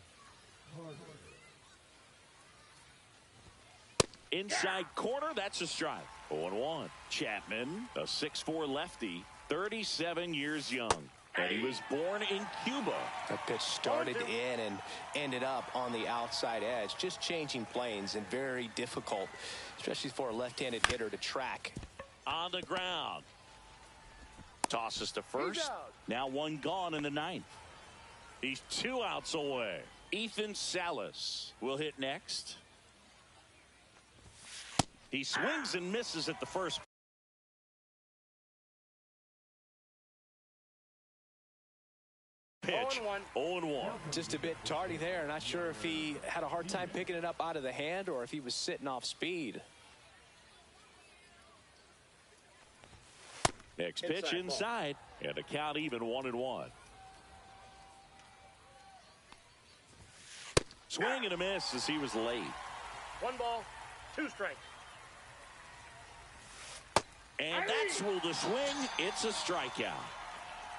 Inside corner, that's a strike. 0-1. Chapman, a 6'4 lefty, 37 years young. And he was born in Cuba. That pitch started in and ended up on the outside edge. Just changing planes and very difficult, especially for a left-handed hitter to track. On the ground. Tosses to first. Now one gone in the ninth. He's 2 outs away. Ethan Salas will hit next. He swings and misses at the first pitch. 0-1. Just a bit tardy there. Not sure if he had a hard time picking it up out of the hand or if he was sitting off speed. Next pitch inside. And the count even 1-1. Swing and a miss as he was late. 1 ball, 2 strikes. And that's ruled a swing. It's a strikeout.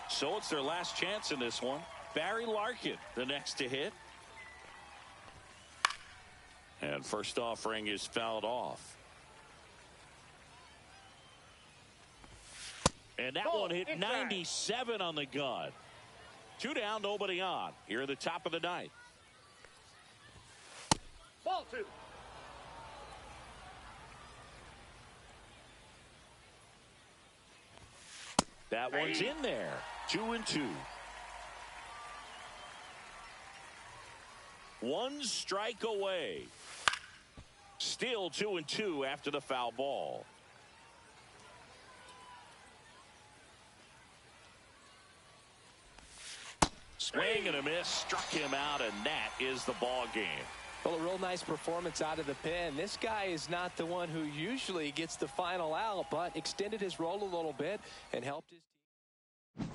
So it's their last chance in this one. Barry Larkin, the next to hit. And first offering is fouled off. And that one hit 97 on the gun. 2 down, nobody on. Here at the top of the ninth. Ball 2. That one's in there. 2-2. 1 strike away. Still 2-2 after the foul ball. Swing and a miss. Struck him out, and that is the ball game. Well, a real nice performance out of the pen. This guy is not the one who usually gets the final out, but extended his role a little bit and helped his team.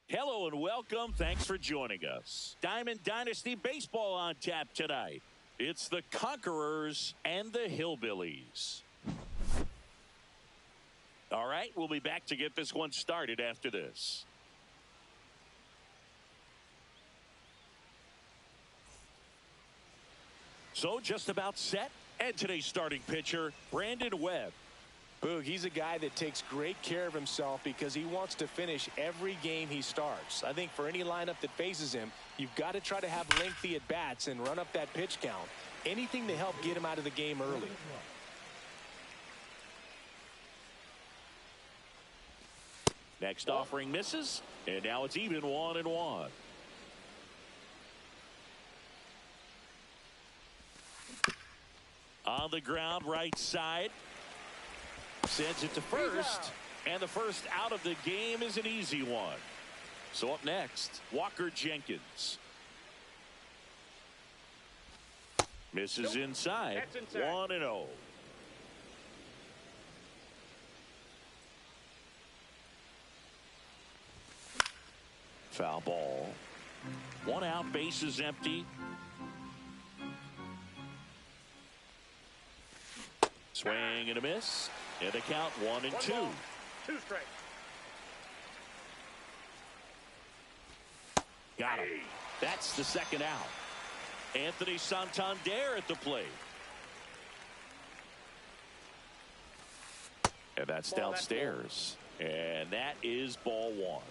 Hello and welcome. Thanks for joining us. Diamond Dynasty Baseball on tap tonight. It's the Conquerors and the Hillbillies. All right, we'll be back to get this one started after this. So just about set. And today's starting pitcher, Brandon Webb. Boog, he's a guy that takes great care of himself because he wants to finish every game he starts. I think for any lineup that faces him, you've got to try to have lengthy at-bats and run up that pitch count. Anything to help get him out of the game early. Next offering misses, and now it's even 1-1. On the ground, right side. Sends it to first, and the first out of the game is an easy one. So up next, Walker Jenkins. Misses inside. 1-0. Foul ball. 1 out, bases empty. Swing and a miss. And the count 1-2. 2 strikes. Got him. That's the 2nd out. Anthony Santander at the plate. And that's downstairs. And that is ball 1.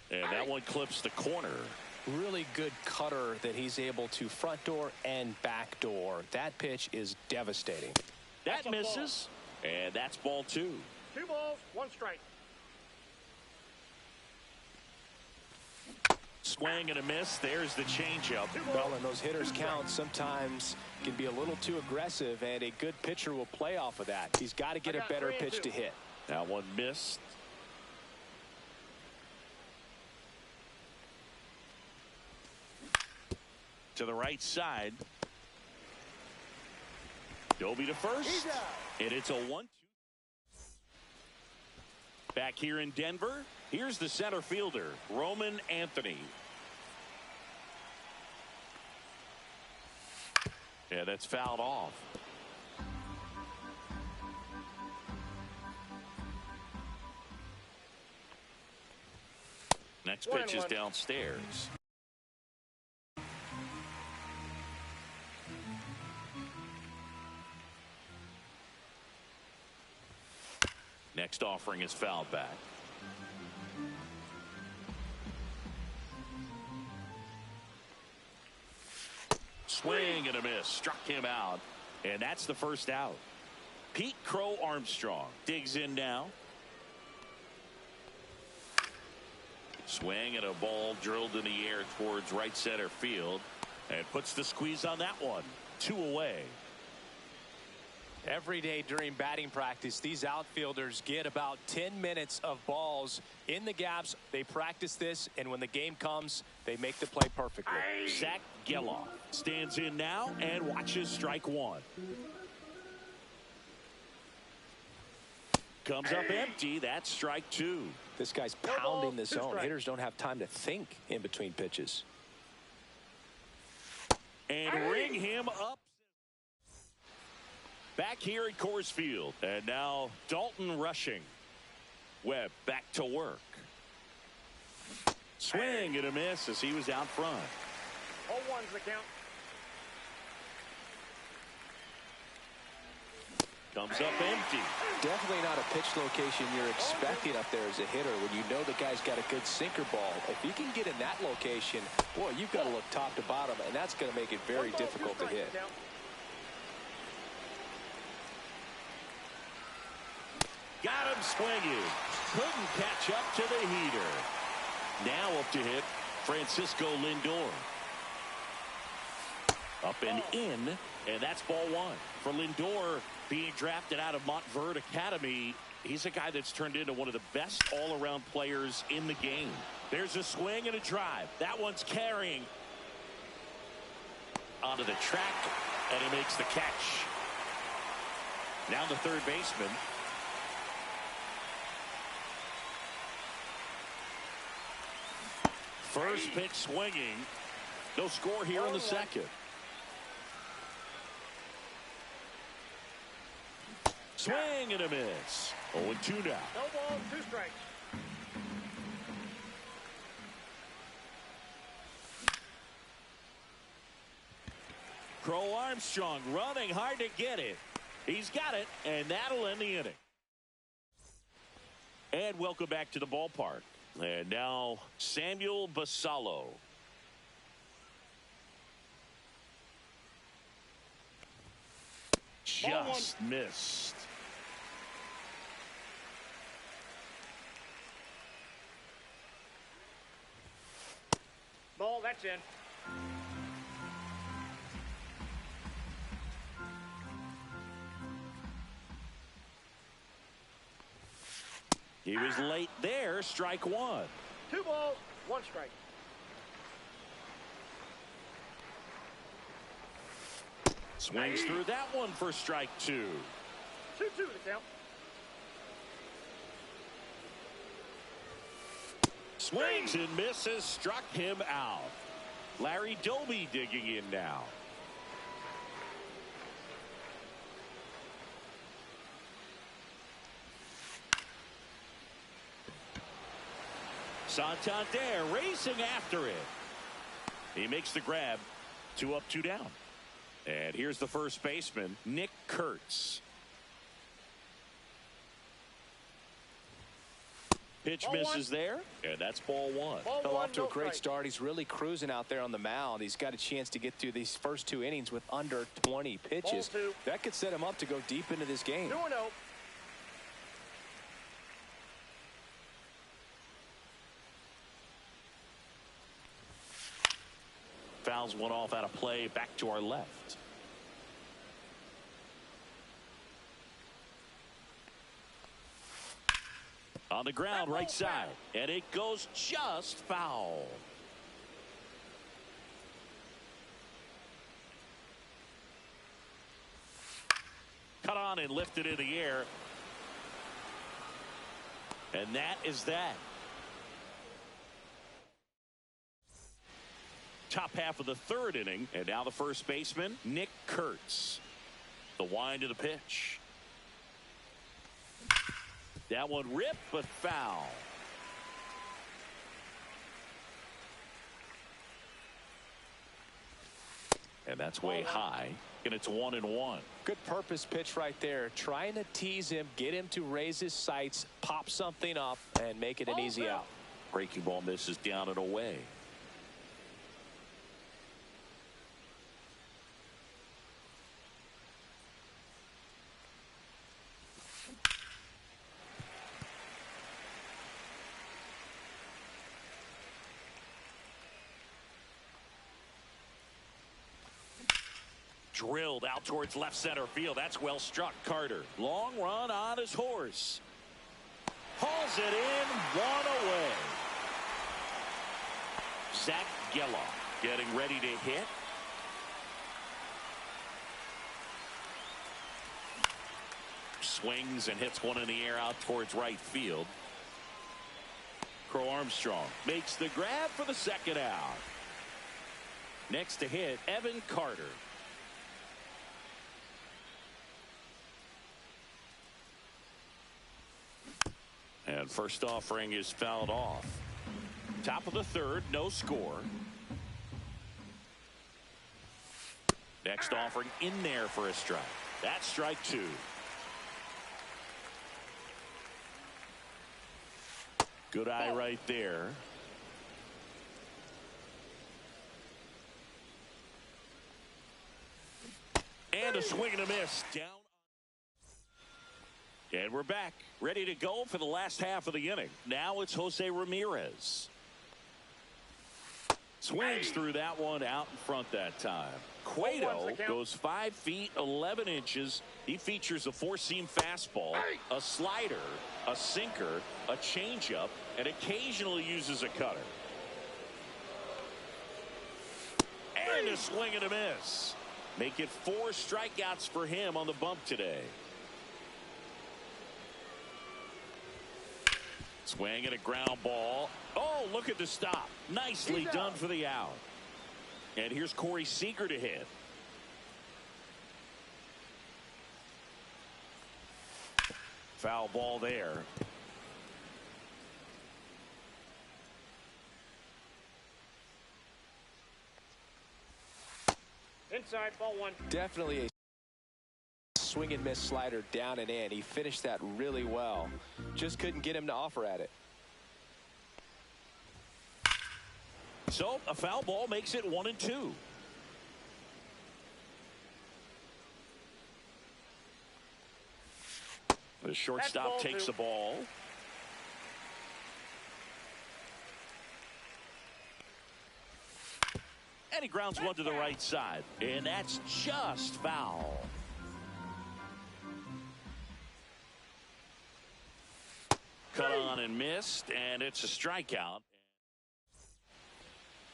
And that one clips the corner. Really good cutter that he's able to front door and back door. That pitch is devastating. That misses. And that's ball 2. 2 balls, 1 strike. Swing and a miss. There's the changeup. Well, and those hitters count sometimes can be a little too aggressive, and a good pitcher will play off of that. He's got to get a better pitch to hit. That one missed. To the right side. Doby to first. And it's a 1-2. Back here in Denver, here's the center fielder, Roman Anthony. Yeah, that's fouled off. Next pitch is downstairs. Next offering is fouled back. Swing and a miss. Struck him out. And that's the 1st out. Pete Crow Armstrong digs in now. Swing and a ball drilled in the air towards right center field. And puts the squeeze on that one. 2 away. Every day during batting practice, these outfielders get about 10 minutes of balls in the gaps. They practice this, and when the game comes, they make the play perfectly. Zach Geloff stands in now and watches strike 1. Comes up empty. That's strike 2. This guy's pounding the zone. Hitters don't have time to think in between pitches. And ring him up. Back here at Coors Field. And now Dalton Rushing. Webb back to work. Swing and a miss as he was out front. 0-1's the count. Comes up empty. Definitely not a pitch location you're expecting up there as a hitter when you know the guy's got a good sinker ball. If you can get in that location, boy, you've got to look top to bottom, and that's going to make it very difficult to hit. Got him swinging. Couldn't catch up to the heater. Now up to hit Francisco Lindor. Up and in, and that's ball 1. For Lindor, being drafted out of Montverde Academy, he's a guy that's turned into one of the best all-around players in the game. There's a swing and a drive. That one's carrying onto the track, and he makes the catch. Now the third baseman. First pitch swinging. No score here in the 2nd. Swing and a miss. 0-2 now. No balls, 2 strikes. Crow Armstrong running hard to get it. He's got it, and that'll end the inning. And welcome back to the ballpark. And now Samuel Basallo. Just missed. Ball, that's in. He was late there. Strike 1. 2 balls, 1 strike. Swings through that one for strike 2. 2-2 the count. Swings and misses, struck him out. Larry Doby digging in now. Santander racing after it. He makes the grab. 2 up, 2 down. And here's the first baseman, Nick Kurtz. Pitch misses there, and that's ball 1. Fell off to a great start. He's really cruising out there on the mound. He's got a chance to get through these first 2 innings with under 20 pitches. That could set him up to go deep into this game. 2-0. Fouls one off out of play, back to our left. On the ground, right side, and it goes just foul. Cut on and lifted in the air. And that is that. Top half of the 3rd inning, and now the first baseman, Nick Kurtz. The wind of the pitch. That one ripped, but foul. And that's way high, and it's 1-1. Good purpose pitch right there. Trying to tease him, get him to raise his sights, pop something up, and make it an easy out. Breaking ball misses down and away. Drilled out towards left center field. That's well struck. Carter. Long run on his horse. Hauls it in. 1 away. Zach Gelof getting ready to hit. Swings and hits one in the air out towards right field. Crow Armstrong makes the grab for the 2nd out. Next to hit, Evan Carter. And first offering is fouled off. Top of the 3rd, no score. Next offering in there for a strike. That's strike 2. Good eye right there. And a swing and a miss. Down. And we're back, ready to go for the last half of the inning. Now it's Jose Ramirez. Swings through that one out in front that time. Cueto goes 5 feet 11 inches. He features a 4-seam fastball, a slider, a sinker, a changeup, and occasionally uses a cutter. And a swing and a miss. Make it 4 strikeouts for him on the bump today. Swing and a ground ball. Oh, look at the stop. Nicely done for the out. And here's Corey Seager to hit. Foul ball there. Inside, ball 1. Definitely a swing and miss slider down and in. He finished that really well. Just couldn't get him to offer at it. So a foul ball makes it 1-2. The shortstop takes the ball. And he grounds one to the right side. And that's just foul. Cut on and missed, and it's a strikeout.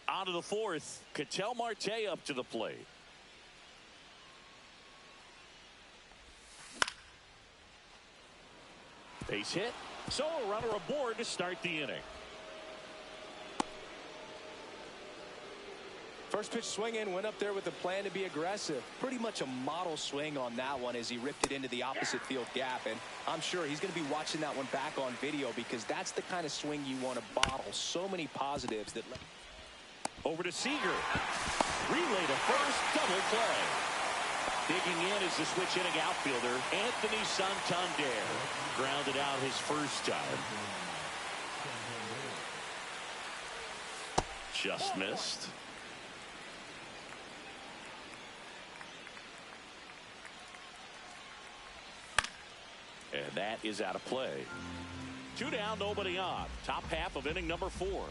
On to the 4th, Ketel Marte up to the plate. Base hit, so a runner aboard to start the inning. First pitch swinging, went up there with a plan to be aggressive. Pretty much a model swing on that one as he ripped it into the opposite field gap. And I'm sure he's going to be watching that one back on video because that's the kind of swing you want to bottle. So many positives that. Over to Seager. Relay to first, double play. Digging in is the switch hitting outfielder, Anthony Santander. Grounded out his first time. Just missed. And that is out of play. 2 down, nobody on. Top half of inning number 4.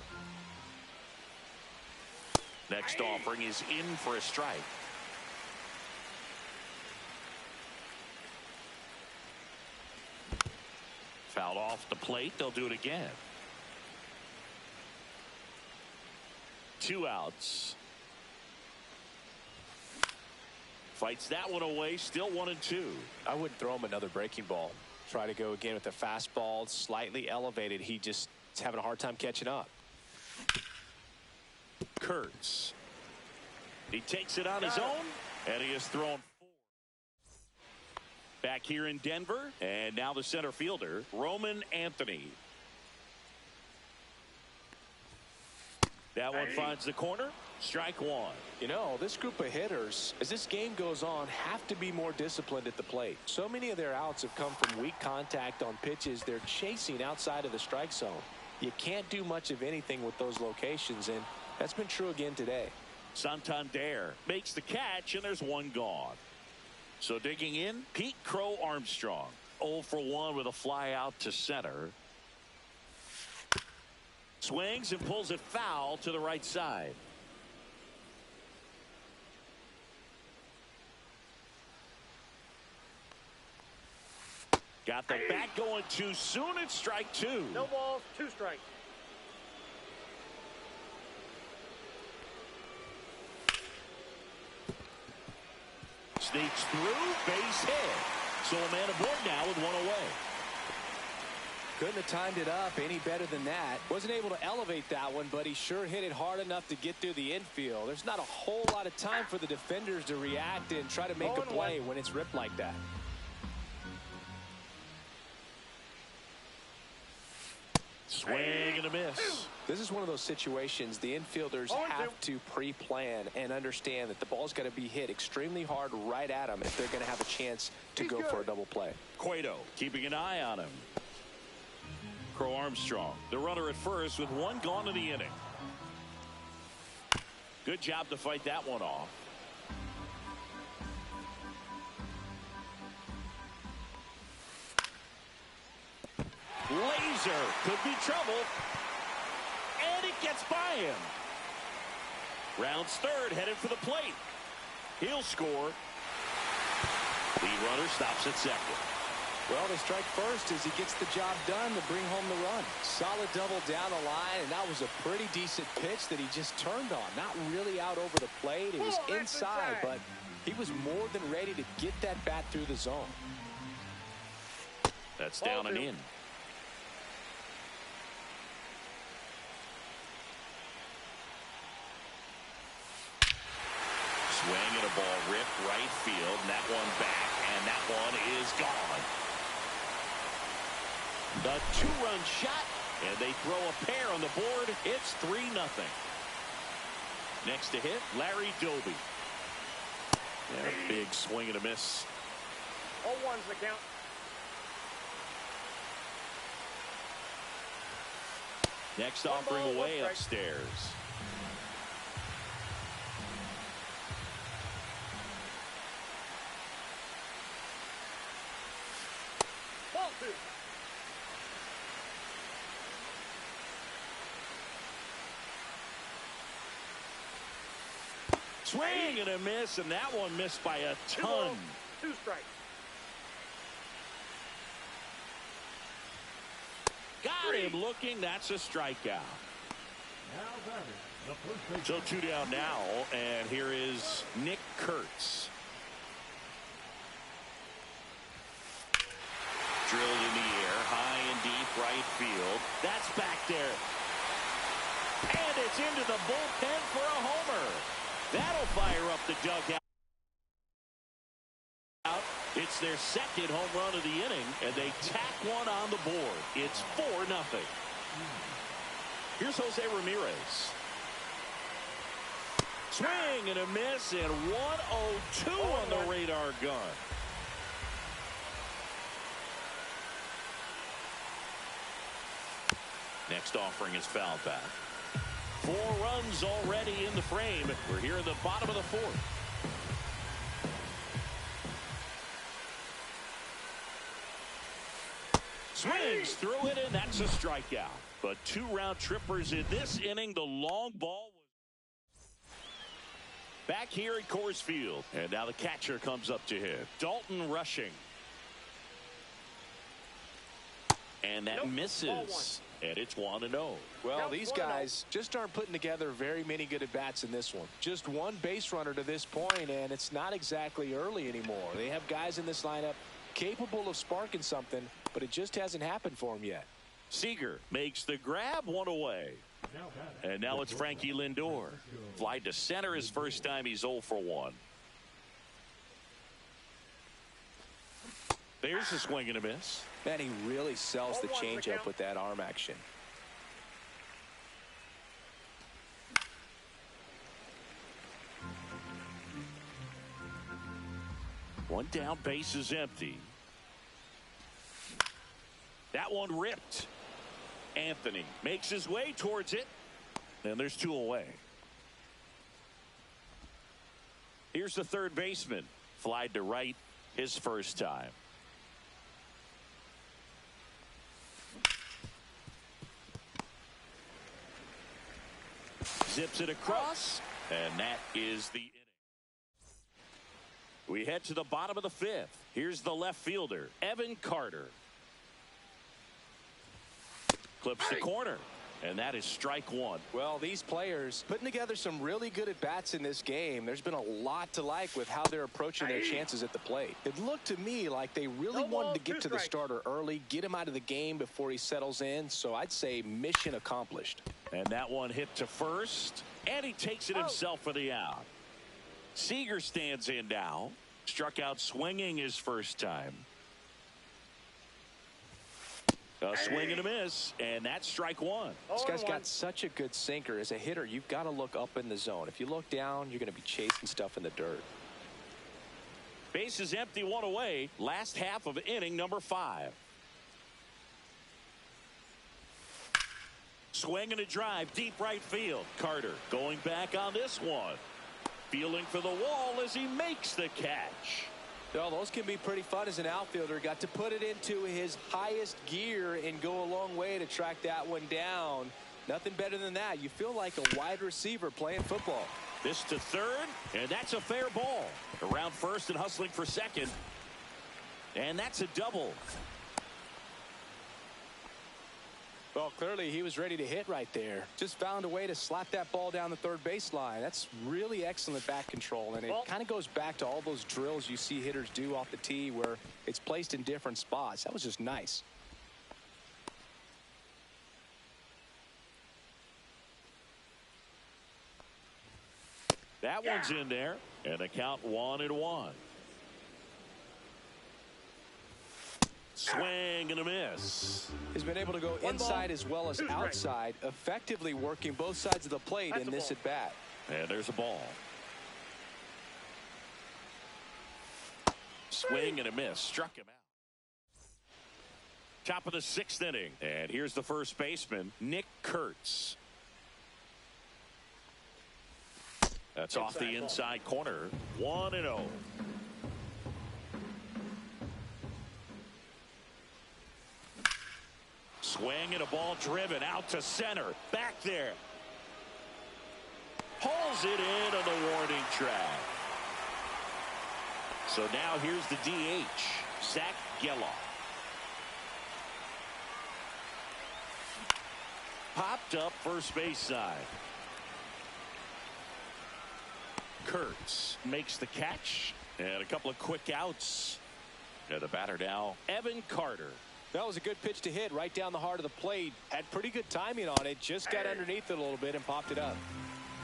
Next offering is in for a strike. Fouled off the plate. They'll do it again. 2 outs. Fights that one away. Still 1-2. I wouldn't throw him another breaking ball. Try to go again with the fastball, slightly elevated. He just is having a hard time catching up. Kurtz. He takes it on his own, and he has thrown 4. Back here in Denver, and now the center fielder, Roman Anthony. That one finds the corner. Strike 1. You know, this group of hitters, as this game goes on, have to be more disciplined at the plate. So many of their outs have come from weak contact on pitches they're chasing outside of the strike zone. You can't do much of anything with those locations, and that's been true again today. Santander makes the catch, and there's 1 gone. So digging in, Pete Crow Armstrong. 0 for 1 with a fly out to center. Swings and pulls it foul to the right side. Got the bat going too soon. It's strike 2. No balls, 2 strikes. Sneaks through, base hit. So a man aboard now with 1 away. Couldn't have timed it up any better than that. Wasn't able to elevate that one, but he sure hit it hard enough to get through the infield. There's not a whole lot of time for the defenders to react and try to make a play when it's ripped like that. Swing and a miss. This is one of those situations the infielders have to pre-plan and understand that the ball's got to be hit extremely hard right at them if they're going to have a chance to go for a double play. Cueto keeping an eye on him. Crow Armstrong, the runner at first with 1 gone in the inning. Good job to fight that one off. Laser could be trouble. And it gets by him. Rounds third, headed for the plate. He'll score. Lead runner stops at second. Well, they strike first as he gets the job done to bring home the run. Solid double down the line, and that was a pretty decent pitch that he just turned on. Not really out over the plate. It was inside, but he was more than ready to get that bat through the zone. That's down and in. Swing and a ball ripped right field, and that one back, and that one is gone. The 2-run shot, and they throw a pair on the board. It's 3-0. Next to hit, Larry Doby. And a big swing and a miss. 0-1's the count. Next offering away upstairs. Ball 2. Swing and a miss, and that one missed by a ton. 2 strikes. Got him looking. That's a strikeout. Now batting, the first baseman. So 2 down now, and here is Nick Kurtz. Drilled in the air, high and deep right field. That's back there. And it's into the bullpen for a homer. That'll fire up the dugout. It's their second home run of the inning, and they tack one on the board. It's 4-0. Here's Jose Ramirez. Swing and a miss, and 102 on the radar gun. Next offering is fouled back. 4 runs already in the frame. We're here in the bottom of the 4th. Swings through it, and that's a strikeout. But 2 round trippers in this inning. The long ball was back here at Coors Field. And now the catcher comes up to hit. Dalton Rushing. And that misses. And it's 1-0. Well, these guys just aren't putting together very many good at-bats in this one. Just 1 base runner to this point, and it's not exactly early anymore. They have guys in this lineup capable of sparking something, but it just hasn't happened for him yet. Seager makes the grab, 1 away. And now it's Frankie Lindor. Fly to center his first time. He's 0 for 1. There's a swing and a miss. Man, he really sells the changeup with that arm action. One down, base is empty. That one ripped. Anthony makes his way towards it. And there's 2 away. Here's the third baseman. Flied to right his first time. Zips it across. And that is the inning. We head to the bottom of the 5th. Here's the left fielder, Evan Carter. Clips the corner, and that is strike 1. Well, these players putting together some really good at-bats in this game. There's been a lot to like with how they're approaching their chances at the plate. It looked to me like they really wanted to get to the starter early, get him out of the game before he settles in, so I'd say mission accomplished. And that one hit to first, and he takes it himself for the out. Seager stands in now. Struck out swinging his first time. A swing and a miss, and that's strike 1. This guy's got such a good sinker. As a hitter, you've got to look up in the zone. If you look down, you're going to be chasing stuff in the dirt. Base is empty, 1 away. Last half of inning number 5. Swing and a drive, deep right field. Carter going back on this one. Feeling for the wall as he makes the catch. Well, those can be pretty fun as an outfielder. Got to put it into his highest gear and go a long way to track that one down. Nothing better than that. You feel like a wide receiver playing football. This to third, and that's a fair ball. Around first and hustling for second. And that's a double. Well, clearly he was ready to hit right there. Just found a way to slap that ball down the third baseline. That's really excellent back control, and it kind of goes back to all those drills you see hitters do off the tee where it's placed in different spots. That was just nice. That one's in there, and the count 1-1. Swing and a miss. He's been able to go inside as well as outside, effectively working both sides of the plate in this at bat. And there's a ball. Swing and a miss. Struck him out. Top of the 6th inning. And here's the first baseman, Nick Kurtz. That's off the inside corner. 1-0. Swing and a ball driven out to center. Back there. Pulls it in on the warning track. So now here's the DH, Zach Geloff. Popped up first base side. Kurtz makes the catch. And a couple of quick outs. And the batter now, Evan Carter. That was a good pitch to hit right down the heart of the plate. Had pretty good timing on it. Just got underneath it a little bit and popped it up.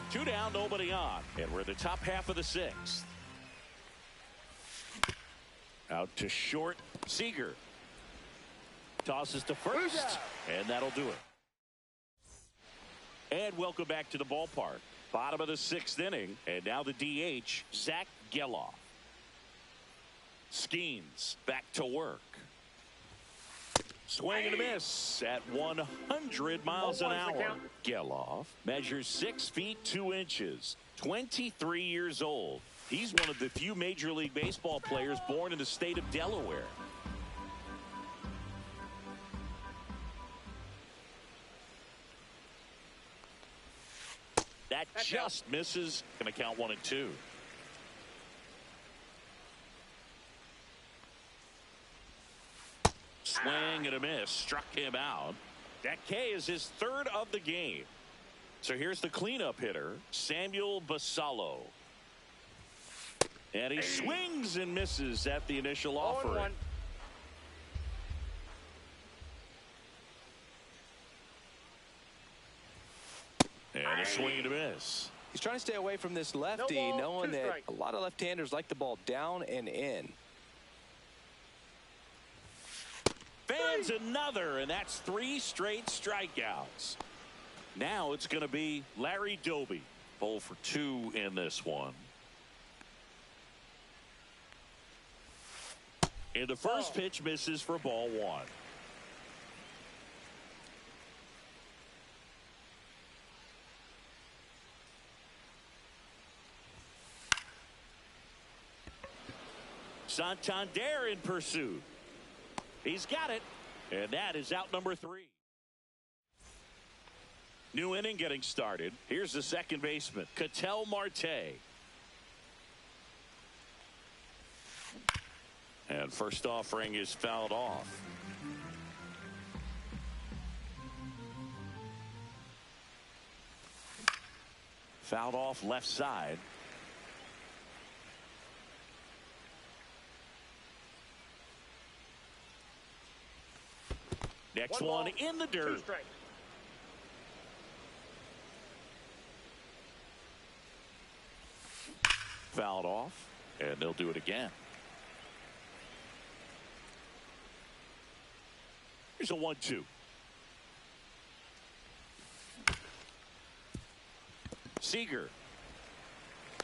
Two down, nobody on. And we're in the top half of the sixth. Out to short. Seager tosses to first, and that'll do it. And welcome back to the ballpark. Bottom of the sixth inning, and now the DH, Zach Geloff. Skeens back to work. Swing and a miss at 100 miles an hour. Geloff measures 6 feet 2 inches, 23 years old. He's one of the few Major League Baseball players born in the state of Delaware. That just misses. Going to count 1 and 2. Swing and a miss. Struck him out. That K is his third of the game. So here's the cleanup hitter, Samuel Basallo. And he swings and misses at the initial offering. And a swing and a miss. He's trying to stay away from this lefty, knowing that a lot of left-handers like the ball down and in. Fans another, and that's 3 straight strikeouts. Now it's going to be Larry Doby. 0 for 2 in this one. And the first pitch misses for ball 1. Santander in pursuit. He's got it. And that is out number 3. New inning getting started. Here's the second baseman, Ketel Marte. And first offering is fouled off. Fouled off left side. Next one in the dirt. Fouled off, and they'll do it again. Here's a 1-2. Seager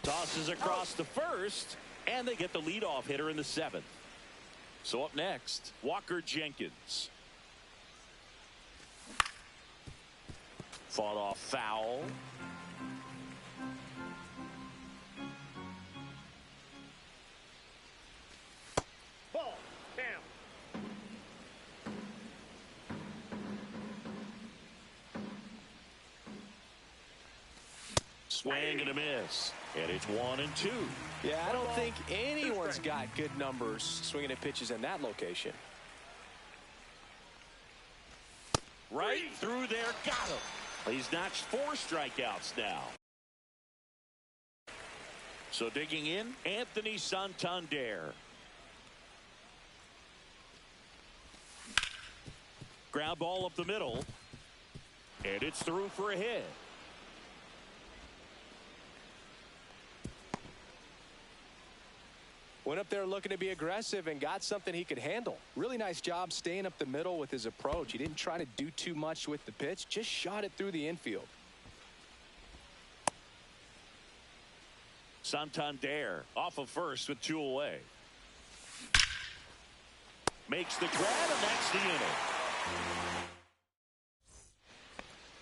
tosses across the first, and they get the leadoff hitter in the 7th. So up next, Walker Jenkins. Fought off foul. Ball. Down. Swing and a miss. And it's 1 and 2. Yeah, I don't think anyone's got good numbers swinging at pitches in that location. Right through there. Got him. He's notched 4 strikeouts now. So digging in, Anthony Santander. Ground ball up the middle. And it's through for a hit. Went up there looking to be aggressive and got something he could handle. Really nice job staying up the middle with his approach. He didn't try to do too much with the pitch, just shot it through the infield. Santander off of first with 2 away. Makes the grab, and that's the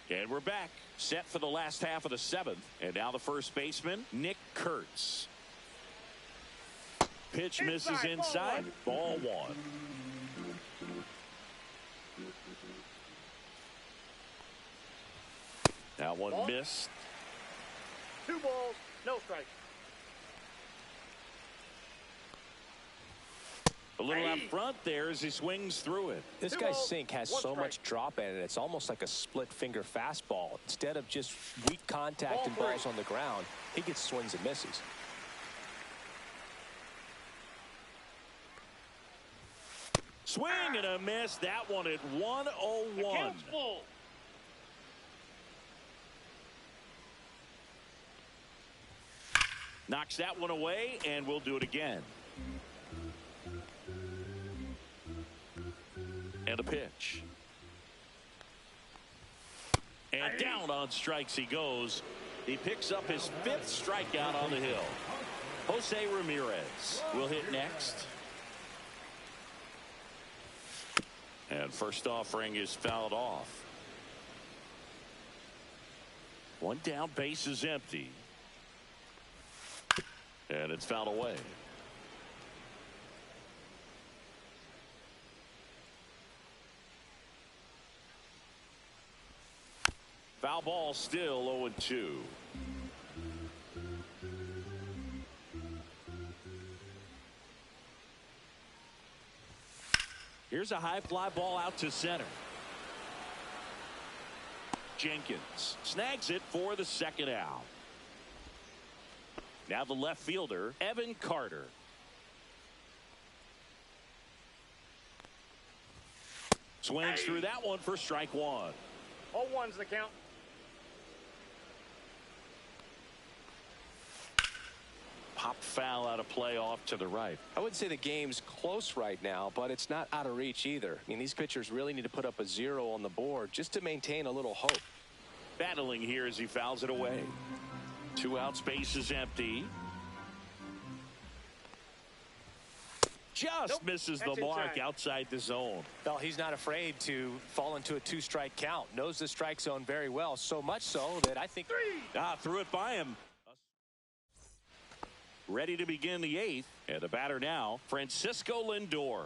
inning. And we're back, set for the last half of the 7th. And now the first baseman, Nick Kurtz. Pitch misses inside. Ball 1. That one missed. 2 balls, no strike. A little out front there as he swings through it. This guy's sink has so much drop in it. It's almost like a split finger fastball. Instead of just weak contact and balls on the ground, he gets swings and misses. Swing and a miss. That one at 101. Knocks that one away, and we'll do it again. And a pitch. And down on strikes he goes. He picks up his 5th strikeout on the hill. Jose Ramirez will hit next. And first offering is fouled off. One down, base is empty. And it's fouled away. Foul ball, still 0-2. Here's a high fly ball out to center. Jenkins snags it for the 2nd out. Now the left fielder, Evan Carter. Swings through that one for strike 1. 0-1's the count. Pop foul out of play off to the right. I wouldn't say the game's close right now, but it's not out of reach either. I mean, these pitchers really need to put up a 0 on the board just to maintain a little hope. Battling here as he fouls it away. 2 outs, base is empty. Just misses the mark outside the zone. Well, he's not afraid to fall into a 2-strike count. Knows the strike zone very well, so much so that I think threw it by him. Ready to begin the 8th, and the batter now, Francisco Lindor.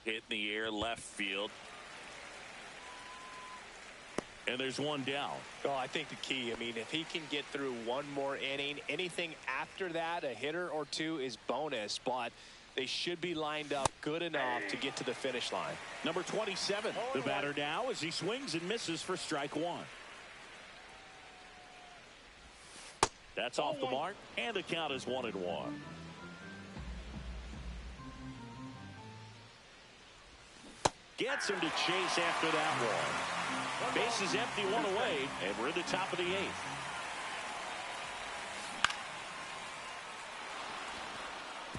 Hit in the air, left field. And there's one down. Well, I think the key, I mean, if he can get through one more inning, anything after that, a hitter or 2 is bonus, but they should be lined up good enough to get to the finish line. Number 27, the batter now as he swings and misses for strike 1. That's off the mark, and the count is 1-1. Gets him to chase after that one. Base is empty, 1 away, and we're in the top of the 8th.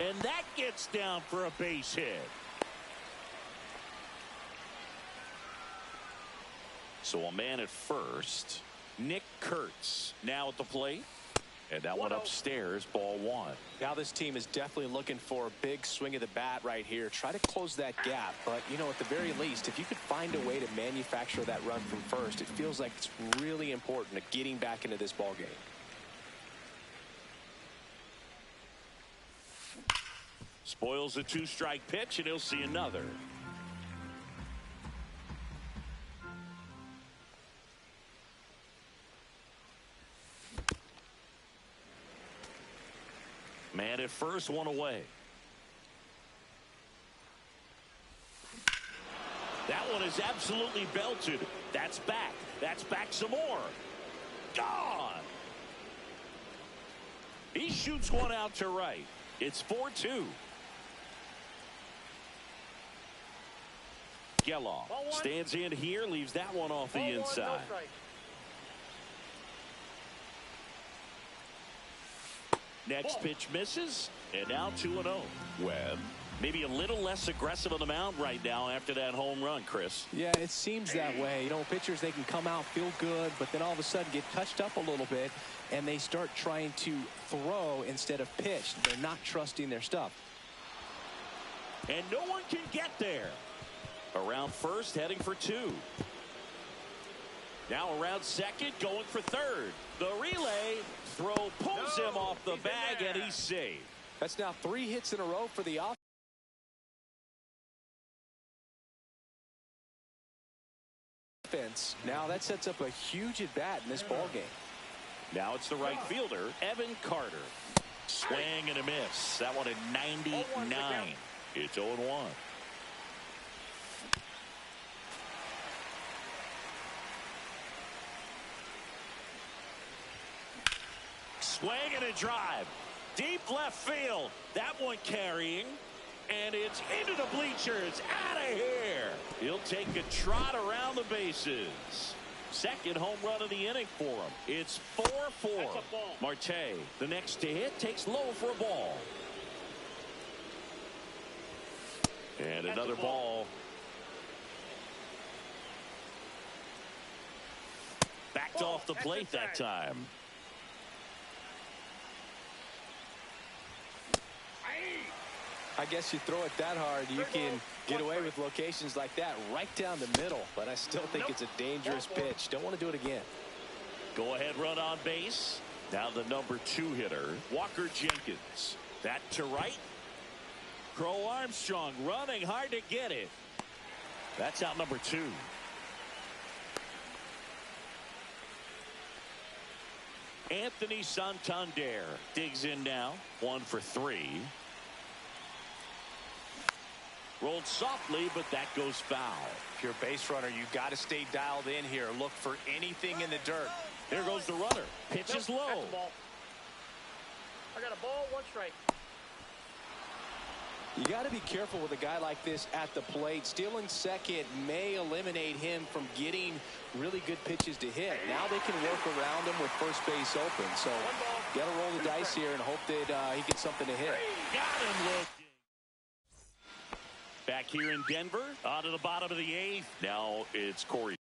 And that gets down for a base hit. So a man at first. Nick Kurtz now at the plate. And that one upstairs, ball 1. Now this team is definitely looking for a big swing of the bat right here. Try to close that gap. But, you know, at the very least, if you could find a way to manufacture that run from first, it feels like it's really important to getting back into this ball game. Spoils the 2-strike pitch, and he'll see another. Man at first, 1 away. That one is absolutely belted. That's back. That's back some more. Gone. He shoots one out to right. It's 4-2. Geloff stands in here, leaves that one off the inside. Next pitch misses, and now 2-0. Webb, maybe a little less aggressive on the mound right now after that home run, Chris. Yeah, it seems that way. You know, pitchers, they can come out, feel good, but then all of a sudden get touched up a little bit, and they start trying to throw instead of pitch. They're not trusting their stuff. And no one can get there. Around first, heading for 2. Now around second, going for third. The relay throw pulls him off the bag, and he's safe. That's now 3 hits in a row for the offense. Now that sets up a huge at-bat in this ball game. Now it's the right fielder, Evan Carter. Swing and a miss. That one at 99. It's 0-1. Swing and a drive. Deep left field. That one carrying. And it's into the bleachers. Out of here. He'll take a trot around the bases. Second home run of the inning for him. It's 4-4. Marte, the next to hit, takes low for a ball. And another ball. Backed off the plate that time. I guess you throw it that hard, you can get away with locations like that right down the middle. But I still think it's a dangerous pitch. Don't want to do it again. Go ahead run on base. Now the number 2 hitter, Walker Jenkins. That to right. Crow Armstrong running hard to get it. That's out number 2. Anthony Santander digs in now. 1 for 3. Rolled softly, but that goes foul. If you're a base runner, you've got to stay dialed in here. Look for anything in the dirt. There goes the runner. Pitch is low. I got a ball, 1 strike. You got to be careful with a guy like this at the plate. Stealing second may eliminate him from getting really good pitches to hit. Now they can work around him with first base open. So you got to roll the dice here and hope that he gets something to hit. Got him looking. Back here in Denver, on to the bottom of the 8th. Now it's Corey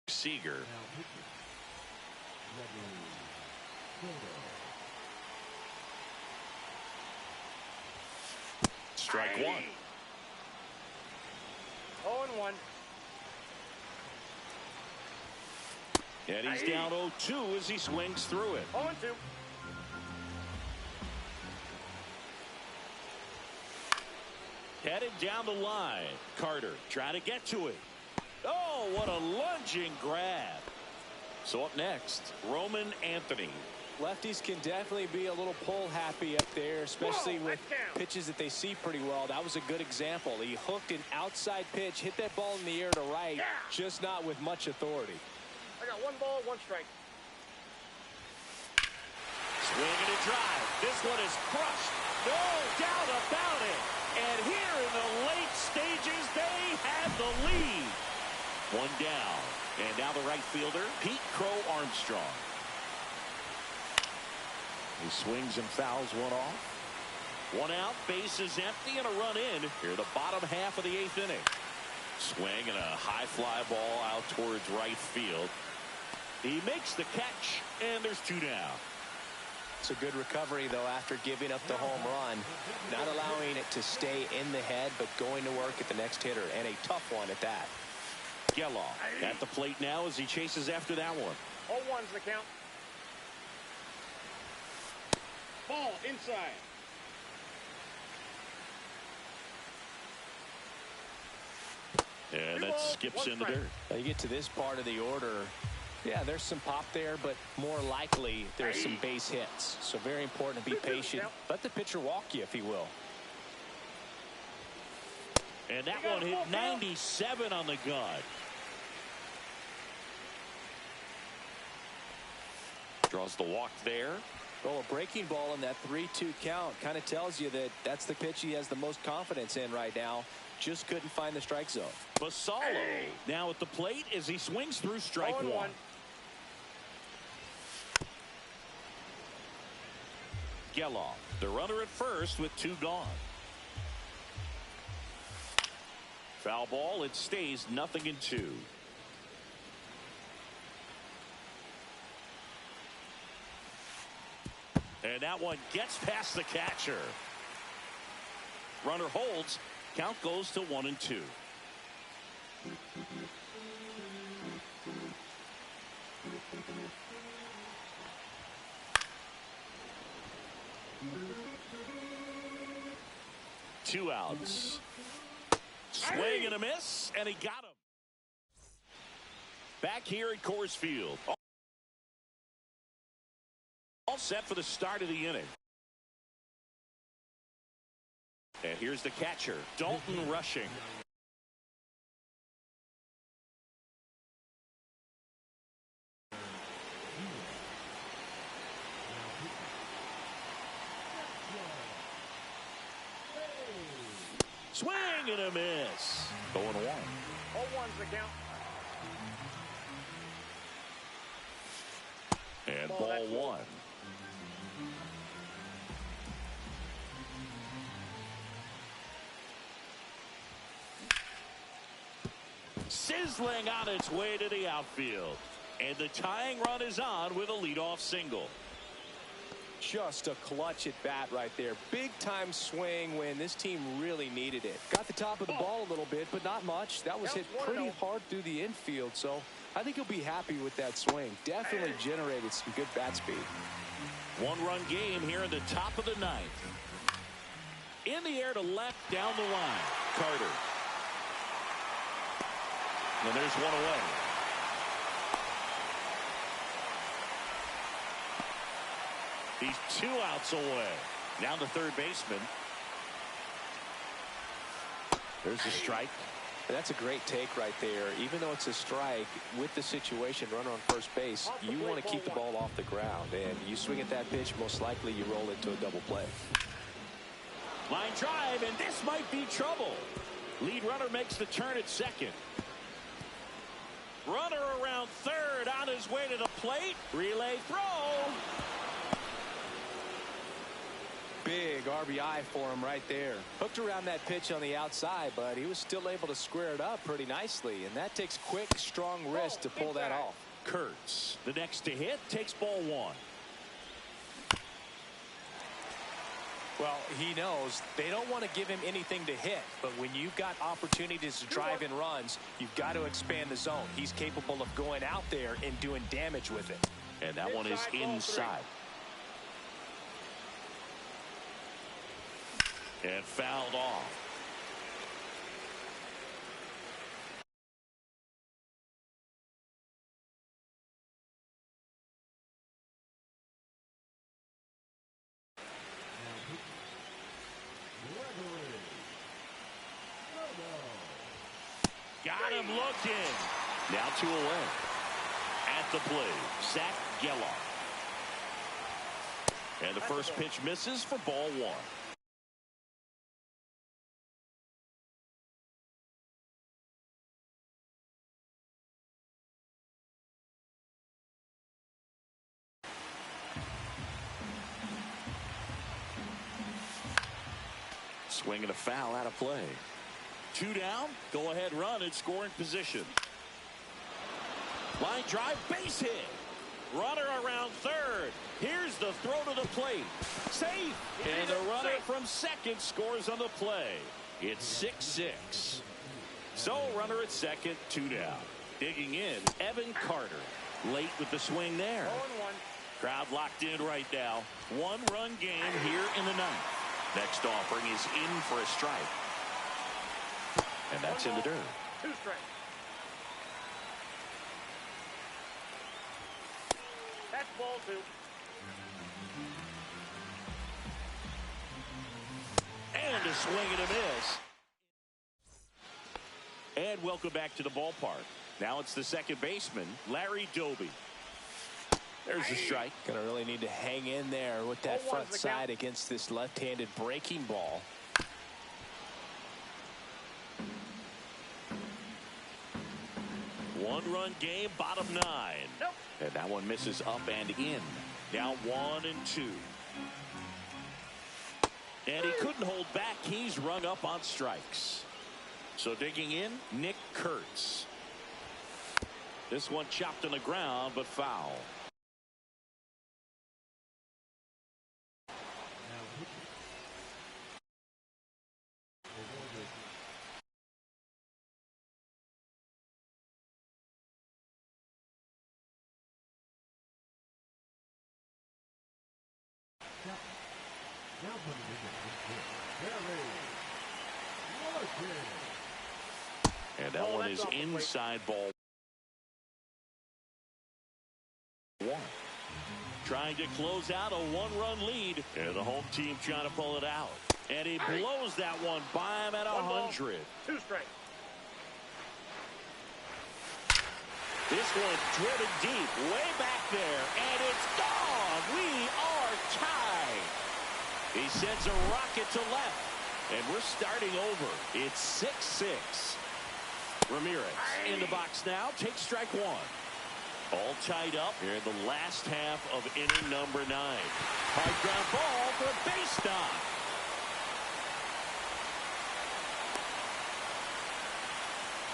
Seager. Now pitching. Strike 1. 0-1. And he's down 0-2 as he swings through it. 0-2. Headed down the line. Carter trying to get to it. Oh, what a lunging grab. So up next, Roman Anthony. Lefties can definitely be a little pull happy up there, especially with pitches that they see pretty well. That was a good example. He hooked an outside pitch, hit that ball in the air to right, just not with much authority. I got 1 ball, 1 strike. Swing and a drive. This one is crushed. No doubt about it. And here in the late stages, they have the lead. 1 down. And now the right fielder, Pete Crow Armstrong. He swings and fouls one off. 1 out, base is empty, and a run in here the bottom half of the 8th inning. Swing and a high fly ball out towards right field. He makes the catch, and there's 2 down. It's a good recovery, though, after giving up the home run. Not allowing it to stay in the head, but going to work at the next hitter, and a tough one at that. Gelof at the plate now as he chases after that one. 0-1's the count. Ball inside. And that skips in the dirt. Now you get to this part of the order. Yeah, there's some pop there, but more likely there's some base hits. So very important to be patient. Let the pitcher walk you, if he will. And that one hit 97 on the gun. Draws the walk there. Well, a breaking ball in that 3-2 count kind of tells you that that's the pitch he has the most confidence in right now. Just couldn't find the strike zone. Basallo now at the plate as he swings through strike 1. Gelof, the runner at first with 2 gone. Foul ball, it stays 0-2. And that one gets past the catcher. Runner holds. Count goes to 1-2. Two outs. Swing and a miss, and he got him. Back here at Coors Field. All set for the start of the inning. And here's the catcher, Dalton Rushing. Swing and a miss. 0-1. 0-1's the count. And ball one. Sizzling on its way to the outfield. And the tying run is on with a leadoff single. Just a clutch at bat right there. Big time swing when this team really needed it. Got the top of the ball a little bit, but not much. That was hit pretty hard through the infield, so I think he'll be happy with that swing. Definitely generated some good bat speed. One-run game here in the top of the ninth. In the air to left, down the line. Carter. And there's one away. He's 2 outs away. Now the third baseman. There's a strike. That's a great take right there. Even though it's a strike, with the situation, runner on first base, you want to keep the ball off the ground. And you swing at that pitch, most likely you roll into a double play. Line drive, and this might be trouble. Lead runner makes the turn at second. Runner around third on his way to the plate. Relay throw. Big RBI for him right there. Hooked around that pitch on the outside, but he was still able to square it up pretty nicely. And that takes quick, strong wrist to pull that off. Kurtz, the next to hit, takes ball one. Well, he knows they don't want to give him anything to hit, but when you've got opportunities to drive in runs, you've got to expand the zone. He's capable of going out there and doing damage with it. And that one is inside. And fouled off. Got him looking. Now 2 away. At the plate, Zach Geloff. And the first pitch misses for ball one. Swing and a foul out of play. 2 down. Go ahead run in scoring position. Line drive, base hit. Runner around third. Here's the throw to the plate. Safe. And the runner from second scores on the play. It's 6-6. So runner at second, 2 down. Digging in, Evan Carter. Late with the swing there. 0-1. Crowd locked in right now. 1-run game here in the ninth. Next offering is in for a strike. And that's in the dirt. 2 strikes. That's ball 2. And a swing and a miss. And welcome back to the ballpark. Now it's the second baseman, Larry Doby. There's a strike. Gonna really need to hang in there with that front side against this left-handed breaking ball. One-run game, bottom 9. Nope. And that one misses up and in. Now 1-2. And he couldn't hold back. He's rung up on strikes. So digging in, Nick Kurtz. This one chopped on the ground, but foul. And that one is inside ball 1. Trying to close out a 1-run lead. And the home team trying to pull it out. And he blows that one by him at 100. 2 strikes. This one driven deep, way back there, and it's gone. We are tied. He sends a rocket to left. And we're starting over. It's 6-6. Ramirez in the box now. Takes strike one. All tied up here in the last half of inning number 9. High ground ball for a base stop.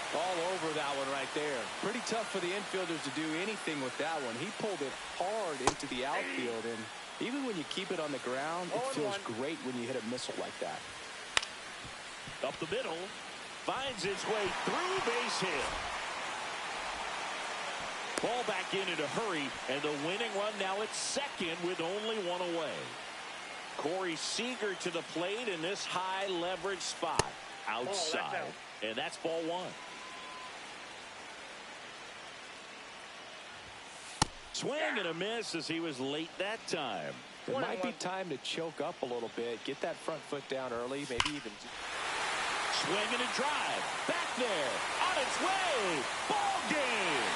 All over that one right there. Pretty tough for the infielders to do anything with that one. He pulled it hard into the outfield, and even when you keep it on the ground, it feels great when you hit a missile like that. Up the middle, finds its way through, base hit. Ball back in a hurry, and the winning run now at second with only one away. Corey Seager to the plate in this high leverage spot outside, and that's ball one. Swing and a miss as he was late that time. It might be time to choke up a little bit, get that front foot down early, maybe even. Swing and a drive. Back there. On its way. Ball game.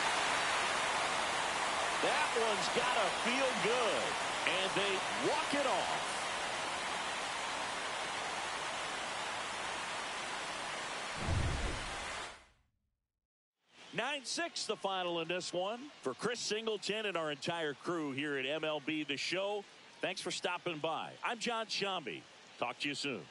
That one's got to feel good. And they walk it off. 9-6 the final in this one. For Chris Singleton and our entire crew here at MLB The Show, thanks for stopping by. I'm John Sciambi. Talk to you soon.